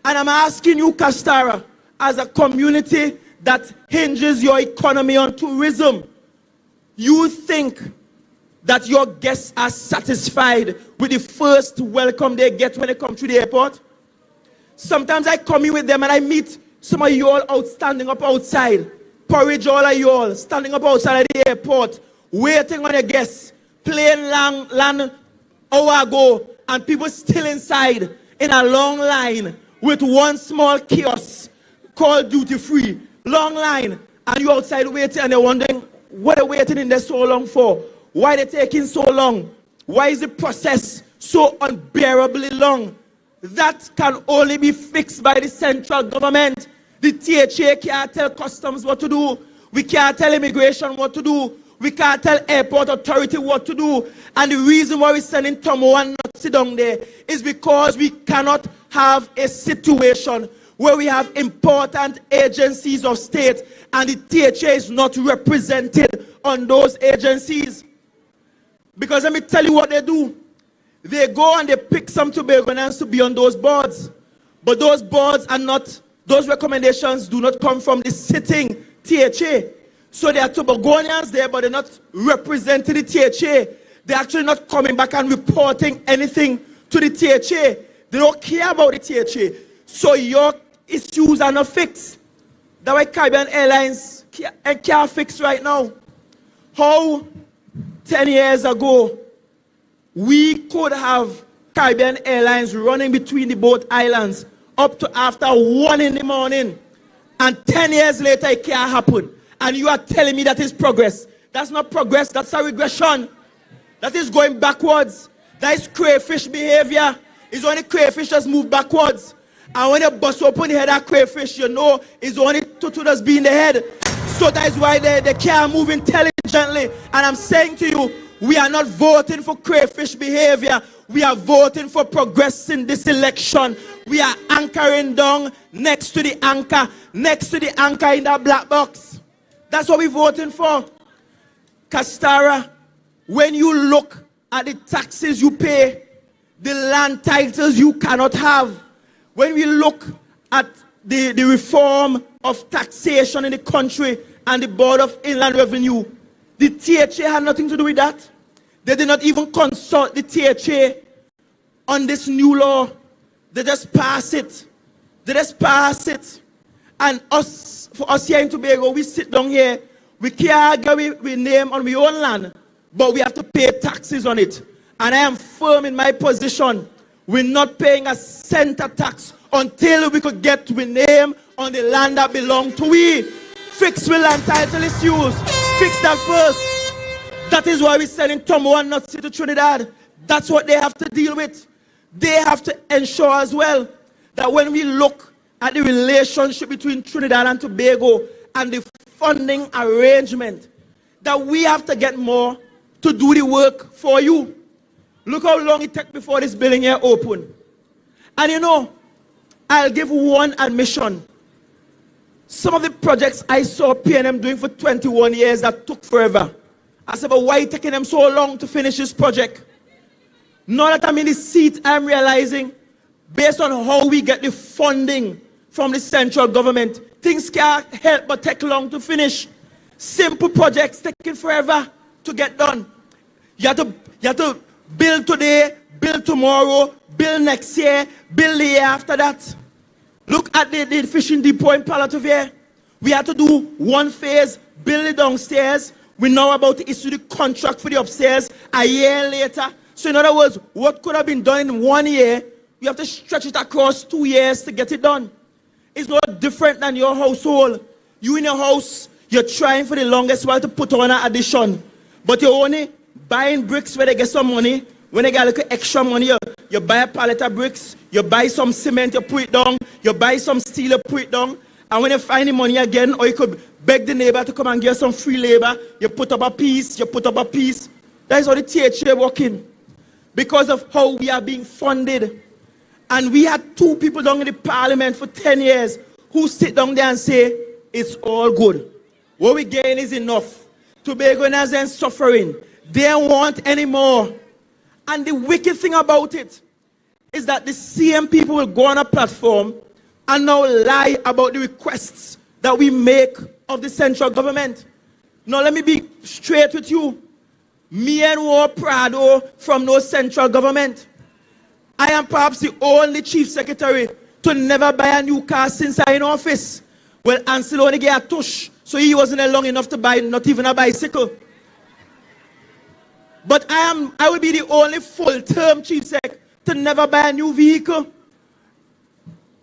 And I'm asking you, Castara, as a community that hinges your economy on tourism, you think that your guests are satisfied with the first welcome they get when they come to the airport? Sometimes I come in with them and I meet some of you all out standing up outside. Porridge, all of you all standing up outside of the airport, waiting on your guests. Plane land hour ago, and people still inside in a long line with one small kiosk called duty free. Long line, and you outside waiting, and they're wondering what they're waiting in there so long for. Why they're taking so long? Why is the process so unbearably long? That can only be fixed by the central government. The THA can't tell customs what to do. We can't tell immigration what to do. We can't tell airport authority what to do. And the reason why we're sending Tomo and Nutsy down there is because we cannot have a situation where we have important agencies of state and the THA is not represented on those agencies. Because let me tell you what they do. They go and they pick some Tobagonians to be on those boards. But those boards are not, those recommendations do not come from the sitting THA. So there are Tobagonians there, but they're not representing the THA. They're actually not coming back and reporting anything to the THA. They don't care about the THA. So your issues are not fixed. That's why Caribbean Airlines can't fix right now. How 10 years ago, we could have Caribbean Airlines running between the both islands up to after 1 in the morning. And 10 years later, it can't happen. And you are telling me that is progress. That's not progress, that's a regression. That is going backwards. That is crayfish behavior. It's only crayfish that's move backwards. And when you bust open the head of crayfish, you know it's only tutu that's be in the head. So that is why they can't move intelligently. And I'm saying to you, we are not voting for crayfish behavior. We are voting for progress in this election. We are anchoring down next to the anchor in that black box. That's what we're voting for. Castara, when you look at the taxes you pay, the land titles you cannot have, when we look at the reform of taxation in the country and the Board of Inland Revenue, the THA had nothing to do with that. They did not even consult the THA on this new law. They just pass it. They just pass it. And for us here in Tobago, we sit down here, we can't get we name on our own land, but we have to pay taxes on it. And I am firm in my position. We're not paying a cent of tax until we could get we name on the land that belongs to we. Fix with land title issues. Fix that first. That is why we're sending Tomo and Nutsy to Trinidad. That's what they have to deal with. They have to ensure as well that when we look at the relationship between Trinidad and Tobago and the funding arrangement, that we have to get more to do the work for you. Look how long it took before this building here opened. And you know, I'll give one admission. Some of the projects I saw PNM doing for 21 years that took forever. I said, but why taking them so long to finish this project? Now that I'm in the seat, I'm realizing, based on how we get the funding from the central government, things can't help but take long to finish. Simple projects taking forever to get done. You have to build today, build tomorrow, build next year, build the year after that. Look at the fishing depot in Palatavia. We had to do one phase, build it downstairs. We're now about to issue the contract for the upstairs a year later. So in other words, what could have been done in 1 year, we have to stretch it across 2 years to get it done. It's no different than your household. You in your house, you're trying for the longest while to put on an addition. But you're only buying bricks where they get some money. When they get a little extra money, you buy a pallet of bricks, you buy some cement, you put it down, you buy some steel, you put it down. And when you find the money again, or you could beg the neighbor to come and get some free labor, you put up a piece, you put up a piece. That is how the THA working. Because of how we are being funded. And we had 2 people down in the parliament for 10 years who sit down there and say, it's all good. What we gain is enough. Tobagoans are suffering. They don't want any more. And the wicked thing about it is that the same people will go on a platform and now lie about the requests that we make of the central government. Now let me be straight with you. Me and war Prado from no central government. I am perhaps the only chief secretary to never buy a new car since I'm in office. Well, Ansel only get a tush, so he wasn't there long enough to buy not even a bicycle. But I will be the only full-term chief sec to never buy a new vehicle.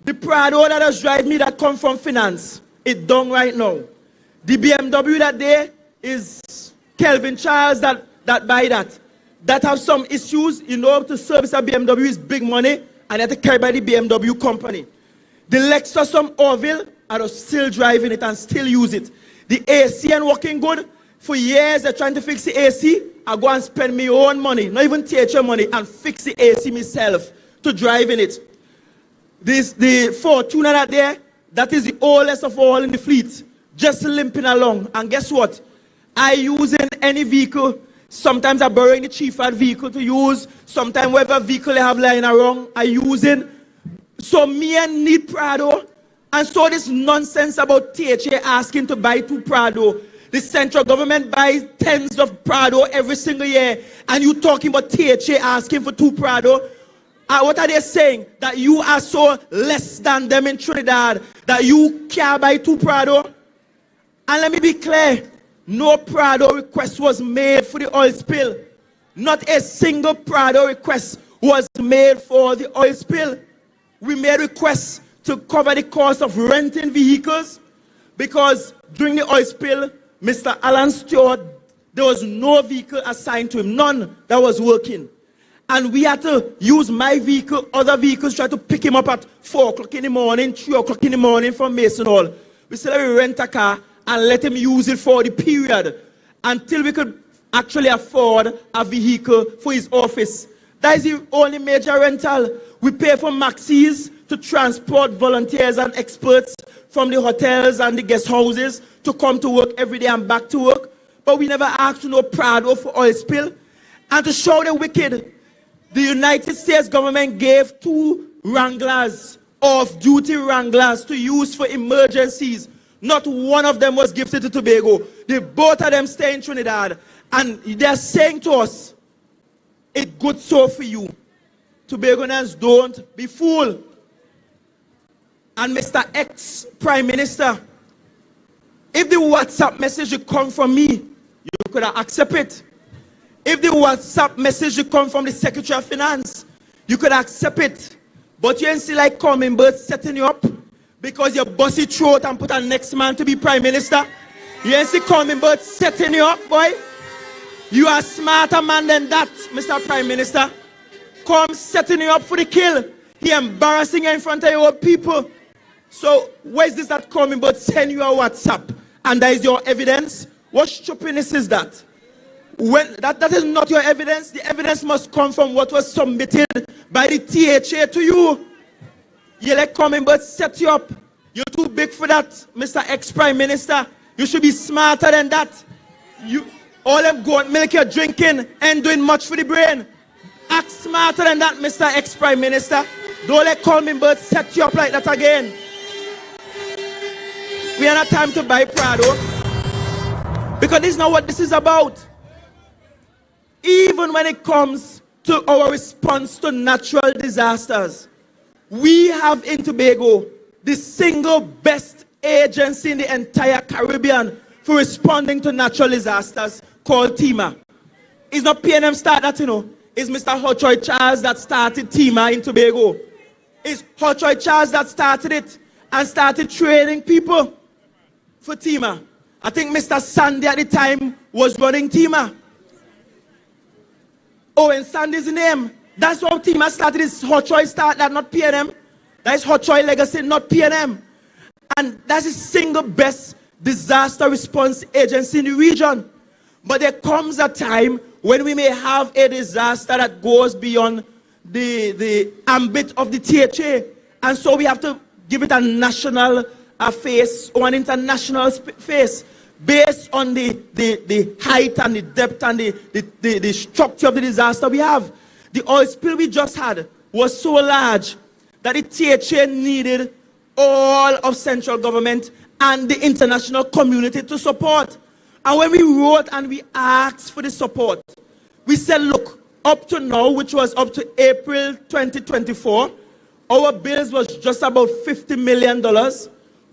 The Prado that does drive me that come from finance, it's done right now. The BMW that day is Kelvin Charles that buy that. That have some issues, you know, to service a BMW is big money, and you have to carry by the BMW company. The Lexus from Orville, I was still driving it and still use it. The AC and working good. For years, they're trying to fix the AC. I go and spend my own money, not even THA money, and fix the AC myself to drive in it. The Fortuner that there, that is the oldest of all in the fleet, just limping along. And guess what? I use in any vehicle. Sometimes I borrow the chief vehicle to use. Sometimes whatever vehicle I have lying around, I use it. So me and need Prado. And so this nonsense about THA asking to buy 2 Prado. The central government buys tens of Prado every single year. And you talking about THA asking for 2 Prado. What are they saying? That you are so less than them in Trinidad. That you can't buy 2 Prado. And let me be clear. No Prado request was made for the oil spill. Not a single Prado request was made for the oil spill. We made requests to cover the cost of renting vehicles because during the oil spill, Mr. Alan Stewart, there was no vehicle assigned to him, none that was working. And we had to use my vehicle, other vehicles, try to pick him up at 4 o'clock in the morning, 3 o'clock in the morning from Mason Hall. We said we rent a car and let him use it for the period until we could actually afford a vehicle for his office. That is the only major rental. We pay for maxis to transport volunteers and experts from the hotels and the guest houses to come to work every day and back to work. but we never asked for no Prado for oil spill. And to show the wicked, the United States government gave 2 Wranglers, off-duty Wranglers, to use for emergencies. Not one of them was gifted to Tobago. Both of them stay in Trinidad. And they're saying to us, it's good so for you. Tobagonians, don't be fooled. And Mr. Ex-Prime Minister, if the WhatsApp message would come from me, you could have accepted it. If the WhatsApp message would come from the Secretary of Finance, you could accept it. But you ain't see like coming bird setting you up because you bust your throat and put a next man to be Prime Minister. You ain't see coming bird setting you up, boy. You are a smarter man than that, Mr. Prime Minister. Come setting you up for the kill. He embarrassing you in front of your people. So where is this that coming bird send you a WhatsApp and that is your evidence? What stupidness is that? When that is not your evidence. The evidence must come from what was submitted by the THA to you. You let coming but set you up. You're too big for that, Mr. Ex-Prime Minister. You should be smarter than that. You all them goat milk you're drinking ain't doing much for the brain. Act smarter than that, Mr. Ex-Prime Minister. Don't let coming but set you up like that again. We have not time to buy Prado. Because this is not what this is about. Even when it comes to our response to natural disasters, we have in Tobago the single best agency in the entire Caribbean for responding to natural disasters called TEMA. It's not PNM start that, you know. It's Mr. Hochoy Charles that started TEMA in Tobago. It's Hochoy Charles that started it and started training people for TEMA. I think Mr. Sandy at the time was running TEMA. Oh, and Sandy's name. That's how TEMA started. It's Hochoy start that, not PNM. That is Hochoy legacy, not PNM. And that's the single best disaster response agency in the region. But there comes a time when we may have a disaster that goes beyond the ambit of the THA. And so we have to give it a national face or an international face based on the height and the depth and the structure of the disaster we have. The oil spill we just had was so large that the THA needed all of central government and the international community to support. And when we wrote and we asked for the support, we said, look, up to now, which was up to April 2024, our bills was just about $50 million.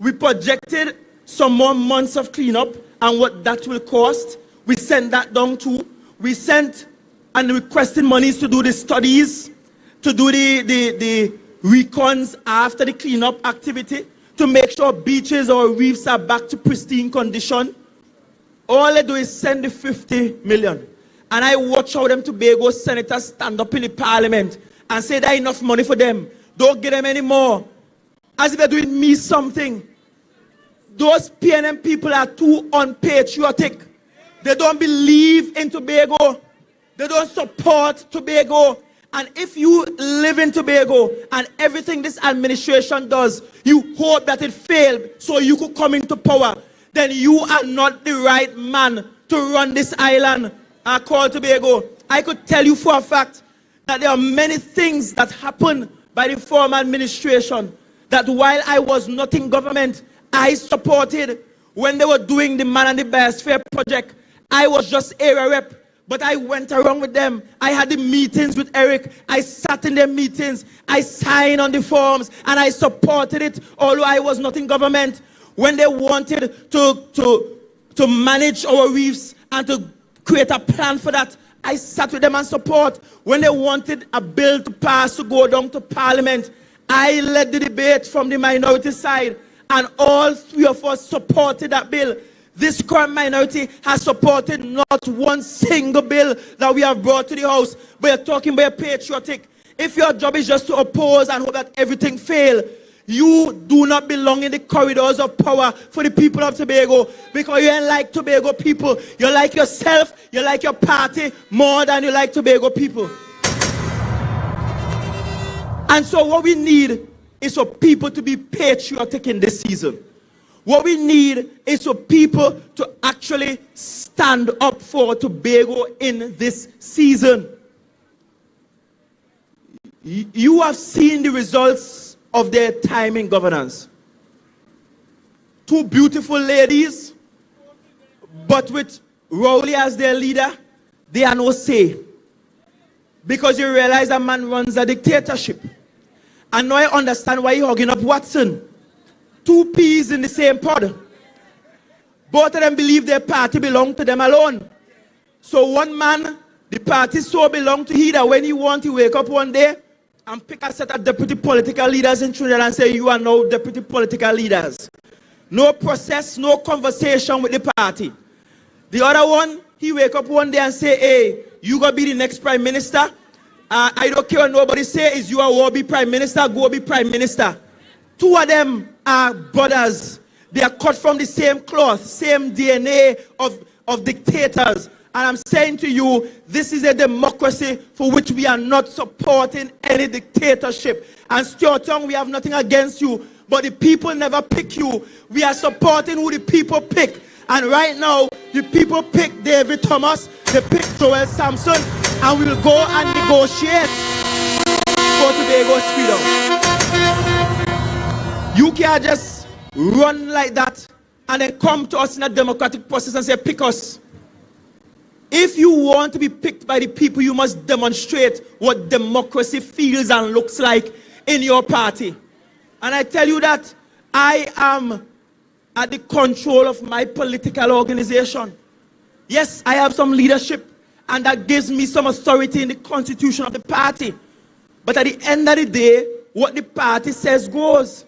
We projected some more months of cleanup and what that will cost. We sent that down too. We sent and requested monies to do the studies, to do the recons after the cleanup activity, to make sure beaches or reefs are back to pristine condition. All they do is send the 50 million. And I watch how them Tobago senators stand up in the parliament and say there ain't enough money for them. Don't give them any more. As if they're doing me something. Those PNM people are too unpatriotic. They don't believe in Tobago. They don't support Tobago. And if you live in Tobago and everything this administration does, you hope that it failed so you could come into power, then you are not the right man to run this island called Tobago. I could tell you for a fact that there are many things that happened by the former administration that while I was not in government, I supported. When they were doing the Man and the Biosphere project, I was just area rep, but I went around with them. I had the meetings with Eric. I sat in their meetings. I signed on the forms, and I supported it, although I was not in government. When they wanted to manage our reefs and to create a plan for that, I sat with them and support. When they wanted a bill to pass to go down to Parliament, I led the debate from the minority side, and all three of us supported that bill. This current minority has supported not one single bill that we have brought to the House. We are talking about patriotic. If your job is just to oppose and hope that everything fails, you do not belong in the corridors of power for the people of Tobago, because you ain't like Tobago people. You like yourself, you like your party more than you like Tobago people. And so what we need is for people to be patriotic in this season. What we need is for people to actually stand up for Tobago in this season. You have seen the results of their time in governance. Two beautiful ladies, but with Rowley as their leader, they have no say. Because you realize a man runs a dictatorship. And now I understand why you're hugging up Watson. Two peas in the same pod. Both of them believe their party belongs to them alone. So one man, the party so belongs to he that when he wants to wake up one day and pick a set of deputy political leaders in Trinidad and say, you are now deputy political leaders. No process, no conversation with the party. The other one, he wake up one day and say, hey, you gonna be the next prime minister. I don't care what nobody say, is you will be prime minister, go be prime minister. Two of them are brothers. They are cut from the same cloth, same DNA of dictators. And I'm saying to you, this is a democracy for which we are not supporting any dictatorship. And Stuart Young, we have nothing against you, but the people never pick you. We are supporting who the people pick. And right now, the people pick David Thomas, they pick Joel Sampson, and we will go and negotiate for Tobago's freedom. You can't just run like that and then come to us in a democratic process and say, pick us. If you want to be picked by the people, you must demonstrate what democracy feels and looks like in your party. And I tell you that I am at the control of my political organization. Yes, I have some leadership, and that gives me some authority in the constitution of the party. But at the end of the day, what the party says goes.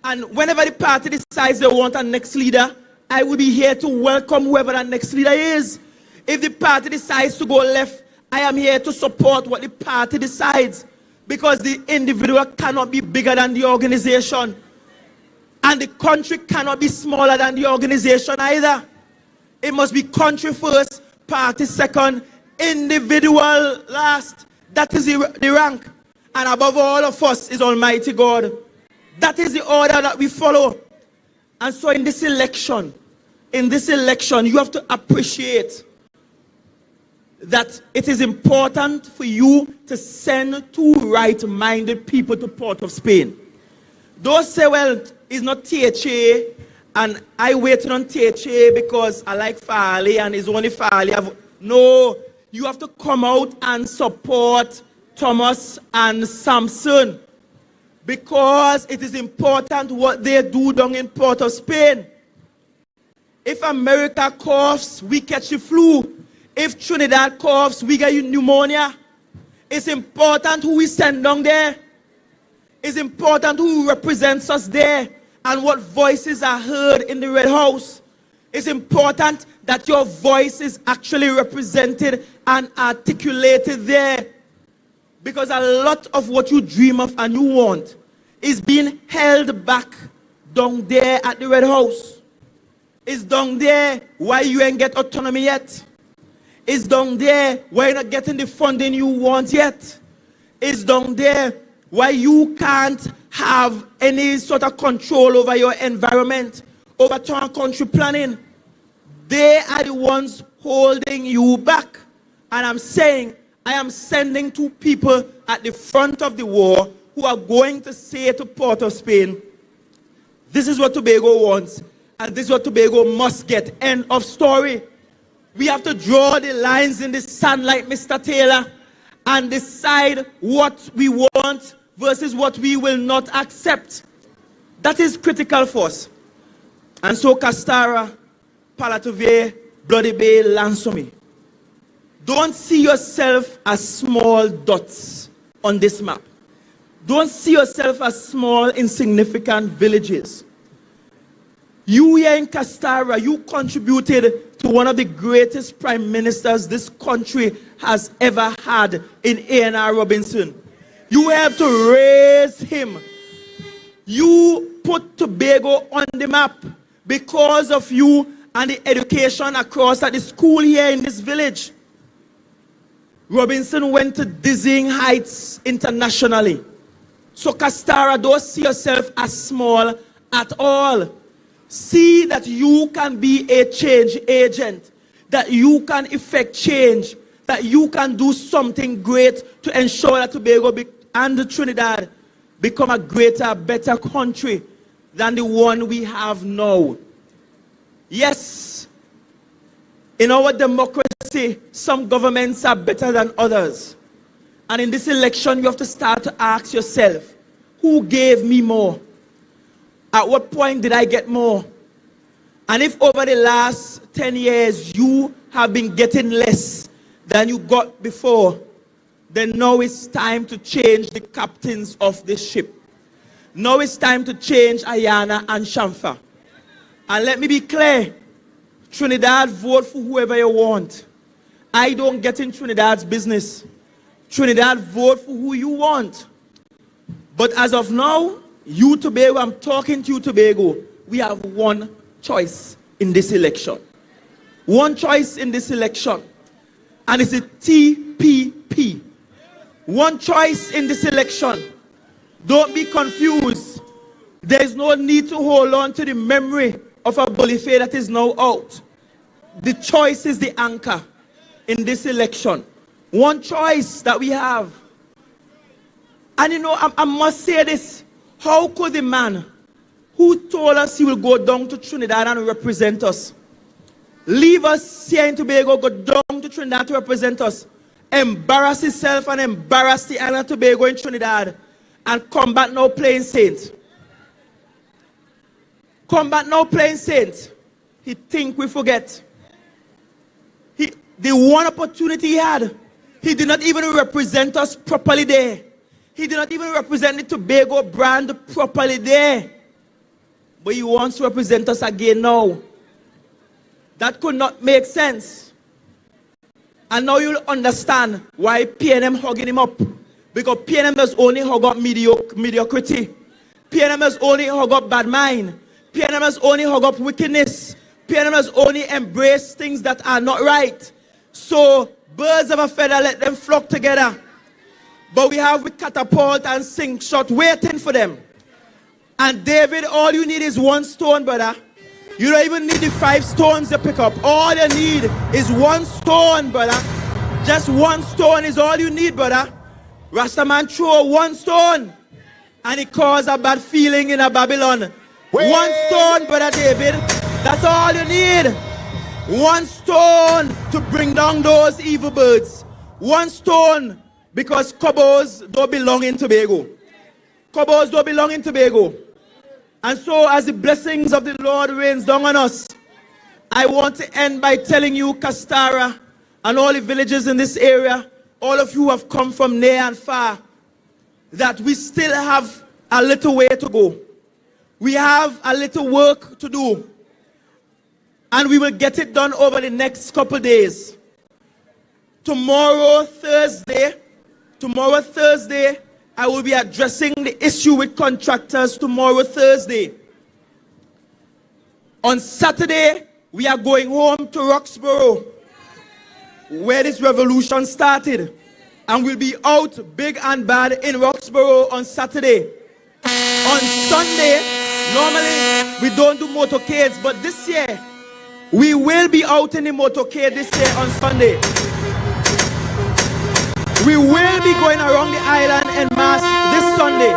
And whenever the party decides they want a next leader, I will be here to welcome whoever that next leader is. If the party decides to go left, I am here to support what the party decides. Because the individual cannot be bigger than the organization. And the country cannot be smaller than the organization either. It must be country first, party second, individual last. That is the rank. And above all of us is Almighty God. That is the order that we follow. And so in this election, you have to appreciate that it is important for you to send two right-minded people to Port of Spain. Those say, well, it's not Tate, and I waited on Tate because I like Farley and it's only Farley. No, you have to come out and support Thomas and Sampson. Because it is important what they do down in Port of Spain. If America coughs, we catch the flu. If Trinidad coughs, we get pneumonia. It's important who we send down there. It's important who represents us there and what voices are heard in the Red House. It's important that your voice is actually represented and articulated there. Because a lot of what you dream of and you want is being held back down there at the Red House. It's down there why you ain't get autonomy yet. It's down there why you're not getting the funding you want yet. It's down there why you can't have any sort of control over your environment, over town country planning. They are the ones holding you back. And I'm saying, I am sending two people at the front of the war who are going to say to Port of Spain, this is what Tobago wants, and this is what Tobago must get. End of story. We have to draw the lines in the sand like Mr. Taylor and decide what we want versus what we will not accept. That is critical for us. And so Castara, Palatove, Bloody Bay, Lansomi. Don't see yourself as small dots on this map. Don't see yourself as small, insignificant villages. You here in Castara, you contributed to one of the greatest prime ministers this country has ever had in A.N.R. Robinson. You have to raise him. You put Tobago on the map because of you and the education across at the school here in this village. Robinson went to dizzying heights internationally. So Castara, don't see yourself as small at all. See that you can be a change agent. that you can effect change, that you can do something great to ensure that Tobago and Trinidad become a greater, better country than the one we have now. Yes, in our democracy, some governments are better than others. And in this election, you have to start to ask yourself, who gave me more? At what point did I get more? And if over the last 10 years you have been getting less than you got before, then now it's time to change the captains of this ship. Now it's time to change Ayana and Shamfa. And let me be clear, Trinidad, vote for whoever you want. I don't get in Trinidad's business. Trinidad, vote for who you want. But as of now, you Tobago, I'm talking to you Tobago, we have one choice in this election. One choice in this election. And it's a TPP. One choice in this election. Don't be confused. There is no need to hold on to the memory of a Bolife that is now out. The choice is the anchor in this election. One choice that we have. And you know, I must say this. How could the man who told us he will go down to Trinidad and represent us, leave us here in Tobago, go down to Trinidad to represent us, embarrass himself and embarrass the island of Tobago in Trinidad, and come back now playing saint? Come back now playing saint. He think we forget. The one opportunity he had, he did not even represent us properly there. He did not even represent the Tobago brand properly there. But he wants to represent us again now. That could not make sense. And now you'll understand why PNM hugging him up. Because PNM does only hug up mediocrity. PNM does only hug up bad mind. PNM does only hug up wickedness. PNM does only embrace things that are not right. So birds of a feather, let them flock together. But we have with catapult and sink shot waiting for them. And David, all you need is one stone, brother. You don't even need the 5 stones you pick up. All you need is one stone, brother. Just one stone is all you need, brother. Rastaman throw one stone and it caused a bad feeling in a Babylon. One stone, brother David. That's all you need. One stone to bring down those evil birds. One stone, because Cobos don't belong in Tobago. Cobos don't belong in Tobago. And so as the blessings of the Lord rains down on us, I want to end by telling you, Castara, and all the villages in this area, all of you who have come from near and far, that we still have a little way to go. We have a little work to do. And we will get it done over the next couple days. Tomorrow, Thursday, I will be addressing the issue with contractors tomorrow, Thursday. On Saturday, we are going home to Roxborough, where this revolution started. And we'll be out big and bad in Roxborough on Saturday. On Sunday, normally we don't do motorcades, but this year, we will be out in the motorcade this year on Sunday. We will be going around the island en masse this Sunday.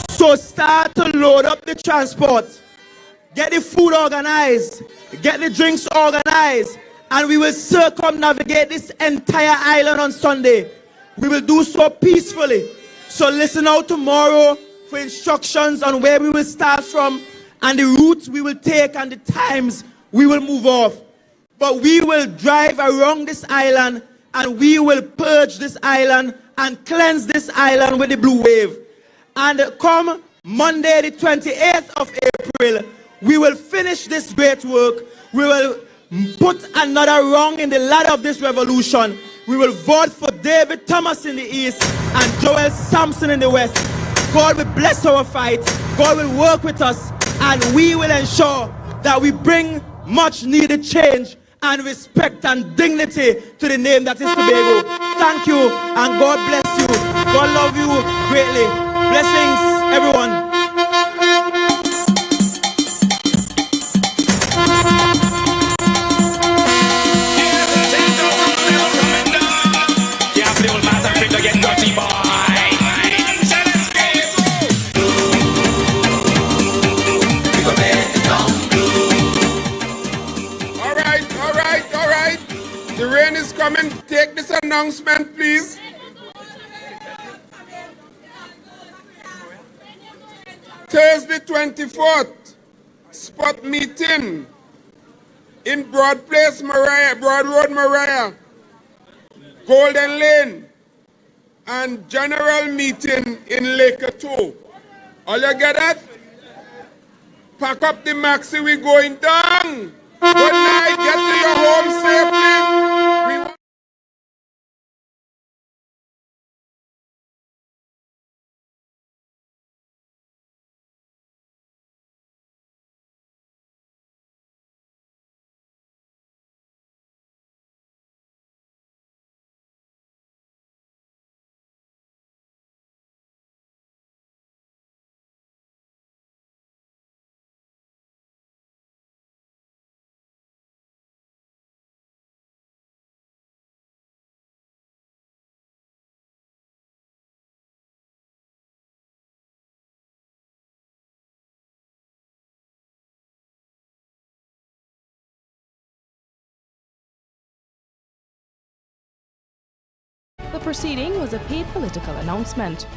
So start to load up the transport. Get the food organized. Get the drinks organized. And we will circumnavigate this entire island on Sunday. We will do so peacefully. So listen out tomorrow for instructions on where we will start from and the routes we will take and the times we will move off. But we will drive around this island and we will purge this island and cleanse this island with the blue wave. And come Monday the 28th of April, we will finish this great work. We will put another rung in the ladder of this revolution. We will vote for David Thomas in the east and Joel Sampson in the west. God will bless our fight. God will work with us. And we will ensure that we bring much needed change and respect and dignity to the name that is Tobago. Thank you and God bless you. God love you greatly. Blessings, everyone. come and take this announcement, please? Thursday 24th, spot meeting in Broad Place, Broad Road, Mariah, Golden Lane, and general meeting in Laker 2. All you get that? Pack up the maxi, we going down. Good night, get to your home safely. The proceeding was a paid political announcement.